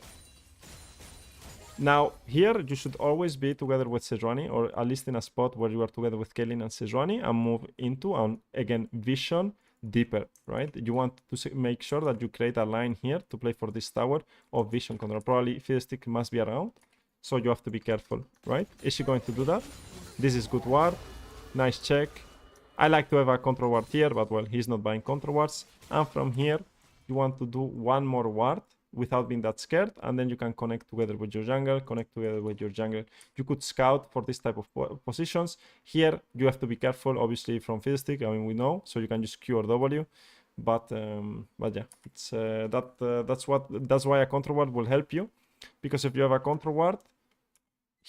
Now, here you should always be together with Sejuani, or at least in a spot where you are together with Caitlyn and Sejuani, and move into, and again, vision deeper, right? You want to make sure that you create a line here to play for this tower of vision control. Probably Fiddlestick must be around, so you have to be careful, right? Is she going to do that? This is good ward. Nice check. I like to have a control ward here, but well, he's not buying control wards. And from here, you want to do one more ward without being that scared, and then you can connect together with your jungle, You could scout for this type of positions. Here, you have to be careful, obviously, from Fiddlestick. I mean, we know, so you can just Q or W. But yeah, it's that's why a control ward will help you, because if you have a control ward,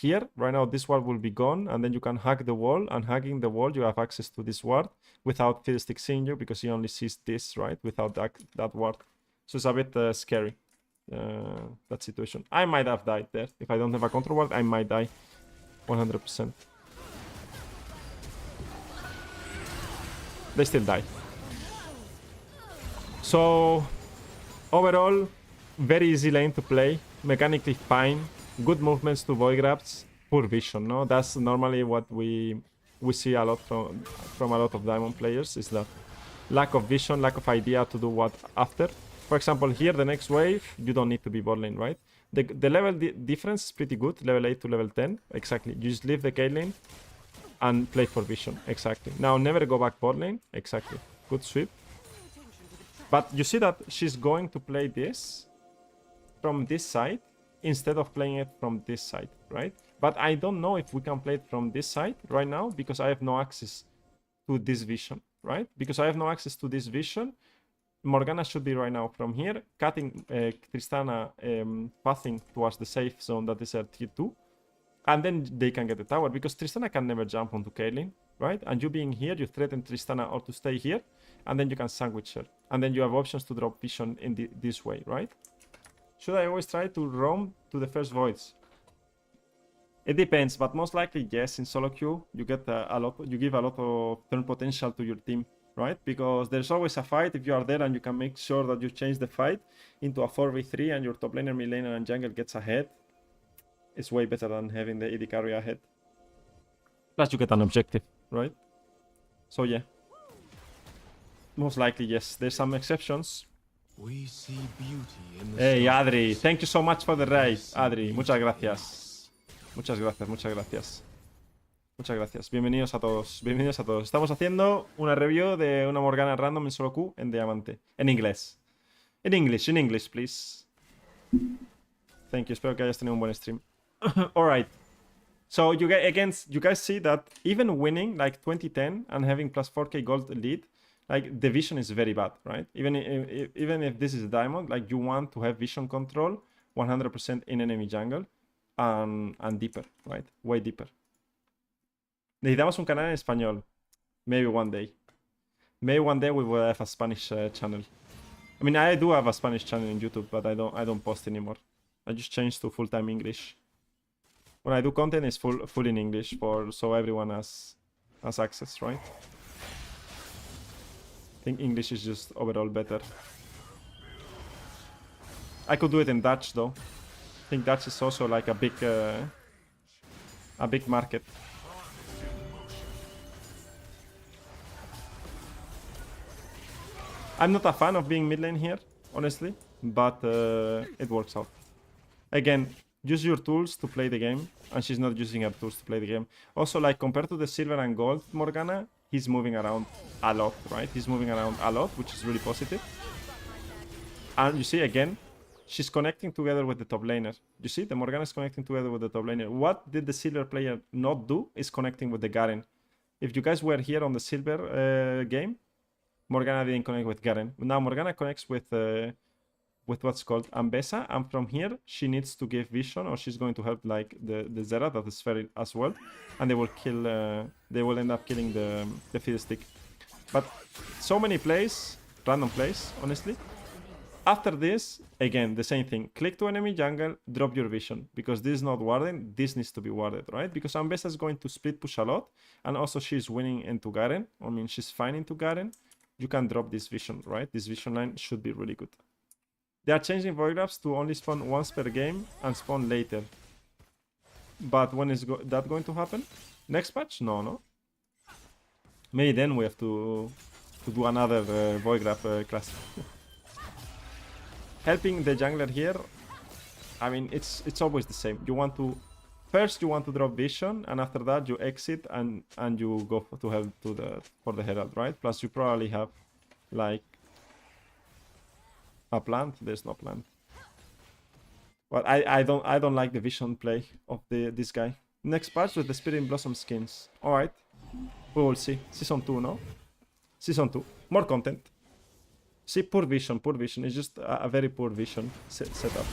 here, right now this ward will be gone, and then you can hack the wall, and hacking the wall, you have access to this ward without Fiddlestick seeing you, because he only sees this, right, without that ward. So it's a bit scary, that situation. I might have died there. If I don't have a control ward, I might die 100%. They still die. So, overall, very easy lane to play, mechanically fine, good movements to void grabs, poor vision, no? That's normally what we see a lot from a lot of diamond players, is that lack of vision, lack of idea to do what after. For example, here, the next wave, you don't need to be bot lane, right? The level difference is pretty good, level 8 to level 10, exactly. You just leave the K lane and play for vision, exactly. Now, never go back bot lane, exactly. Good sweep. But you see that she's going to play this from this side instead of playing it from this side, right? But I don't know if we can play it from this side right now because I have no access to this vision, right? Because I have no access to this vision, Morgana should be right now from here, cutting Tristana, pathing towards the safe zone that is at tier 2. And then they can get the tower, because Tristana can never jump onto Kaylin, right? And you being here, you threaten Tristana or to stay here, and then you can sandwich her. And then you have options to drop vision in this way, right? Should I always try to roam to the first voids? It depends, but most likely yes. In solo queue, you get you give a lot of turn potential to your team, right? Because there's always a fight if you are there, and you can make sure that you change the fight into a 4v3, and your top laner, mid laner, and jungle gets ahead. It's way better than having the AD carry ahead. Plus, you get an objective, right? So yeah, most likely yes. There's some exceptions. We see beauty in the Hey, stars. Adri, thank you so much for the raid. Adri, muchas gracias. Muchas gracias, muchas gracias. Muchas gracias. Bienvenidos a todos. Bienvenidos a todos. Estamos haciendo una review de una Morgana random en solo Q en diamante. En inglés. In English, please. Thank you. Espero que hayas tenido un buen stream. Alright. So you guys see that even winning like 2010 and having plus 4k gold lead, like the vision is very bad, right? Even if this is diamond, like you want to have vision control 100% in enemy jungle and deeper, right? Way deeper. Necesitamos un canal en español. Maybe one day. Maybe one day we will have a Spanish channel. I mean, I do have a Spanish channel in YouTube, but I don't post anymore. I just changed to full-time English. When I do content, it's full in English so everyone has access, right? I think English is just overall better. I could do it in Dutch though. I think Dutch is also like a big market. I'm not a fan of being mid lane here, honestly, but it works out. Again, use your tools to play the game, and she's not using her tools to play the game. Also, like, compared to the silver and gold Morgana, he's moving around a lot, right? He's moving around a lot, which is really positive. And you see, again, she's connecting together with the top laner. You see, the Morgana is connecting together with the top laner. What did the silver player not do is connecting with the Garen. If you guys were here on the silver game, Morgana didn't connect with Garen. Now Morgana connects with what's called Ambessa, and from here she needs to give vision, or she's going to help like the Zera that is very as well, and they will kill. They will end up killing the Fiddlestick. But so many plays, random plays, honestly. After this, again the same thing. Click to enemy jungle, drop your vision, because this is not warded. This needs to be warded, right? Because Ambessa is going to split push a lot, and also she's winning into Garen. I mean, she's fine into Garen. You can drop this vision, right? This vision line should be really good. They are changing void grabs to only spawn once per game and spawn later. But when is that going to happen? Next patch? No. Maybe then we have to do another void grab class. Helping the jungler here, I mean, it's always the same. First you want to drop vision, and after that you exit and you go to help for the herald, right? Plus you probably have like a plant. There's no plant. But I don't like the vision play of this guy. Next patch with the Spirit Blossom skins. Alright. We will see. Season 2, no? Season 2. More content. See, poor vision. It's just a very poor vision setup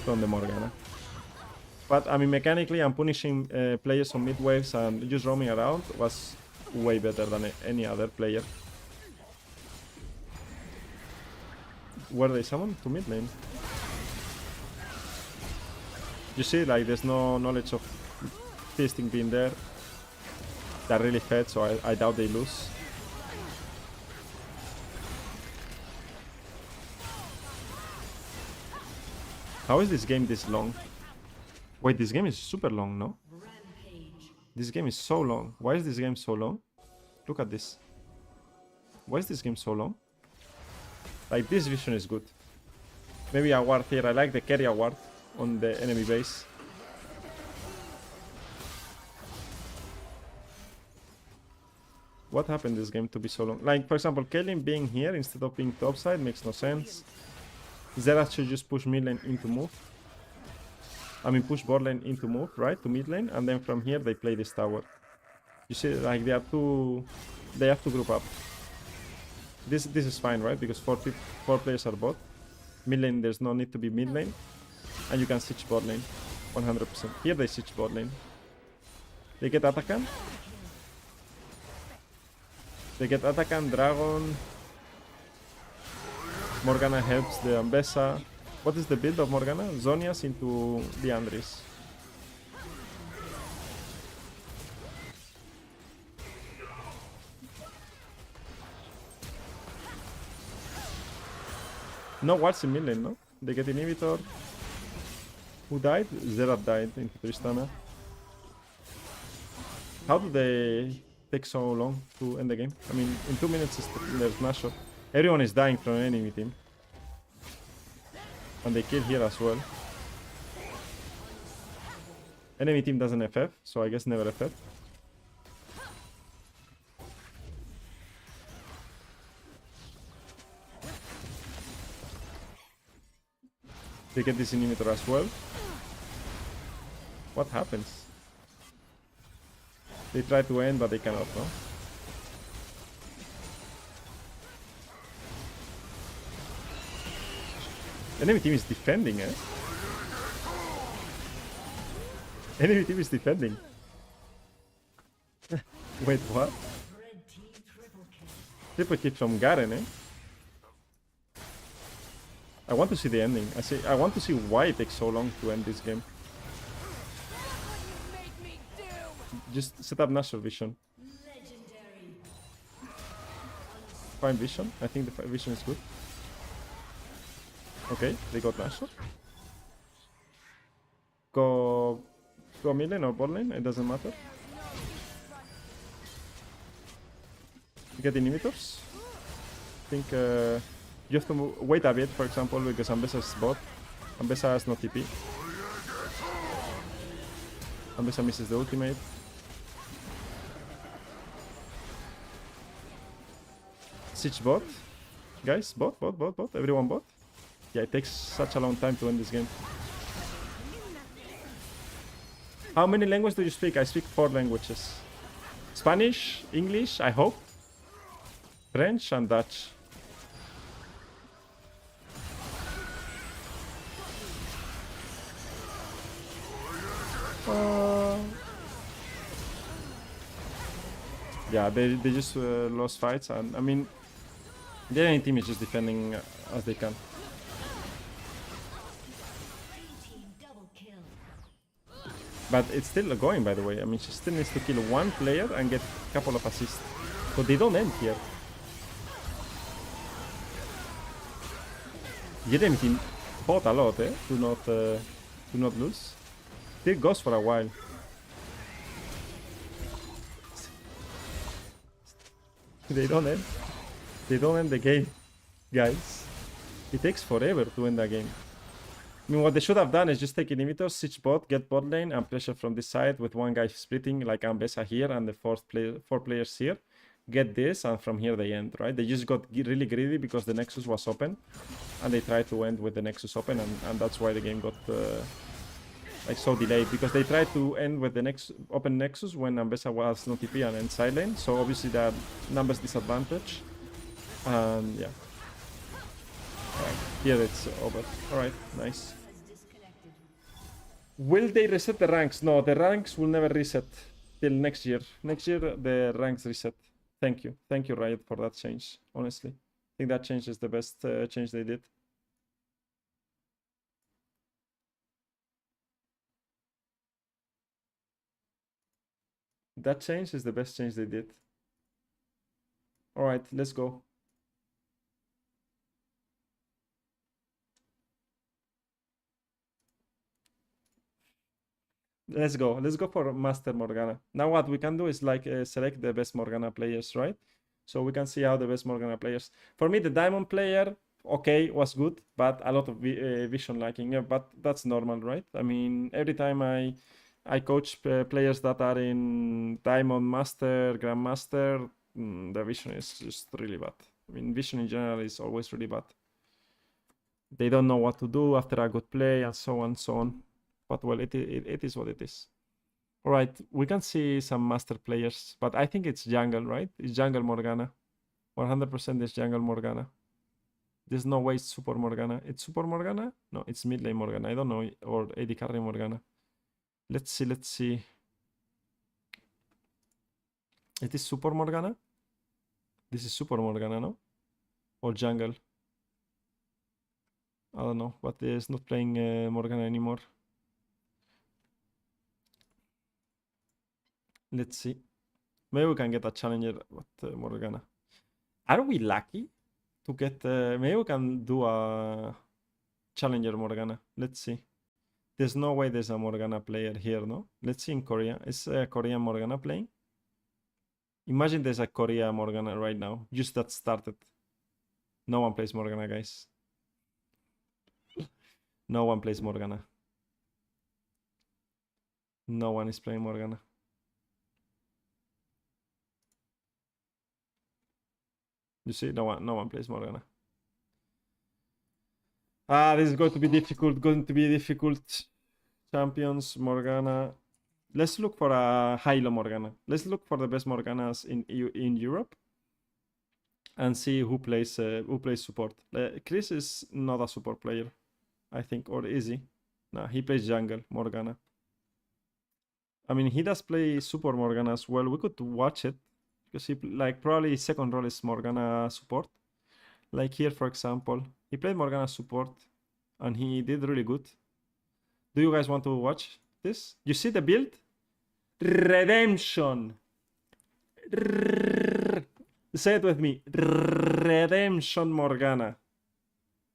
from the Morgana. But I mean, mechanically, I'm punishing players on mid waves and just roaming around was way better than any other player. Were they summoned to mid lane? You see, like, there's no knowledge of feasting being there. That really fed, so I doubt they lose. How is this game this long? Wait, this game is super long, no? This game is so long. Why is this game so long? Look at this. Why is this game so long? Like, this vision is good. Maybe a ward here. I like the carry ward on the enemy base. What happened this game to be so long? Like, for example, Kaelin being here instead of being topside makes no sense. Zera should just push mid lane into move. I mean, push bot lane into move, right? To mid lane. And then from here, they play this tower. You see, like, they have to group up. This is fine, right? Because four players are bot. Mid lane, there's no need to be mid lane. And you can switch bot lane. 100%. Here they switch bot lane. They get Atakan. They get Atakan, Dragon. Morgana helps the Ambessa. What is the build of Morgana? Zonias into Liandry's. No wards in mid lane, no? They get inhibitor. Who died? Zerab died into Tristana. How do they take so long to end the game? I mean, in 2 minutes there's Nashor. Everyone is dying from an enemy team. And they kill here as well. Enemy team doesn't FF, so I guess never FF. They get this inhibitor as well. What happens? They try to end, but they cannot, no? Enemy team is defending, eh? Enemy team is defending. Wait, what? Triple kill from Garen, eh? I want to see the ending. I want to see why it takes so long to end this game. Just set up Nashor vision. Fine vision. I think the vision is good. Okay, they got Nashor. Go mid lane or bot lane, it doesn't matter. Get inhibitors. I think you have to wait a bit, for example, because Ambessa is bot. Ambessa has no TP. Ambessa misses the ultimate. Siege bot. Guys, bot. Everyone bot. Yeah, it takes such a long time to end this game. How many languages do you speak? I speak 4 languages. Spanish, English, I hope. French and Dutch. Yeah, they just lost fights, and I mean, the enemy team is just defending as they can. But it's still going, by the way. I mean, she still needs to kill 1 player and get a couple of assists. So they don't end here. The enemy team fought a lot, eh? To not lose. Still goes for a while. They don't end. They don't end the game, guys. It takes forever to end the game. I mean, what they should have done is just take inhibitors, switch bot, get bot lane, and pressure from this side with 1 guy splitting like Ambessa here and the 4 players here. Get this, and from here they end, right? They just got really greedy because the Nexus was open, and they tried to end with the Nexus open, and that's why the game got like so delayed, because they tried to end with the open Nexus when Ambessa was no TP and end side lane, so obviously that numbers disadvantage, and yeah. Here it's over. Alright, nice. Will they reset the ranks? No, the ranks will never reset till next year. Next year, the ranks reset. Thank you. Thank you, Riot, for that change. Honestly. I think that change is the best change they did. That change is the best change they did. Alright, let's go. Let's go. Let's go for Master Morgana. Now what we can do is like select the best Morgana players, right? So we can see how the best Morgana players. For me, the Diamond player, okay, was good, but a lot of vision lacking. Yeah, but that's normal, right? I mean, every time I coach players that are in Diamond Master, Grandmaster, the vision is just really bad. I mean, vision in general is always really bad. They don't know what to do after a good play and so on and so on. But well, it is what it is. All right, we can see some master players, but I think it's jungle, right? It's jungle Morgana. 100% is jungle Morgana. There's no way it's super Morgana. It's super Morgana? No, it's mid lane Morgana. I don't know, or AD carry Morgana. Let's see, let's see. It is super Morgana? This is super Morgana, no? Or jungle? I don't know, but it's not playing Morgana anymore. Let's see. Maybe we can get a challenger with Morgana. Are we lucky to get... maybe we can do a challenger Morgana. Let's see. There's no way there's a Morgana player here, no? Let's see in Korea. Is a Korean Morgana playing? Imagine there's a Korea Morgana right now. Just that started. No one plays Morgana, guys. No one plays Morgana. No one is playing Morgana. You see, no one plays Morgana. Ah, this is going to be difficult. Champions, Morgana. Let's look for a high-low Morgana. Let's look for the best Morganas in Europe. And see who plays support. Chris is not a support player, I think, or is he? No, he plays jungle, Morgana. I mean, he does play support Morgana as well. We could watch it. Because he, like, probably second role is Morgana support. Like here, for example, he played Morgana support and he did really good. Do you guys want to watch this? You see the build? Redemption. Say it with me. Redemption Morgana.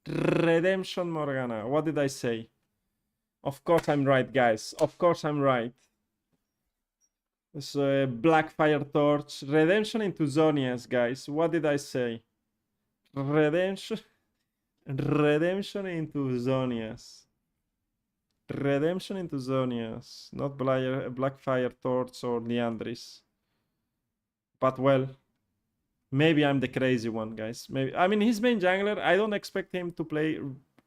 Redemption Morgana. What did I say? Of course I'm right, guys. Of course I'm right. So, Black Fire Torch. Redemption into Zonias, guys. What did I say? Redemption. Redemption into Zonias. Redemption into Zonias. Not Black Fire Torch or Leandris. But well, maybe I'm the crazy one, guys. Maybe. I mean, he's main jungler. I don't expect him to play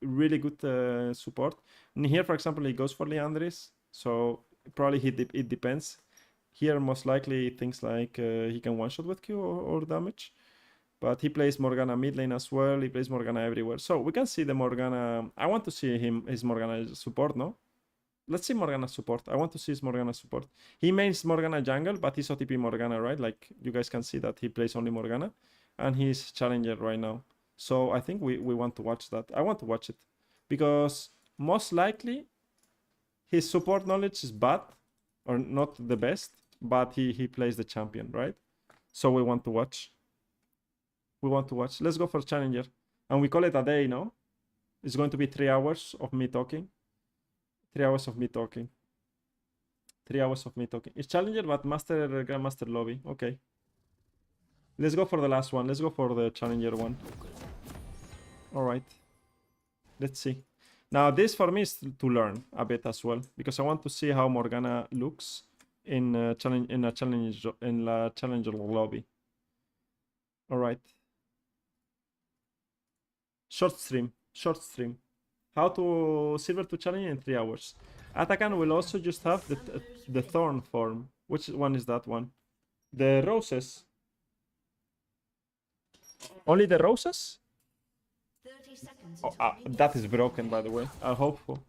really good support. And here, for example, he goes for Leandris. So probably it depends. Here, most likely, things like he can one-shot with Q or damage. But he plays Morgana mid lane as well. He plays Morgana everywhere. So we can see the Morgana. I want to see his Morgana support, no? Let's see Morgana support. I want to see his Morgana support. He mains Morgana jungle, but he's OTP Morgana, right? Like, you guys can see that he plays only Morgana. And he's challenger right now. So I think we want to watch that. I want to watch it. Because most likely, his support knowledge is bad. Or not the best. But he plays the champion, right? So we want to watch. We want to watch. Let's go for challenger. And we call it a day, no? It's going to be 3 hours of me talking. 3 hours of me talking. 3 hours of me talking. It's challenger, but master, grandmaster lobby. Okay. Let's go for the last one. Let's go for the challenger one. All right. Let's see. Now, this for me is to learn a bit as well, because I want to see how Morgana looks in a challenger lobby. All right. Short stream. How to silver to challenge in 3 hours. Atakan will also just have the thorn form. Which one is that one? The roses. Only the roses? 30 seconds Oh, until that is broken, by the way. I hope so.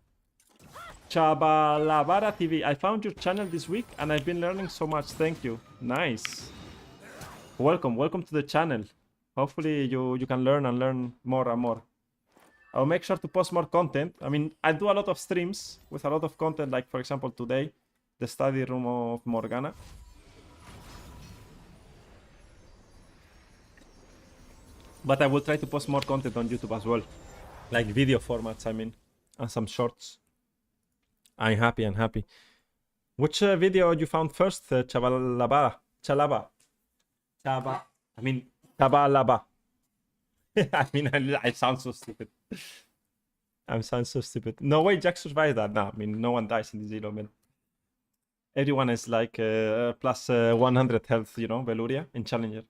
Chabalabara TV. I found your channel this week and I've been learning so much. Thank you. Nice. Welcome to the channel. Hopefully you can learn and learn more and more. I'll make sure to post more content. I mean, I do a lot of streams with a lot of content, like for example today, the study room of Morgana. But I will try to post more content on YouTube as well. Like video formats, I mean, and some shorts. I'm happy. Which video you found first, Chabalaba? Chalaba. Chaba. I mean, Chabalaba. I mean, I sound so stupid. I sound so stupid. No way Jack survived that. No, I mean, no one dies in the zero, man. Everyone is like plus 100 health, you know, Veluria in Challenger.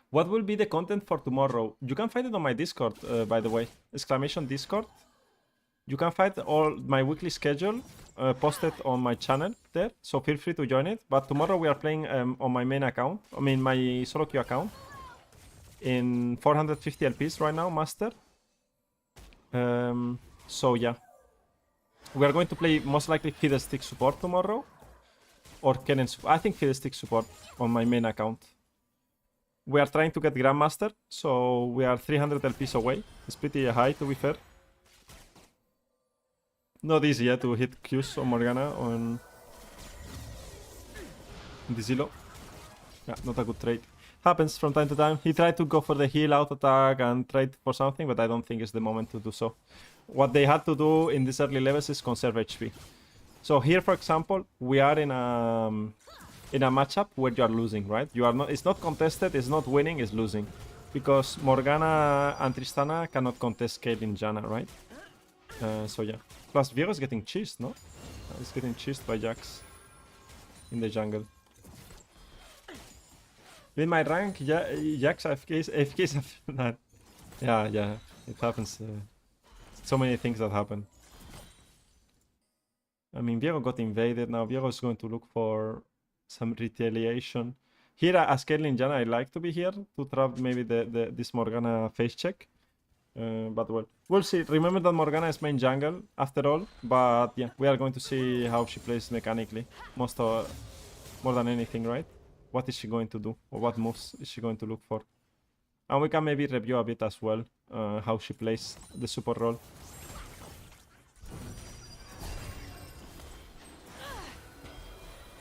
What will be the content for tomorrow? You can find it on my Discord, by the way. Exclamation Discord. You can find all my weekly schedule posted on my channel there, so feel free to join it. But tomorrow we are playing on my main account, I mean my solo queue account, in 450 LPs right now, master. So yeah, we are going to play most likely Fiddlestick support tomorrow, or Kennen support. I think Fiddlestick support on my main account. We are trying to get Grandmaster, so we are 300 LPs away. It's pretty high, to be fair. Not easy yet to hit Qs on Morgana on the Zillow. Yeah, not a good trade. Happens from time to time. He tried to go for the heal out attack and trade for something, but I don't think it's the moment to do so. What they had to do in these early levels is conserve HP. So here, for example, we are in a matchup where you are losing, right? You are not. It's not contested. It's not winning. It's losing, because Morgana and Tristana cannot contest Caitlyn Janna, right? So yeah. Plus Viego is getting cheesed, no? He's getting cheesed by Jax in the jungle. With my rank, Jax AFKs after that. Yeah, it happens. So many things that happen. I mean, Viego got invaded. Now Viego is going to look for some retaliation. Here, as Caitlyn Janna, I like to be here to trap maybe this Morgana face check. But well, we'll see. Remember that Morgana is main jungle after all. But yeah, we are going to see how she plays mechanically. More than anything, right? What is she going to do? Or what moves is she going to look for? And we can maybe review a bit as well how she plays the support role.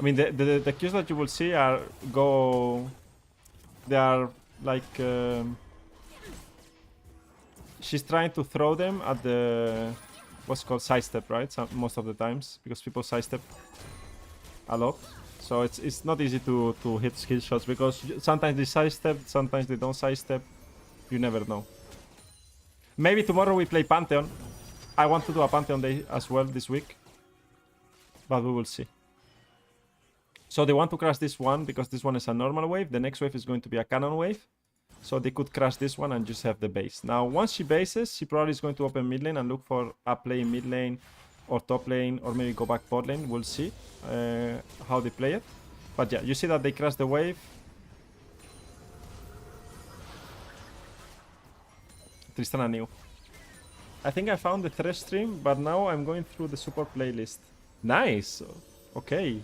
I mean, the Qs that you will see they are like... she's trying to throw them at the what's called sidestep, right? Most of the times, because people sidestep a lot, so it's not easy to hit skill shots, because sometimes they sidestep, sometimes they don't sidestep. You never know. Maybe tomorrow we play Pantheon. I want to do a Pantheon day as well this week, but we will see. So they want to crash this one because this one is a normal wave. The next wave is going to be a cannon wave. So they could crash this one and just have the base. Now, once she bases, she probably is going to open mid lane and look for a play in mid lane or top lane, or maybe go back bot lane. We'll see how they play it. But yeah, you see that they crash the wave. Tristana knew. I think I found the Thresh stream, but now I'm going through the support playlist. Nice. Okay.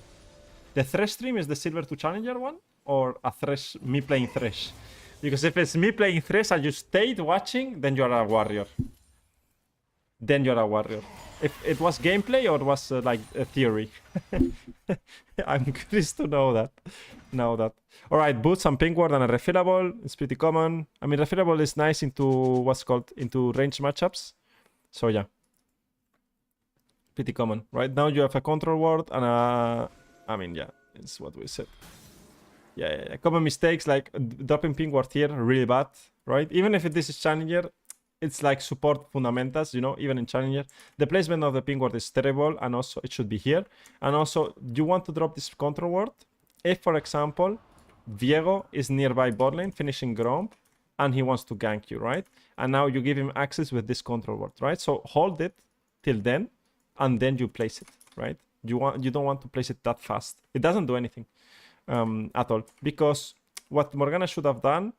The Thresh stream is the Silver to Challenger one? Or a Thresh, me playing Thresh? Because if it's me playing Thresh and you stayed watching, then you're a warrior. Then you're a warrior. If it was gameplay or it was like a theory. I'm curious to know that. Alright, boots and pink ward and a refillable. It's pretty common. I mean, refillable is nice into what's called into range matchups. So yeah. Pretty common. Right now you have a control ward and a... I mean, yeah, it's what we said. Yeah. Common mistakes like dropping ping ward here, really bad, right? Even if this is Challenger, it's like support fundamentals, you know, even in Challenger. The placement of the ping ward is terrible, and also it should be here. And also, you want to drop this control ward if, for example, Viego is nearby bot lane finishing Gromp, and he wants to gank you, right? And now you give him access with this control ward, right? So hold it till then, and then you place it, right? You don't want to place it that fast. It doesn't do anything. At all, because what Morgana should have done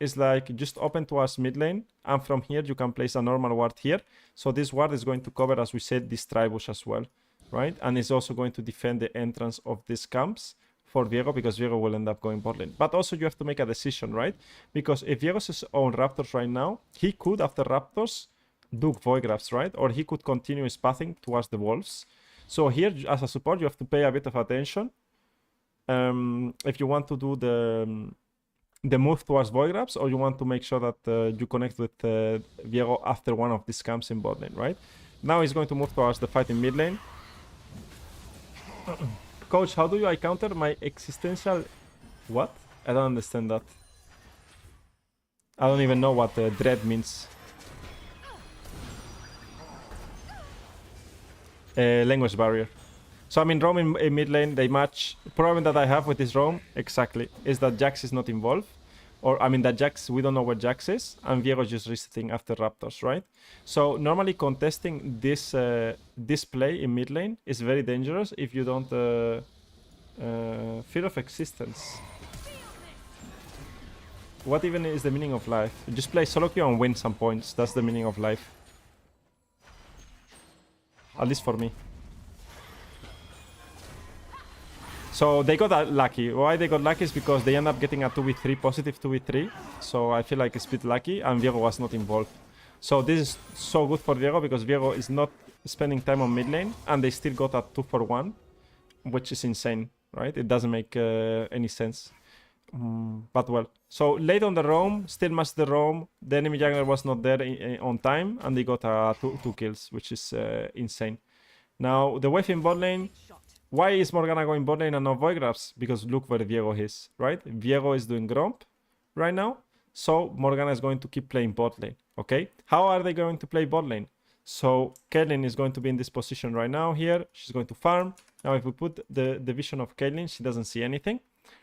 is like just open towards mid lane, and from here you can place a normal ward here. So this ward is going to cover, as we said, this tribush as well, right? And it's also going to defend the entrance of these camps for Viego, because Viego will end up going bot lane. But also you have to make a decision, right? Because if Viego's on Raptors right now, he could, after Raptors, do Voidgrafts, right? Or he could continue his pathing towards the wolves. So here, as a support, you have to pay a bit of attention. If you want to do the move towards Voidgrafts, or you want to make sure that you connect with Viego after one of these camps in bot lane, right? Now he's going to move towards the fight in mid lane. Coach, how do I counter my existential... What? I don't understand that. I don't even know what dread means. Language barrier. So I mean, roam in mid lane, they match. The problem that I have with this roam, exactly, is that Jax is not involved. Or, I mean, that Jax, we don't know where Jax is, and Viego just resetting after Raptors, right? So normally contesting this this play in mid lane is very dangerous if you don't... fear of existence. What even is the meaning of life? Just play solo queue and win some points. That's the meaning of life. At least for me. So they got lucky. Why they got lucky is because they end up getting a 2v3, positive 2v3. So I feel like it's a bit lucky, and Viego was not involved. So this is so good for Viego, because Viego is not spending time on mid lane, and they still got a 2-for-1, which is insane, right? It doesn't make any sense. But well, so late on the roam, still matched the roam. The enemy jungler was not there on time, and they got two kills, which is insane. Now the wave in bot lane. Why is Morgana going bot lane and not Voidgrafts? Because look where Viego is, right? Viego is doing Gromp right now, so Morgana is going to keep playing bot lane. Okay, how are they going to play bot lane? So Caitlyn is going to be in this position right now here. She's going to farm. Now if we put the vision of Caitlyn, she doesn't see anything,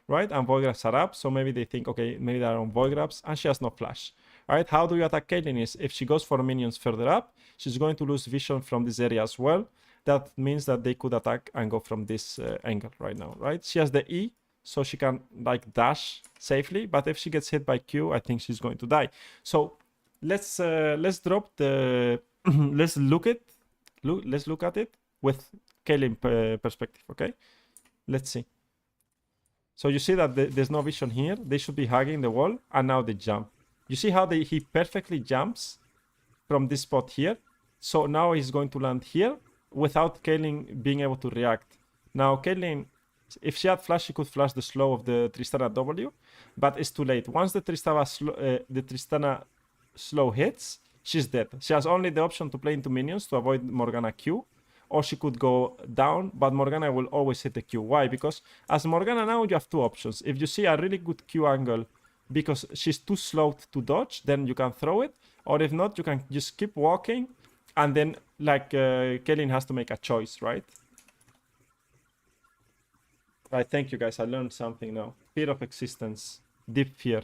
right? And Voidgrafts are up, so maybe they think, okay, maybe they're on Voidgrafts, and she has no flash. All right, how do you attack Caitlyn is, if she goes for minions further up, she's going to lose vision from this area as well. That means that they could attack and go from this angle right now, right? She has the E, so she can like dash safely, but if she gets hit by Q, I think she's going to die. So let's drop the... let's look at it with Caitlyn perspective, okay? Let's see. So you see that there's no vision here. They should be hugging the wall, and now they jump. You see how he perfectly jumps from this spot here? So now he's going to land here without Caitlyn being able to react. Now Caitlyn, if she had flash, she could flash the slow of the Tristana W, but it's too late. Once the Tristana slow hits, she's dead. She has only the option to play into minions to avoid Morgana Q, or she could go down, but Morgana will always hit the Q. Why? Because as Morgana now, you have two options. If you see a really good Q angle because she's too slow to dodge, then you can throw it, or if not, you can just keep walking, and then like Caitlyn has to make a choice, right? Right, thank you guys, I learned something now. Fear of existence, deep fear.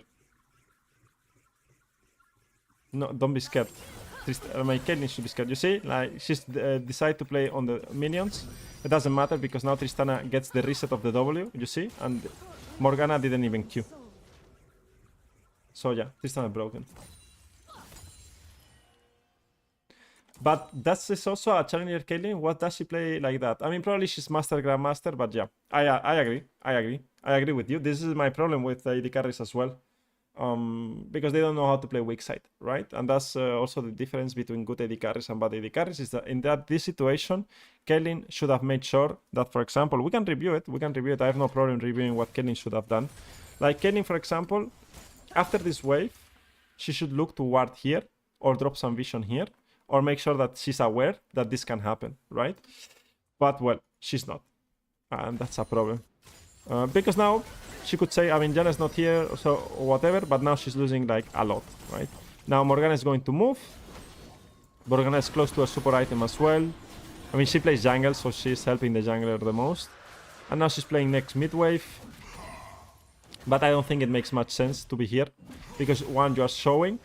No, don't be scared. My Caitlyn should be scared. You see, like she's decided to play on the minions. It doesn't matter because now Tristana gets the reset of the W. You see, and Morgana didn't even Q. So yeah, Tristana broken. But that's also a challenger Caitlyn. What does she play like that? I mean, probably she's Master Grandmaster, but yeah, I agree with you. This is my problem with AD carries as well. Because they don't know how to play weak side, right? And that's also the difference between good AD carries and bad AD carries, is that in this situation, Caitlyn should have made sure that, for example, we can review it. I have no problem reviewing what Caitlyn should have done. Like Caitlyn, for example, after this wave, she should look to ward here or drop some vision here, or make sure that she's aware that this can happen, right? But well, she's not, and that's a problem. Because now she could say, I mean, Janna's not here, so whatever, but now she's losing like a lot, right? Now Morgana is going to move. Morgana is close to a super item as well. I mean, she plays jungle, so she's helping the jungler the most. And now she's playing next mid wave. But I don't think it makes much sense to be here, because one, you are showing,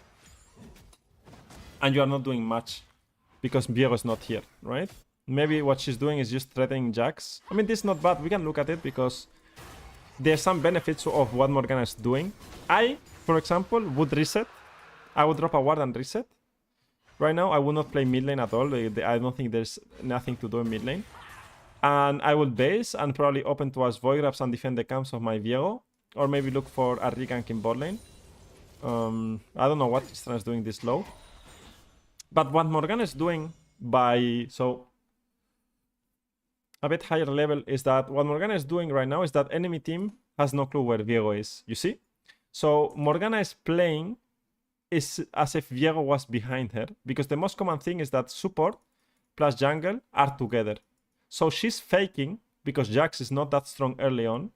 and you are not doing much, because Viego is not here, right? Maybe what she's doing is just threatening Jax. I mean, this is not bad. We can look at it because there's some benefits of what Morgana is doing. I for example, would reset. I would drop a ward and reset. Right now, I would not play mid lane at all. I don't think there's nothing to do in mid lane. And I would base and probably open towards Void Grabs and defend the camps of my Viego. Or maybe look for a regank in bot lane. I don't know what Tristana is doing this low. But what Morgana is doing by... So, a bit higher level is that what Morgana is doing right now is that enemy team has no clue where Viego is. You see? So, Morgana is playing is as if Viego was behind her. Because the most common thing is that support plus jungle are together. So she's faking, because Jax is not that strong early on.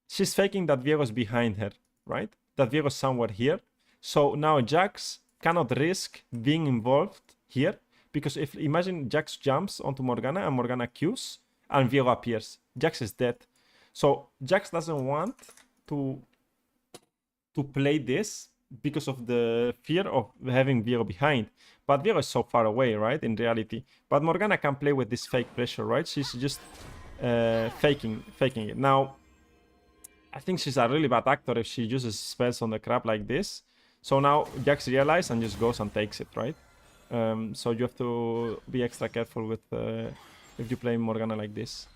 She's faking that Viego's behind her, right? That Viego's somewhere here. So now Jax cannot risk being involved here. Because if, imagine Jax jumps onto Morgana and Morgana Qs and Viego appears. Jax is dead. So Jax doesn't want to play this because of the fear of having Viego behind. But Viego is so far away, right, in reality. But Morgana can play with this fake pressure, right? She's just faking it. Now, I think she's a really bad actor if she uses spells on the crab like this. So now Jax realizes and just goes and takes it, right? So you have to be extra careful with if you play Morgana like this.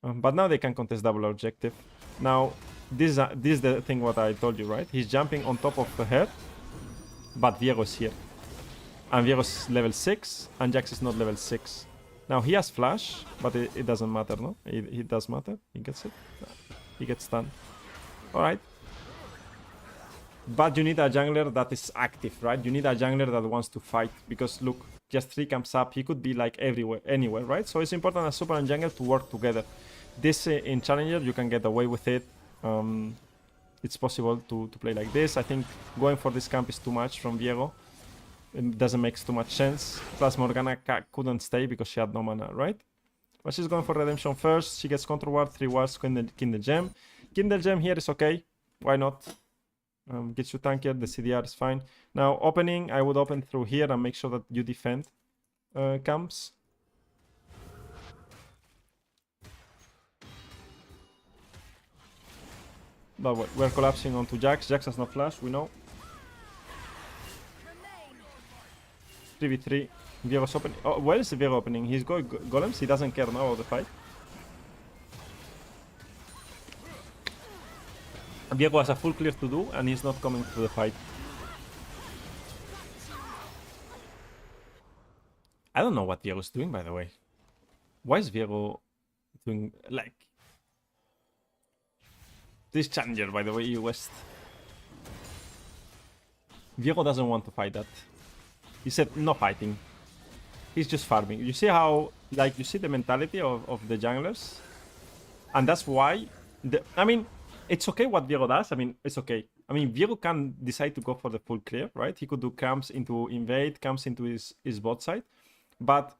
But now they can contest double objective. Now, this is the thing what I told you, right? He's jumping on top of her, but Viego is here. And Viego's level 6, and Jax is not level 6. Now, he has flash, but it doesn't matter, no? It does matter. He gets it. He gets stunned. Alright. But you need a jungler that is active, right? You need a jungler that wants to fight. Because, look, just 3 camps up, he could be like everywhere, anywhere, right? So it's important as super and jungle to work together. This in Challenger, you can get away with it. It's possible to play like this. I think going for this camp is too much from Viego. It doesn't make too much sense. Plus Morgana couldn't stay because she had no mana, right? But she's going for redemption first. She gets control ward, 3 wards, Kindle Gem. Kindle Gem here is okay. Why not? Gets you tankier, the CDR is fine. Now opening, I would open through here and make sure that you defend camps. But we're collapsing onto Jax. Jax has no flash, we know. 3v3. Viego's opening. Oh, where is the Viego opening? He's going golems. He doesn't care now about the fight. Viego has a full clear to do, and he's not coming to the fight. I don't know what Viego's doing, by the way. Why is Viego doing like this challenger? By the way, West. Viego doesn't want to fight that. He said no fighting. He's just farming. You see how, like, you see the mentality of the junglers? And that's why, I mean, it's okay what Viego does. I mean, it's okay. I mean, Viego can decide to go for the full clear, right? He could do camps into invade, camps into his bot side. But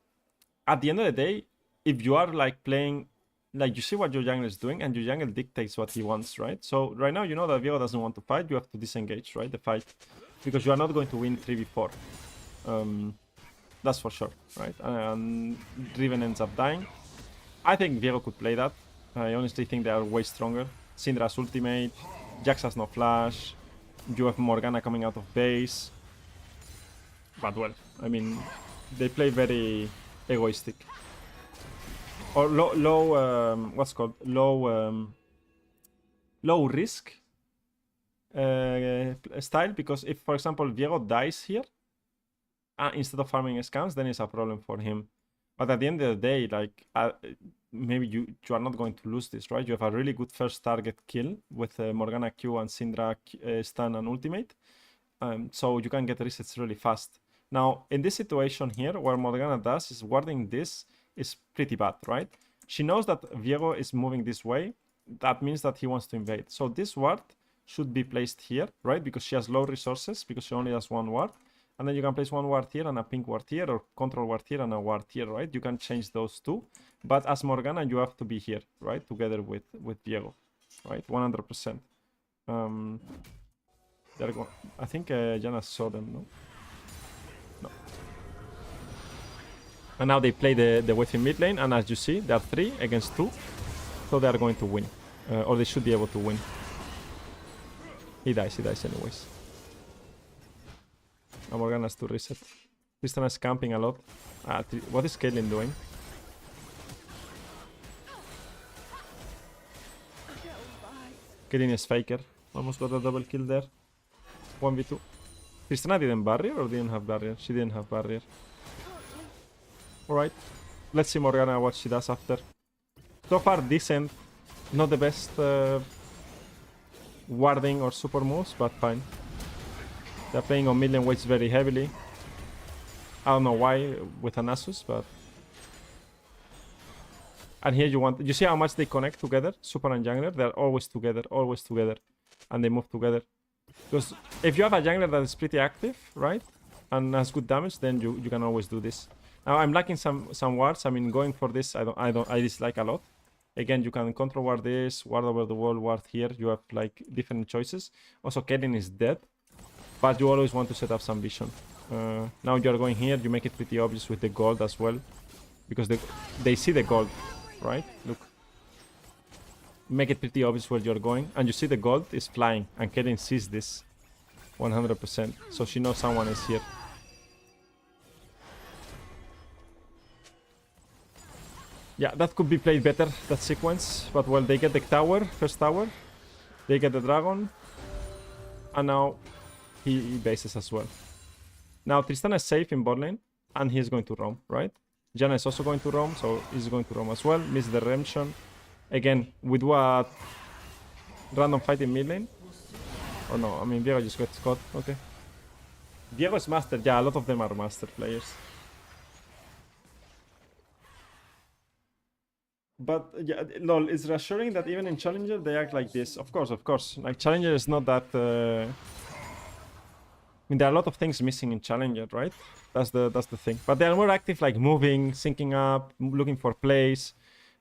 at the end of the day, if you are, like, playing, like, you see what your jungler is doing, and your jungler dictates what he wants, right? So right now, you know that Viego doesn't want to fight. You have to disengage, right? The fight. Because you are not going to win 3v4. That's for sure, right? And Riven ends up dying. I think Viego could play that. I honestly think they are way stronger. Syndra's ultimate, Jax has no flash, you have Morgana coming out of base. But well, I mean, they play very egoistic. Or what's called? Low risk style, because if, for example, Viego dies here, instead of farming scans, then it's a problem for him. But at the end of the day, like, maybe you are not going to lose this, right? You have a really good first target kill with Morgana Q and Syndra stun and ultimate. So you can get resets really fast. Now, in this situation here, what Morgana does is warding this is pretty bad, right? She knows that Viego is moving this way. That means that he wants to invade. So this ward should be placed here, right? Because she has low resources, because she only has 1 ward. And then you can place 1 ward here and a pink ward here, or control ward here and a ward here, right? You can change those two. But as Morgana, you have to be here, right? Together with Viego, right? 100%. There go. I think Jana saw them, no? No. And now they play the wave in mid lane, and as you see, they are 3 against 2. So they are going to win. Or they should be able to win. He dies anyways. And Morgana has to reset. Tristana is camping a lot. What is Caitlyn doing? Caitlyn is faker. Almost got a double kill there. 1v2. Tristana didn't barrier or didn't have barrier? She didn't have barrier. Alright. Let's see Morgana what she does after. So far decent. Not the best warding or super moves, but fine. They're playing on million weights very heavily. I don't know why with an Asus, but... And here you see how much they connect together? Super and jungler, they're always together. And they move together. Because if you have a jungler that is pretty active, right? And has good damage, then you can always do this. Now I'm lacking some wards. I mean, going for this, I dislike a lot. Again, you can control ward this, ward over the wall, ward here. You have like different choices. Also, Caitlyn is dead, but you always want to set up some vision. Now you're going here. You make it pretty obvious with the gold as well, because they see the gold, right? Look, make it pretty obvious where you're going, and you see the gold is flying, and Caitlyn sees this 100%, so she knows someone is here. Yeah, that could be played better, that sequence. But well, they get the tower, first tower. They get the dragon. And now he bases as well. Now Tristana is safe in bot lane. And he's going to roam, right? Janna is also going to roam, so he's going to roam as well. Miss the redemption. Again, we do a random fight in mid lane. Or no, I mean, Viego just got caught. Okay. Viego is master. Yeah, a lot of them are master players. But yeah, lol, it's reassuring that even in Challenger they act like this. Of course. Like Challenger is not that... I mean, there are a lot of things missing in Challenger, right? That's the thing. But they are more active, like moving, syncing up, looking for plays.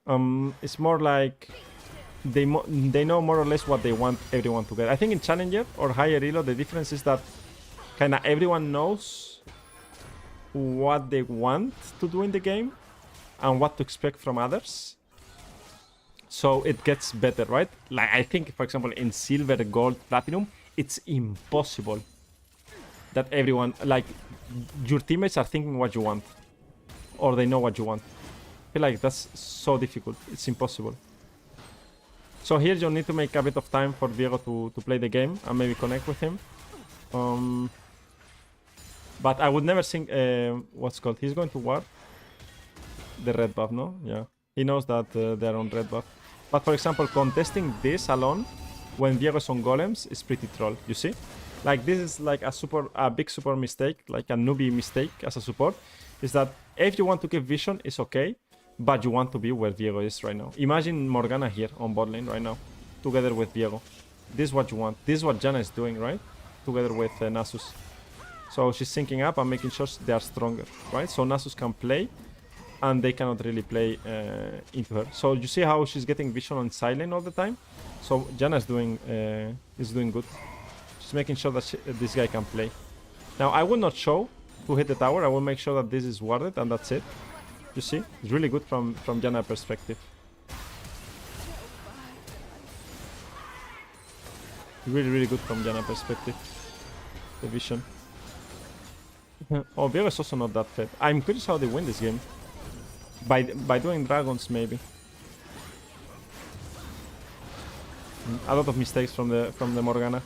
It's more like they know more or less what they want everyone to get. I think in Challenger or higher elo, the difference is that kind of everyone knows what they want to do in the game and what to expect from others. So it gets better, right? Like I think, for example, in silver, gold, platinum, it's impossible that everyone, like, your teammates are thinking what you want, or they know what you want. I feel like that's so difficult. It's impossible. So here you need to make a bit of time for Viego to play the game and maybe connect with him. But I would never think what's called. He's going to ward the red buff, no? Yeah. He knows that they're on red buff. But for example, contesting this alone when Viego is on golems is pretty troll, you see? Like this is like a big super mistake, like a newbie mistake as a support, is that if you want to keep vision, it's okay, but you want to be where Viego is right now. Imagine Morgana here on bot lane right now, together with Viego. This is what you want. This is what Janna is doing, right? Together with Nasus. So she's syncing up and making sure they are stronger, right? So Nasus can play, and they cannot really play into her. So you see how she's getting vision on silent all the time? So Janna is doing good. She's making sure that this guy can play. Now I will not show to hit the tower. I will make sure that this is warded and that's it. You see? It's really good from Janna perspective. Really good from Janna perspective. The vision. Oh, Viego is also not that fed. I'm curious how they win this game. By doing dragons, maybe. A lot of mistakes from the Morgana.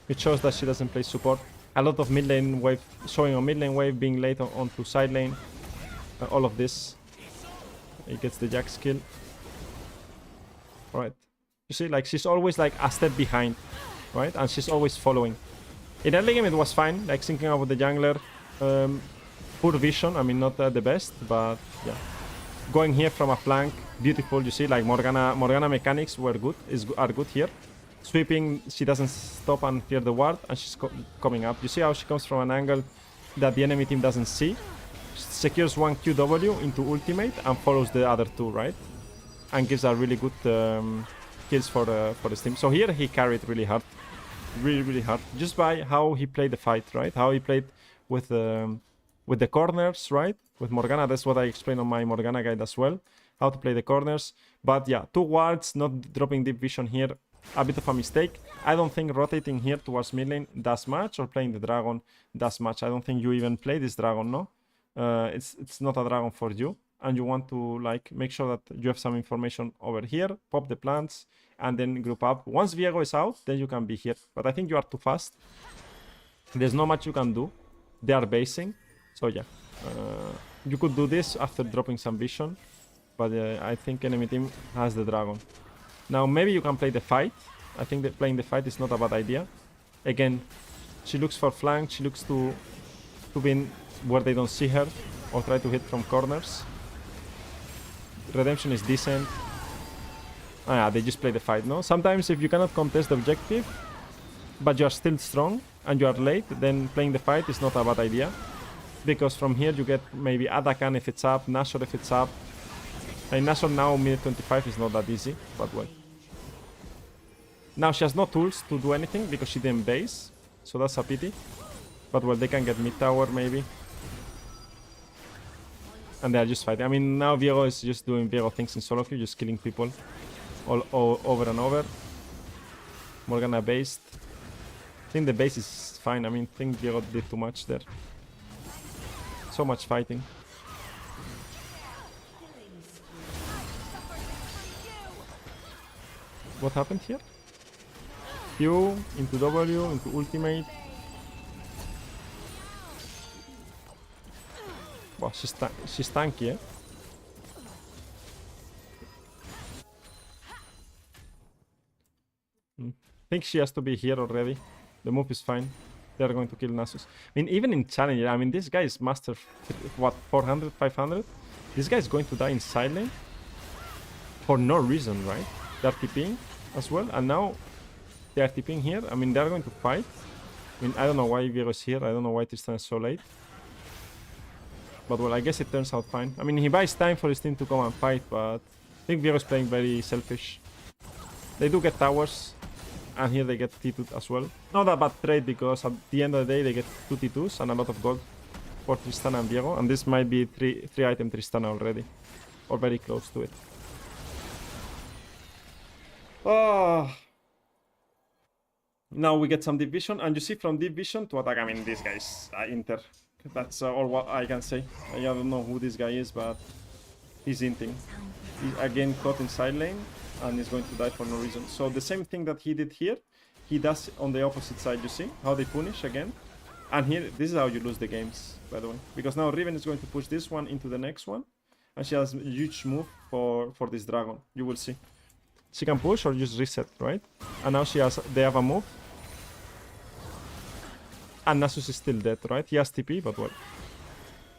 It shows that she doesn't play support. A lot of mid lane wave, showing on mid lane wave, being late onto side lane. All of this. He gets the Jax kill. Alright. You see, like she's always like a step behind, right? And she's always following. In early game it was fine, like syncing up with the jungler. Poor vision, I mean not the best, but yeah. Going here from a flank, beautiful. You see, like Morgana mechanics are good here. Sweeping, she doesn't stop and clear the ward, and she's coming up. You see how she comes from an angle that the enemy team doesn't see. She secures one QW into ultimate and follows the other two, right? And gives a really good kills for his team. So here he carried really hard, really hard, just by how he played the fight, right? How he played with the corners, right? With Morgana, that's what I explained on my Morgana guide as well. How to play the corners. But yeah, 2 wards, not dropping deep vision here. A bit of a mistake. I don't think rotating here towards mid lane does much, or playing the dragon does much. I don't think you even play this dragon, no? It's not a dragon for you, and you want to like make sure that you have some information over here, pop the plants, and then group up. Once Viego is out, then you can be here. But I think you are too fast. There's not much you can do. They are basing, so yeah. You could do this after dropping some vision, but I think enemy team has the dragon. Now maybe you can play the fight. I think that playing the fight is not a bad idea. Again, she looks for flank. She looks to be in where they don't see her, or try to hit from corners. Redemption is decent. Ah, yeah, they just play the fight, no? Sometimes if you cannot contest the objective, but you are still strong and you are late, then playing the fight is not a bad idea. Because from here you get maybe Adakan if it's up, Nashor if it's up. And Nashor now minute 25 is not that easy, but well. Now she has no tools to do anything because she didn't base, so that's a pity. But well, they can get mid tower maybe. And they are just fighting. I mean, now Viego is just doing Viego things in solo queue, just killing people all over and over. Morgana based. I think the base is fine. I mean, I think Viego did too much there. So much fighting. What happened here? Q into W into ultimate. Wow, she's tanky, eh? I think she has to be here already. The move is fine. They're going to kill Nasus. I mean, even in Challenger, I mean, this guy is master, what, 400, 500? This guy is going to die in side lane for no reason, right? They're TPing as well, and now they are TPing here. I mean, they're going to fight. I mean, I don't know why Viego is here. I don't know why Tristan is so late. But well, I guess it turns out fine. I mean, he buys time for his team to come and fight, but I think Viego is playing very selfish. They do get towers. And here they get T2 as well. Not a bad trade because at the end of the day they get 2 T2s and a lot of gold for Tristana and Viego. And this might be 3 item Tristana already. Or very close to it. Oh. Now we get some deep vision. And you see from deep vision to attack. I mean, this guy's Inter. That's all what I can say. I don't know who this guy is, but he's inting. He's again caught in side lane. And he's going to die for no reason. So the same thing that he did here, he does on the opposite side, you see? How they punish again. And here, this is how you lose the games, by the way. Because now Riven is going to push this one into the next one. And she has a huge move for this dragon. You will see. She can push or just reset, right? And now they have a move. And Nasus is still dead, right? He has TP, but well.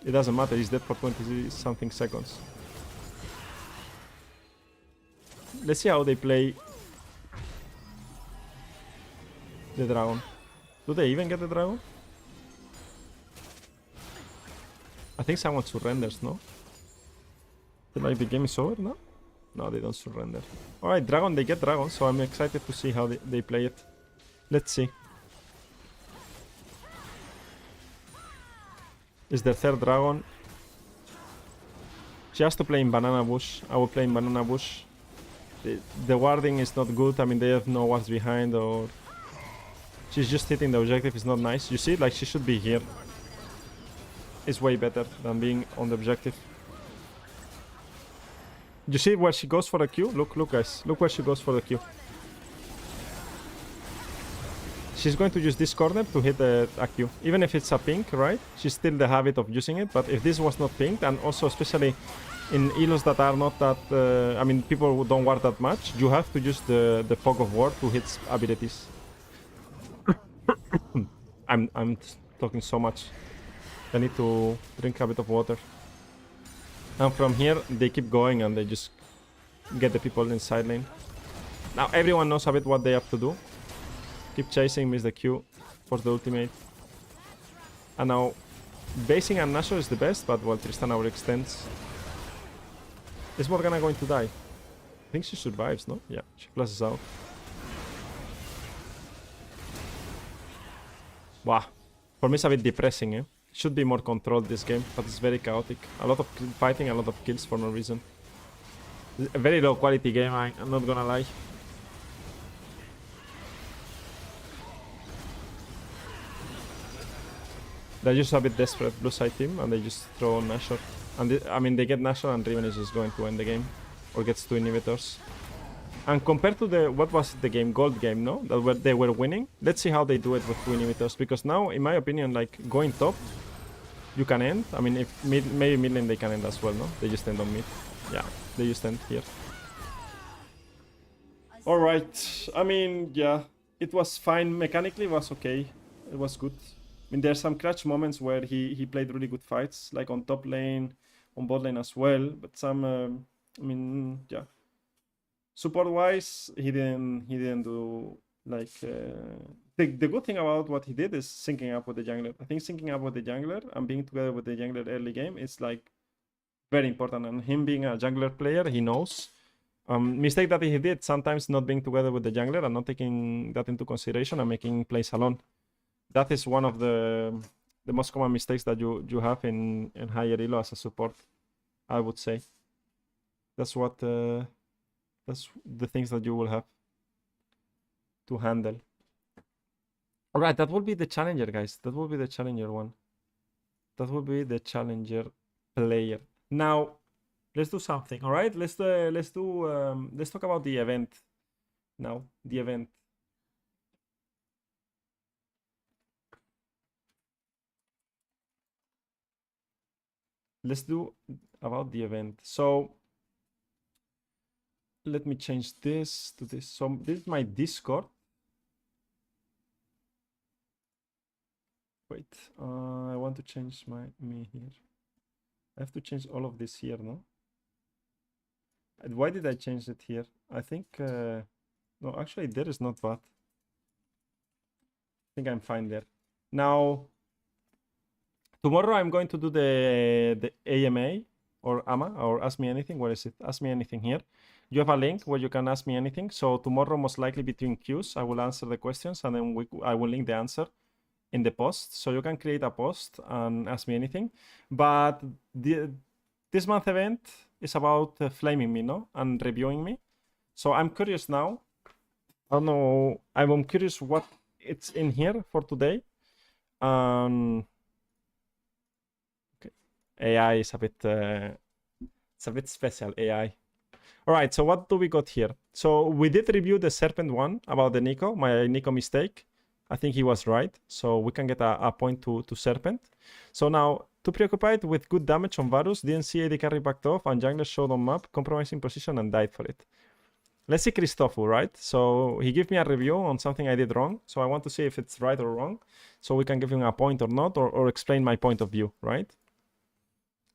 It doesn't matter, he's dead for 20-something seconds. Let's see how they play the dragon. Do they even get the dragon? I think someone surrenders, no? Like the game is over, no? No, they don't surrender. Alright, dragon, they get dragon, so I'm excited to see how they play it. Let's see. It's their third dragon. She has to play in Banana Bush. I will play in Banana Bush. The warding is not good. I mean, they have no wards behind, or she's just hitting the objective. It's not nice. You see, like she should be here. It's way better than being on the objective. You see where she goes for the Q? Look, guys. Look where she goes for the Q. She's going to use this corner to hit a Q. Even if it's a pink, right? She's still the habit of using it. But if this was not pink, and also especially in elos that are not that, I mean, people who don't ward that much, you have to use the fog of war to hit abilities. I'm talking so much. I need to drink a bit of water. And from here, they keep going and they just get the people in side lane. Now everyone knows a bit what they have to do. Keep chasing, miss the Q, force the ultimate. And now, basing and Nashor is the best, but well, Tristana overextends. Is Morgana going to die? I think she survives, no? Yeah, she flashes out. Wow. For me it's a bit depressing, eh? Should be more controlled this game, but it's very chaotic. A lot of fighting, a lot of kills for no reason. A very low quality game, I'm not gonna lie. They're just a bit desperate, blue side team, and they just throw Nashor. And I mean, they get Nashor, and Riven is just going to end the game, or gets 2 inhibitors. And compared to the what was the game, gold game, no, that they were winning. Let's see how they do it with 2 inhibitors, because now, in my opinion, like going top, you can end. I mean, if maybe mid lane they can end as well, no? They just end on mid. Yeah, they just end here. All right. I mean, yeah, it was fine. Mechanically, it was okay. It was good. I mean, there's some clutch moments where he played really good fights, like on top lane, on bot lane as well. But some, I mean, yeah. Support-wise, he didn't do like the good thing about what he did is syncing up with the jungler. I think syncing up with the jungler and being together with the jungler early game is like very important. And him being a jungler player, he knows. Mistake that he did sometimes not being together with the jungler and not taking that into consideration and making plays alone. That is one of the most common mistakes that you have in higher elo as a support, I would say. That's what that's the things that you will have to handle. All right, that will be the challenger, guys. That will be the challenger one. That will be the challenger player. Now, let's do something. All right, let's talk about the event now. The event. Let's do about the event. So let me change this to this. So this is my Discord. Wait, I want to change me here. I have to change all of this here, no? And why did I change it here? I think no, actually there is not bad. I think I'm fine there. Now tomorrow I'm going to do the AMA or AMA or Ask Me Anything. Where is it? Ask Me Anything here. You have a link where you can ask me anything. So tomorrow, most likely between queues, I will answer the questions and then I will link the answer in the post. So you can create a post and ask me anything. But this month event is about flaming me, no? And reviewing me. So I'm curious now. I don't know. I'm curious what it's in here for today. Okay. AI is a bit it's a bit special, AI. All right, so what do we got here? So we did review the Serpent one about the Nico, my Nico mistake. I think he was right, so we can get a point to Serpent. So now, too preoccupied with good damage on Varus, didn't see AD carry backed off, and jungler showed on map, compromising position and died for it. Let's see Christopher, right? So he gave me a review on something I did wrong, so I want to see if it's right or wrong, so we can give him a point or not, or explain my point of view, right?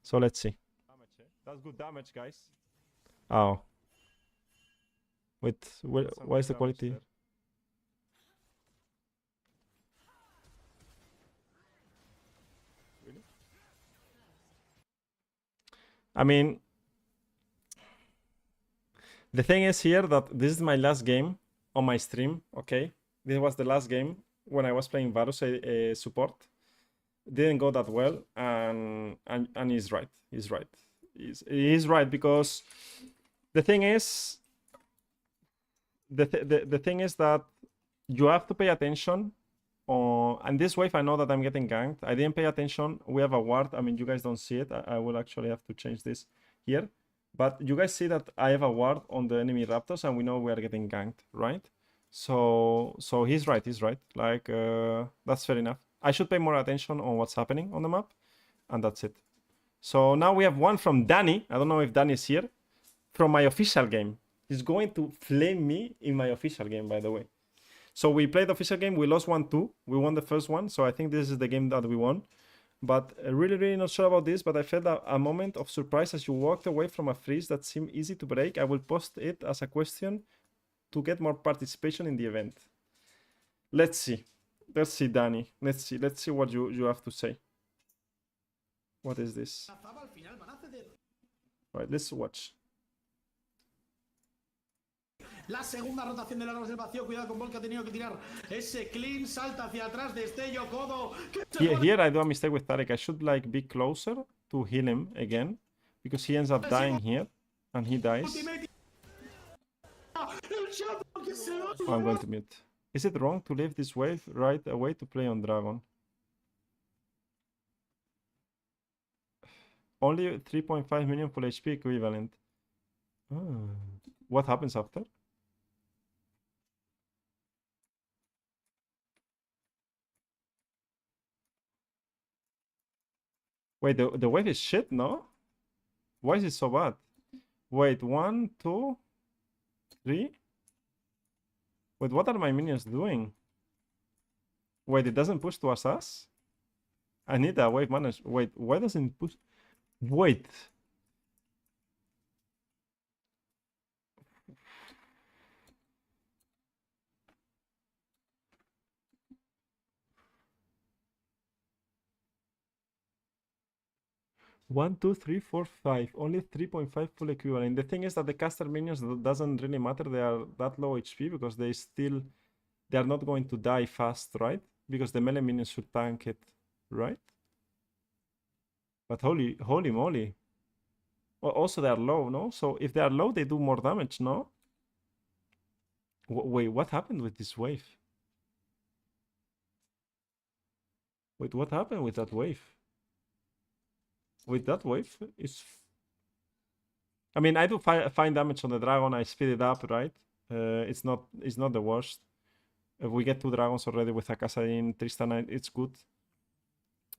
So let's see. That's good damage, guys. Oh. Wait, why is the quality? Really? I mean, the thing is here that this is my last game on my stream, okay? This was the last game when I was playing Varus support. Didn't go that well, and he's right. He's right. He's right because the thing is, the thing is that you have to pay attention. And this wave, I know that I'm getting ganked. I didn't pay attention. We have a ward. I mean, you guys don't see it. I will actually have to change this here. But you guys see that I have a ward on the enemy Raptors, and we know we are getting ganked, right? So he's right. He's right. Like that's fair enough. I should pay more attention on what's happening on the map, and that's it. So now we have one from Danny. I don't know if Danny is here. From my official game. He's going to flame me in my official game, by the way. So we played the official game. We lost 1-2. We won the first one. So I think this is the game that we won. But really not sure about this. But I felt a moment of surprise as you walked away from a freeze that seemed easy to break. I will post it as a question to get more participation in the event. Let's see. Let's see, Danny. Let's see what you have to say. What is this? Right, let's watch. La segunda rotación de las armas del vacío. Cuidado con Vol, que ha tenido que tirar ese clean. Salta hacia atrás. Destello, codo. Here I do a mistake with Tarek. I should like be closer to heal him again, because he ends up dying here and he dies. Oh, I'm going to mute. Is it wrong to leave this wave right away to play on Dragon? Only 3.5 million full HP equivalent. Ah. What happens after? Wait, the wave is shit, no? Why is it so bad? Wait, 1, 2, 3. Wait, what are my minions doing? Wait, it doesn't push towards us? I need a wave manage. Wait, why doesn't it push? Wait. One, two, three, four, five. Only 3.5 full equivalent. The thing is that the caster minions doesn't really matter. They are that low HP because they are not going to die fast, right? Because the melee minions should tank it, right? But holy moly. Also, they are low, no? So if they are low, they do more damage, no? Wait, what happened with this wave? Wait, what happened with that wave? With that wave, I mean, I do fine damage on the dragon. I speed it up, right? It's not the worst. If we get 2 dragons already with Akasa in Tristan, it's good.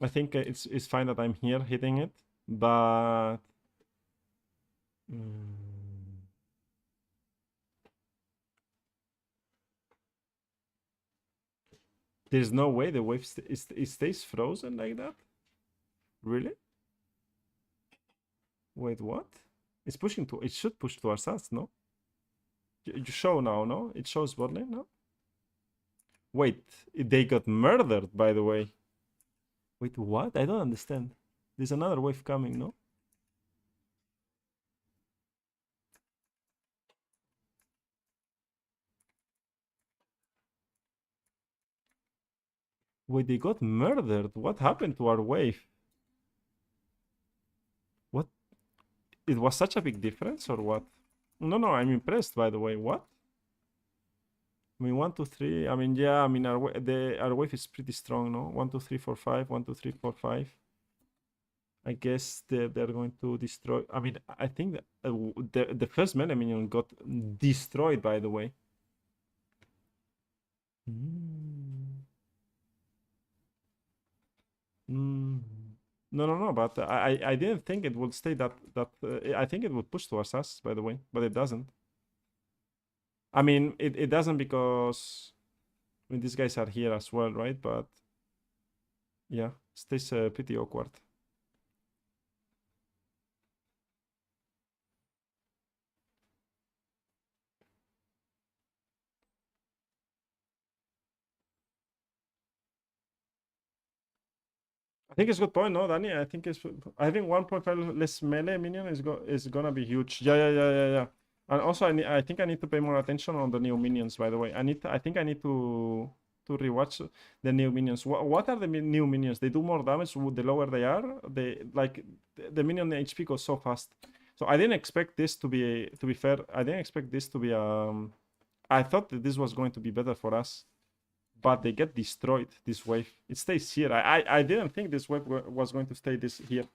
I think it's fine that I'm here hitting it, but there's no way the wave it stays frozen like that. Really? Wait, what? It's pushing to. It should push towards us, no? You show now, no? It shows bot lane, no? Wait, they got murdered, by the way. Wait, what? I don't understand. There's another wave coming, no? Wait, they got murdered. What happened to our wave? What? It was such a big difference, or what? No, I'm impressed, by the way. What? I mean, 1, 2, 3. I mean, yeah, I mean, our wave is pretty strong, no? 1, 2, 3, 4, 5. 1, 2, 3, 4, 5. I guess they're going to destroy. I mean, I think that, the first melee minion got destroyed, by the way. No, but I didn't think it would stay that I think it would push towards us, by the way, but it doesn't. I mean, it doesn't because I mean, these guys are here as well, right? But yeah, stays pretty awkward. I think it's a good point, no, Danny? I think 1.5 less melee minion is gonna be huge. Yeah. And also, I think I need to pay more attention on the new minions. By the way, I think I need to rewatch the new minions. What are the new minions? They do more damage the lower they are. They like the minion HP goes so fast. So I didn't expect this to be fair. I didn't expect this to be I thought that this was going to be better for us, but they get destroyed. This wave, it stays here. I didn't think this wave was going to stay here.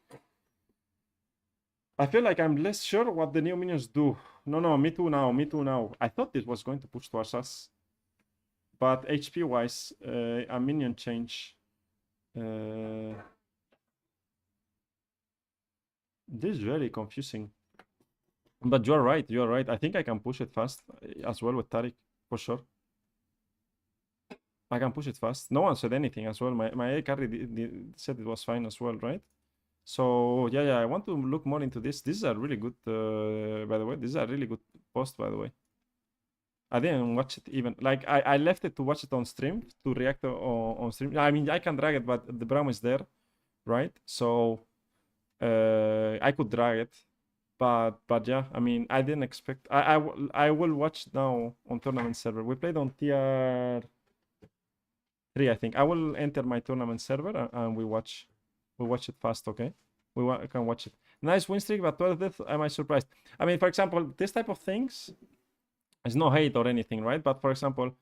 I feel like I'm less sure what the new minions do. No, me too now. I thought this was going to push towards us, but HP wise, a minion change. This is very confusing. But you're right. I think I can push it fast as well with Taric, for sure. I can push it fast. No one said anything as well. My carry said it was fine as well, right? So yeah, I want to look more into this. This is a really good, by the way. This is a really good post, by the way. I didn't watch it even. Like I left it to watch it on stream to react on stream. I mean, I can drag it, but the Braum is there, right? So I could drag it, but yeah. I mean, I didn't expect. I will watch now on tournament server. We played on tier 3, I think. I will enter my tournament server and we watch it fast, okay? We can watch it. Nice win streak, but 12 death, am I surprised? I mean, for example, this type of things, it's no hate or anything, right? But for example,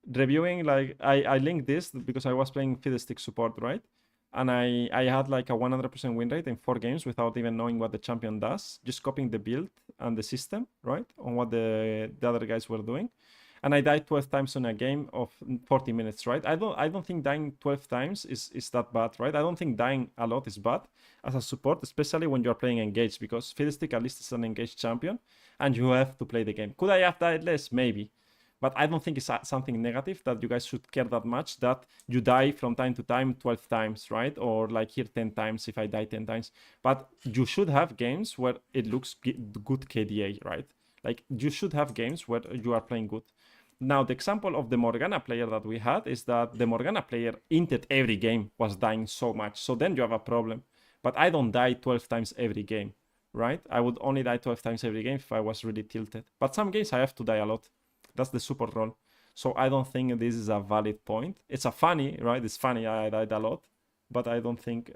reviewing, like, I linked this because I was playing Fiddlestick support, right? and I had like a 100% win rate in 4 games without even knowing what the champion does, just copying the build and the system, right, on what the other guys were doing. And I died 12 times in a game of 40 minutes, right? I don't think dying 12 times is that bad, right? I don't think dying a lot is bad as a support, especially when you're playing engaged, because Fiddlestick at least is an engaged champion and you have to play the game. Could I have died less? Maybe. But I don't think it's something negative that you guys should care that much that you die from time to time 12 times, right? Or like here 10 times if I die 10 times. But you should have games where it looks good KDA, right? Like you should have games where you are playing good. Now, the example of the Morgana player that we had is that the Morgana player inted every game was dying so much. So then you have a problem. But I don't die 12 times every game, right? I would only die 12 times every game if I was really tilted. But some games I have to die a lot. That's the support role. So I don't think this is a valid point. It's a funny, right? It's funny I died a lot. But I don't think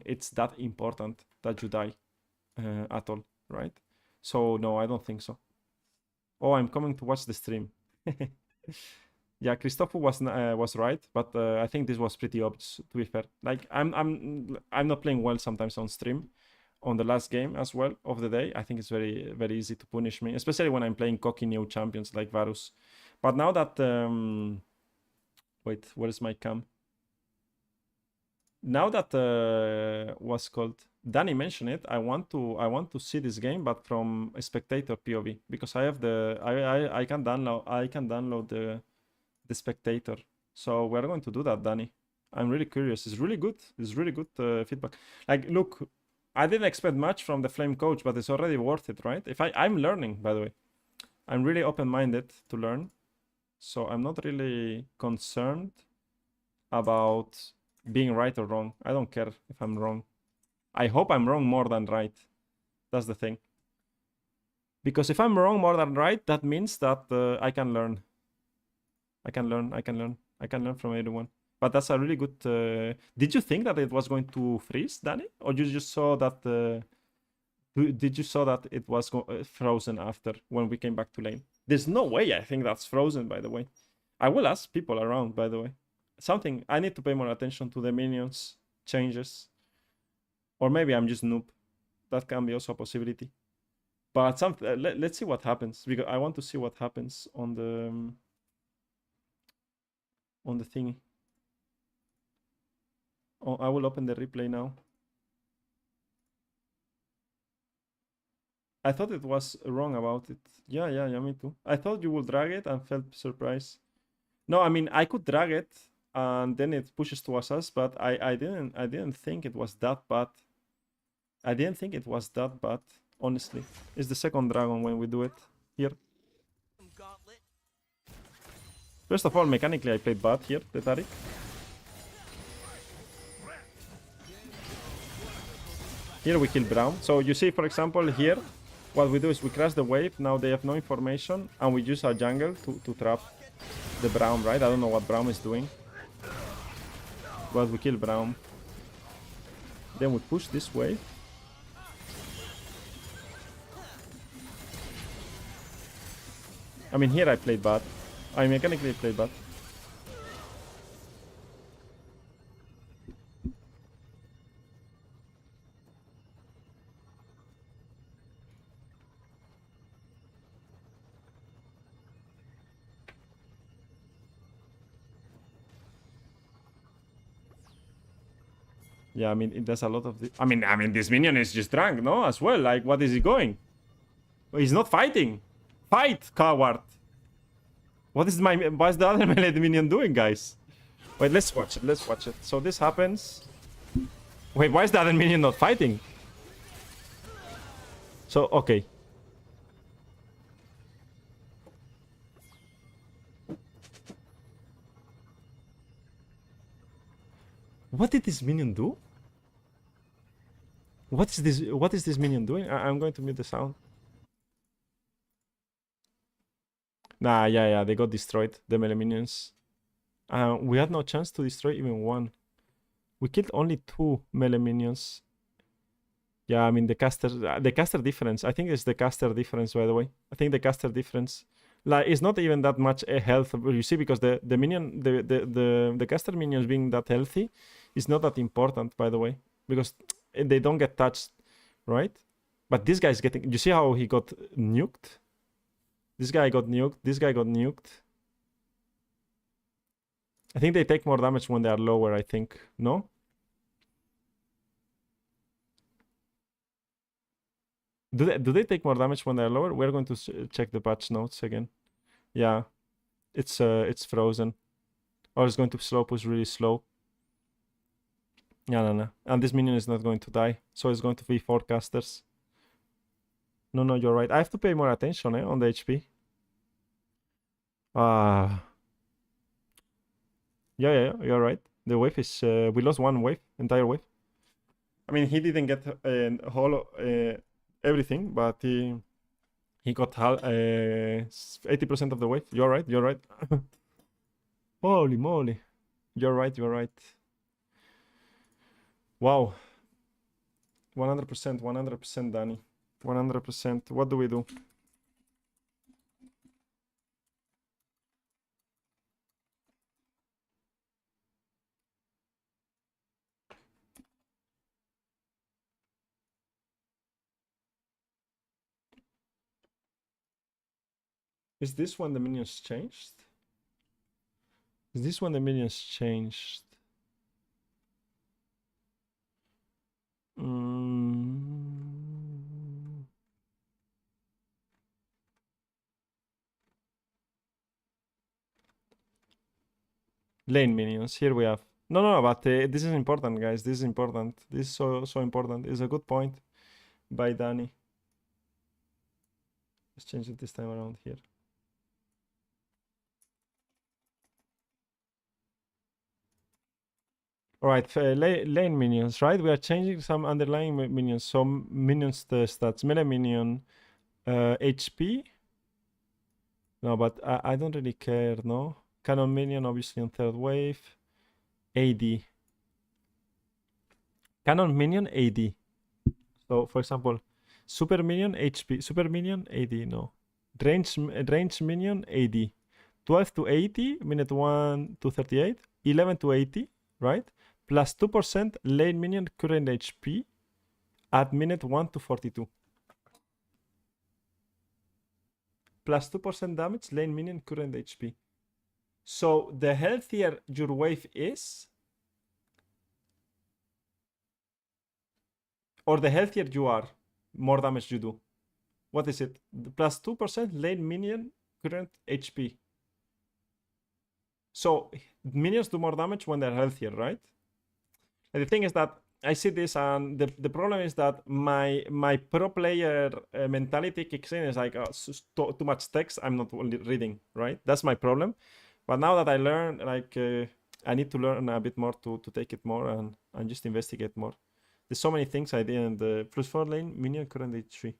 it's that important that you die at all, right? So no, I don't think so. Oh, I'm coming to watch the stream. Yeah, Christopher was right, but I think this was pretty obvious, to be fair. Like I'm not playing well sometimes on stream. On the last game as well of the day, I think it's very, very easy to punish me, especially when I'm playing cocky new champions like Varus. But now that wait, where is my cam? Now that what's called Danny mentioned it, I want to see this game, but from a spectator POV, because I have the I can download the spectator. So we're going to do that, Danny. I'm really curious. It's really good. It's really good feedback. Like, look, I didn't expect much from the Flame Coach, but it's already worth it, right? I'm learning, by the way. I'm really open-minded to learn, so I'm not really concerned about being right or wrong. I don't care if I'm wrong. I hope I'm wrong more than right. That's the thing. Because if I'm wrong more than right, that means that I can learn. I can learn from everyone. But that's a really good... Did you think that it was going to freeze, Danny? Or you just saw that... Did you saw that it was frozen after when we came back to lane? There's no way I think that's frozen, by the way. I will ask people around, by the way. Something, I need to pay more attention to the minions changes. Or maybe I'm just noob. That can be also a possibility. But let's see what happens, because I want to see what happens on the thingy. Oh, I will open the replay now. I thought it was wrong about it. Yeah, me too. I thought you would drag it and felt surprised. No, I mean, I could drag it and then it pushes towards us, but I didn't think it was that bad. I didn't think it was that bad, honestly. It's the second dragon when we do it here. First of all, mechanically I played bad here, the Taric. Here we kill Braum. So you see, for example, here, what we do is we crash the wave. Now they have no information, and we use our jungle to trap the Braum, right? I don't know what Braum is doing. But we kill Braum. Then we push this wave. I mean, here I played bad. I mechanically played bad. Yeah, I mean, it does a lot of... I mean, this minion is just drunk, no? As well, like, what is he going? Oh, he's not fighting. Fight, coward. What's the other melee minion doing, guys? Wait, let's watch it. So this happens. Wait, why is the other minion not fighting? So, okay. What did this minion do? What is this minion doing? I'm going to mute the sound. Nah, yeah, they got destroyed, the melee minions. We had no chance to destroy even one. We killed only 2 melee minions. Yeah, I mean, the caster difference. I think it's the caster difference, by the way. I think the caster difference Like it's not even that much health, you see, because the minion, the caster minions being that healthy is not that important, by the way, because they don't get touched, right? But this guy's getting, you see how he got nuked? This guy got nuked, this guy got nuked. I think they take more damage when they are lower, I think, no? Do they take more damage when they're lower? We're going to check the patch notes again. Yeah, it's frozen. Or it's going to slow push really slow. Yeah, no. And this minion is not going to die. So it's going to be 4 casters. No, you're right. I have to pay more attention on the HP. Yeah, you're right. The wave is... we lost 1 wave, entire wave. I mean, he didn't get whole everything, but he got 80% of the wave. You're right. Holy moly. You're right. Wow. 100%, Danny. 100%. What do we do? Is this when the minions changed? Is this when the minions changed? Lane minions. Here we have. No, but this is important, guys. This is important. This is so important. It's a good point by Danny. Let's change it this time around here. All right, lane minions, right? We are changing some underlying minions. So minions the stats. Melee minion, HP. No, but I don't really care, no? Cannon minion, obviously on 3rd wave. AD. Cannon minion, AD. So, for example, super minion, HP. Super minion, AD, no. Range minion, AD. 12 to 80, minute 1 to 38. 11 to 80, right? Plus 2% lane minion current HP at minute 1 to 42. Plus 2% damage lane minion current HP. So the healthier your wave is, or the healthier you are, more damage you do. What is it? Plus 2% lane minion current HP. So minions do more damage when they're healthier, right? And the thing is that I see this, and the problem is that my pro player mentality kicks in. Is like too much text. I'm not reading, right? That's my problem. But now that I learn, like I need to learn a bit more to take it more and just investigate more. There's so many things I didn't. Plus 4 lane minion current HP.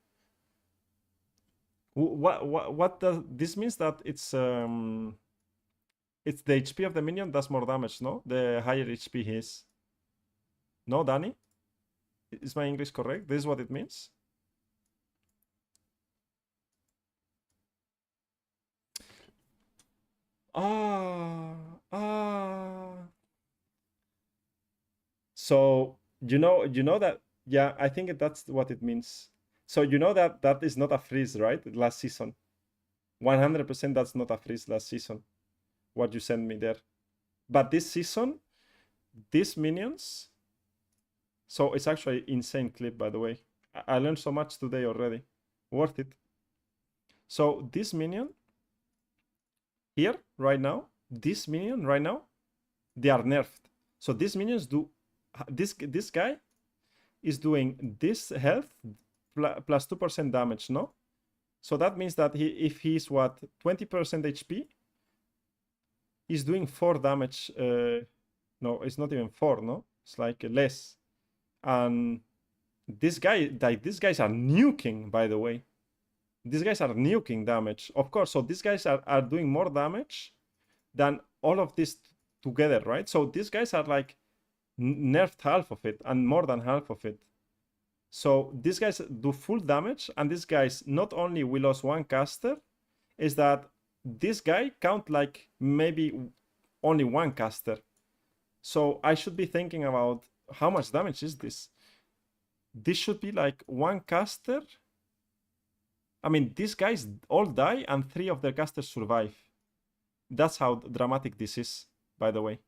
What does this means? That it's the HP of the minion does more damage, no? The higher HP he is. No, Danny? Is my English correct? This is what it means? So you know that, yeah, I think that's what it means. So you know that is not a freeze, right? Last season. 100% that's not a freeze last season. What you sent me there. But this season, these minions. So it's actually insane clip, by the way. I learned so much today already. Worth it. So this minion here, right now, this minion right now, they are nerfed. So these minions do, this guy is doing this health plus 2% damage, no? So that means that if he's what, 20% HP, he's doing 4 damage. No, it's not even 4, no? It's like less. And this guy, like these guys are nuking, by the way. These guys are nuking damage, of course. So these guys are doing more damage than all of this together, right? So these guys are like nerfed half of it and more than half of it. So these guys do full damage, and these guys not only we lost 1 caster, is that this guy count like maybe only one caster. So I should be thinking about how much damage is this? This should be like one caster. I mean, these guys all die and 3 of their casters survive. That's how dramatic this is, by the way.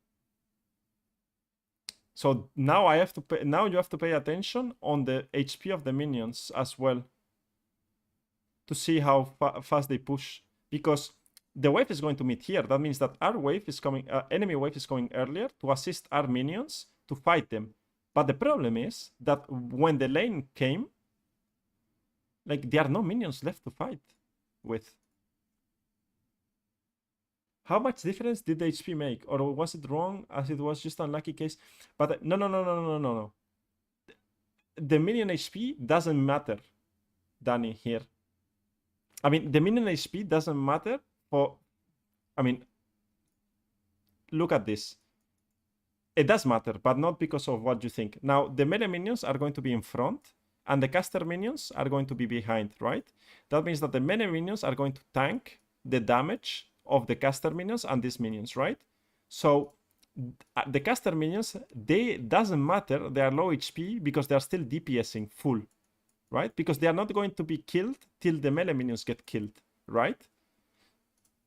So now I have to pay, now you have to pay attention on the HP of the minions as well to see how fast they push, because the wave is going to meet here. That means that our wave is coming, enemy wave is coming earlier to assist our minions to fight them. But the problem is that when the lane came, like there are no minions left to fight with. How much difference did the HP make? Or was it wrong as it was just an unlucky case? But no. The minion HP doesn't matter, Danny, here. I mean, the minion HP doesn't matter for... I mean, look at this. It does matter, but not because of what you think. Now, the melee minions are going to be in front, and the caster minions are going to be behind, right? That means that the melee minions are going to tank the damage of the caster minions and these minions, right? So the caster minions, they doesn't matter, they are low HP because they are still DPSing full, right? Because they are not going to be killed till the melee minions get killed, right?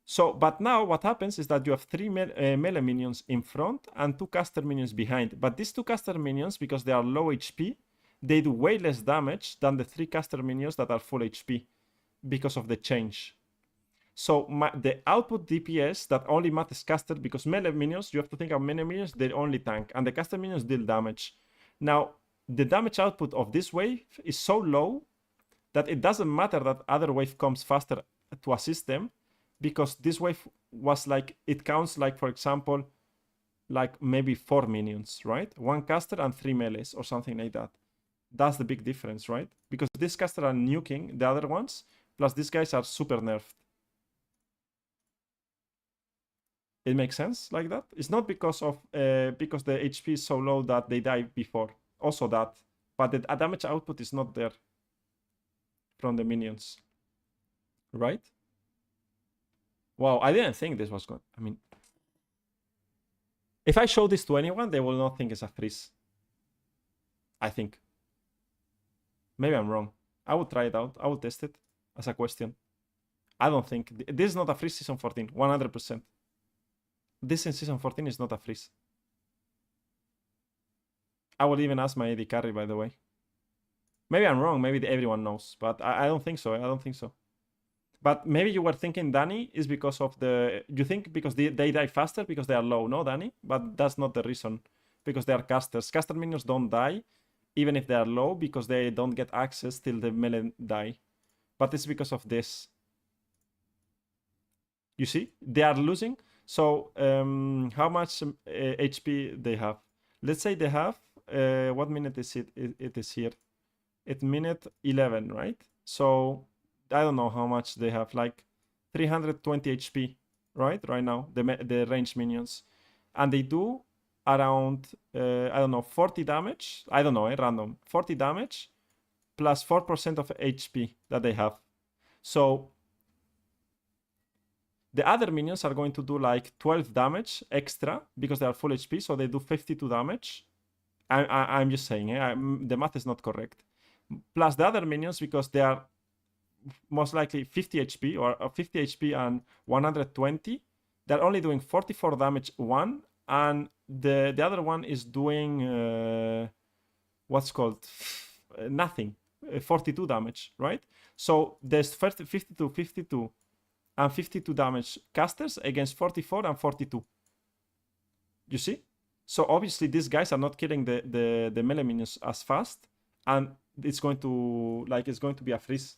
So, but now what happens is that you have 3 melee minions in front and 2 caster minions behind. But these 2 caster minions, because they are low HP, they do way less damage than the 3 caster minions that are full HP because of the change. So the output DPS that only matters caster, because melee minions, you have to think of melee minions, they only tank, and the caster minions deal damage. Now, the damage output of this wave is so low that it doesn't matter that other wave comes faster to assist them, because this wave was like, it counts like, for example, like maybe 4 minions, right? 1 caster and 3 melees or something like that. That's the big difference, right? Because this caster are nuking the other ones, plus these guys are super nerfed. It makes sense like that? It's not because of because the HP is so low that they die before. Also that. But the damage output is not there from the minions. Right? Wow, I didn't think this was good. I mean, if I show this to anyone, they will not think it's a freeze. I think. Maybe I'm wrong. I will try it out. I will test it as a question. I don't think. This is not a freeze season 14. 100%. This in season 14 is not a freeze. I will even ask my AD carry, by the way. Maybe I'm wrong. Maybe everyone knows. But I don't think so. I don't think so. But maybe you were thinking, Danny, is because of the... You think because they die faster because they are low, no, Danny? But that's not the reason. Because they are casters. Caster minions don't die, even if they are low, because they don't get access till the melee die. But it's because of this. You see? They are losing. So, how much HP they have? Let's say they have... what minute is it? It is here. It's minute 11, right? So... I don't know how much they have, like 320 HP, right? Right now, the range minions. And they do around, I don't know, 40 damage. I don't know, random. 40 damage plus 4% of HP that they have. So the other minions are going to do like 12 damage extra because they are full HP. So they do 52 damage. I'm just saying, the math is not correct. Plus the other minions, because they are most likely 50 HP or 50 HP and 120, they're only doing 44 damage one, and the other one is doing what's called nothing, 42 damage, right? So there's 52 and 52 damage casters against 44 and 42. You see? So obviously these guys are not killing the melee minions as fast, and it's going to be a freeze.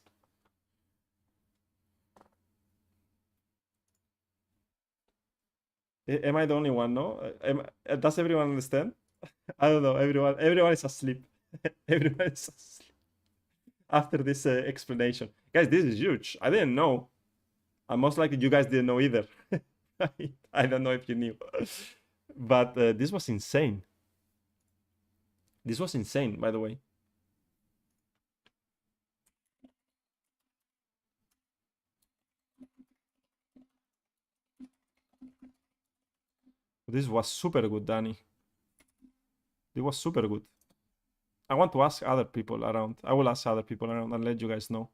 Am I the only one? No. Does everyone understand? I don't know. Everyone is asleep. Everyone is asleep after this explanation. Guys, this is huge. I didn't know. And most likely you guys didn't know either. I don't know if you knew. But this was insane. This was insane, by the way. This was super good, Danny. It was super good. I want to ask other people around. I will ask other people around and let you guys know.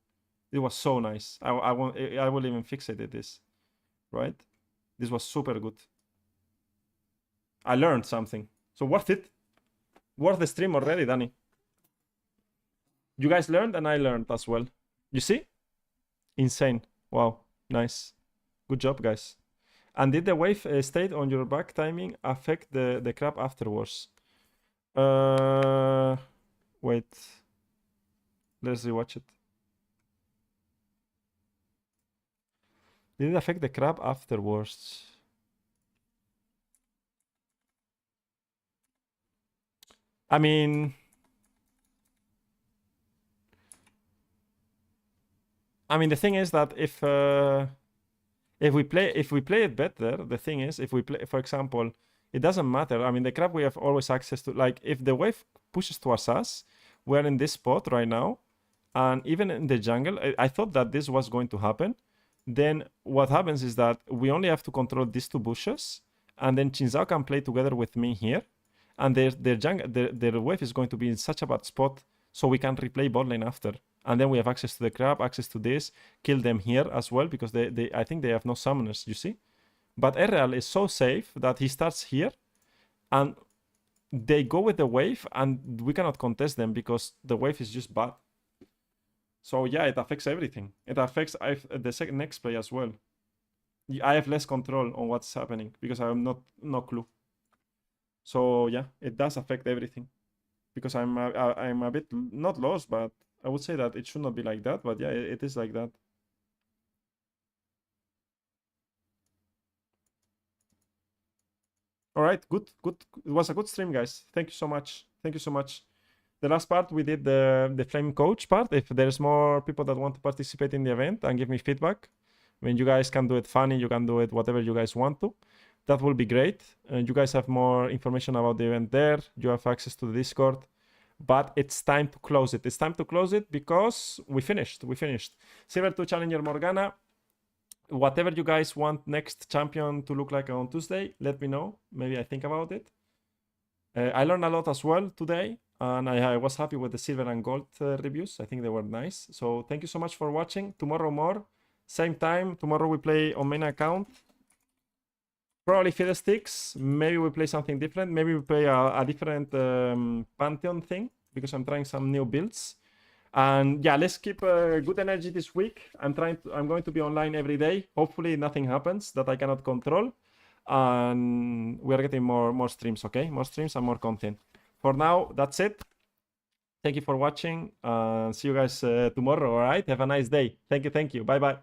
It was so nice. I will even fixate this, right? This was super good. I learned something. So worth it. Worth the stream already, Danny. You guys learned and I learned as well. You see? Insane. Wow. Nice. Good job, guys. And did the wave state on your back timing affect the crab afterwards? Wait. Let's rewatch it. Did it affect the crab afterwards? I mean, the thing is that if we play it better, the thing is, if we play, for example, it doesn't matter. I mean, the crab we have always access to. Like, if the wave pushes towards us, we're in this spot right now, and even in the jungle, I thought that this was going to happen. Then what happens is that we only have to control these two bushes, and then Chinzao can play together with me here, and their wave is going to be in such a bad spot, so we can replay bot lane after. And then we have access to the crab, access to this, kill them here as well, because I think they have no summoners, you see? But Erreal is so safe that he starts here, and they go with the wave, and we cannot contest them because the wave is just bad. So yeah, it affects everything. It affects the next play as well. I have less control on what's happening because I have no clue. So yeah, it does affect everything. Because I'm a bit not lost, but I would say that it should not be like that. But yeah, it is like that. All right, good. It was a good stream, guys. Thank you so much. Thank you so much. The last part, we did the flame coach part. If there's more people that want to participate in the event and give me feedback, I mean, you guys can do it funny, you can do it whatever you guys want to. That will be great. You guys have more information about the event there. You have access to the Discord. But it's time to close it. It's time to close it because we finished. Silver 2 Challenger Morgana. Whatever you guys want next champion to look like on Tuesday, let me know. Maybe I think about it. I learned a lot as well today. And I was happy with the silver and gold reviews. I think they were nice. So thank you so much for watching. Tomorrow more. Same time. Tomorrow we play on main account. Probably Fiddlesticks. Maybe we play something different. Maybe we play a different Pantheon thing. Because I'm trying some new builds. And yeah, let's keep good energy this week. I'm going to be online every day. Hopefully nothing happens that I cannot control. And we are getting more streams, okay? More streams and more content. For now, that's it. Thank you for watching. See you guys tomorrow, all right? Have a nice day. Thank you. Bye-bye.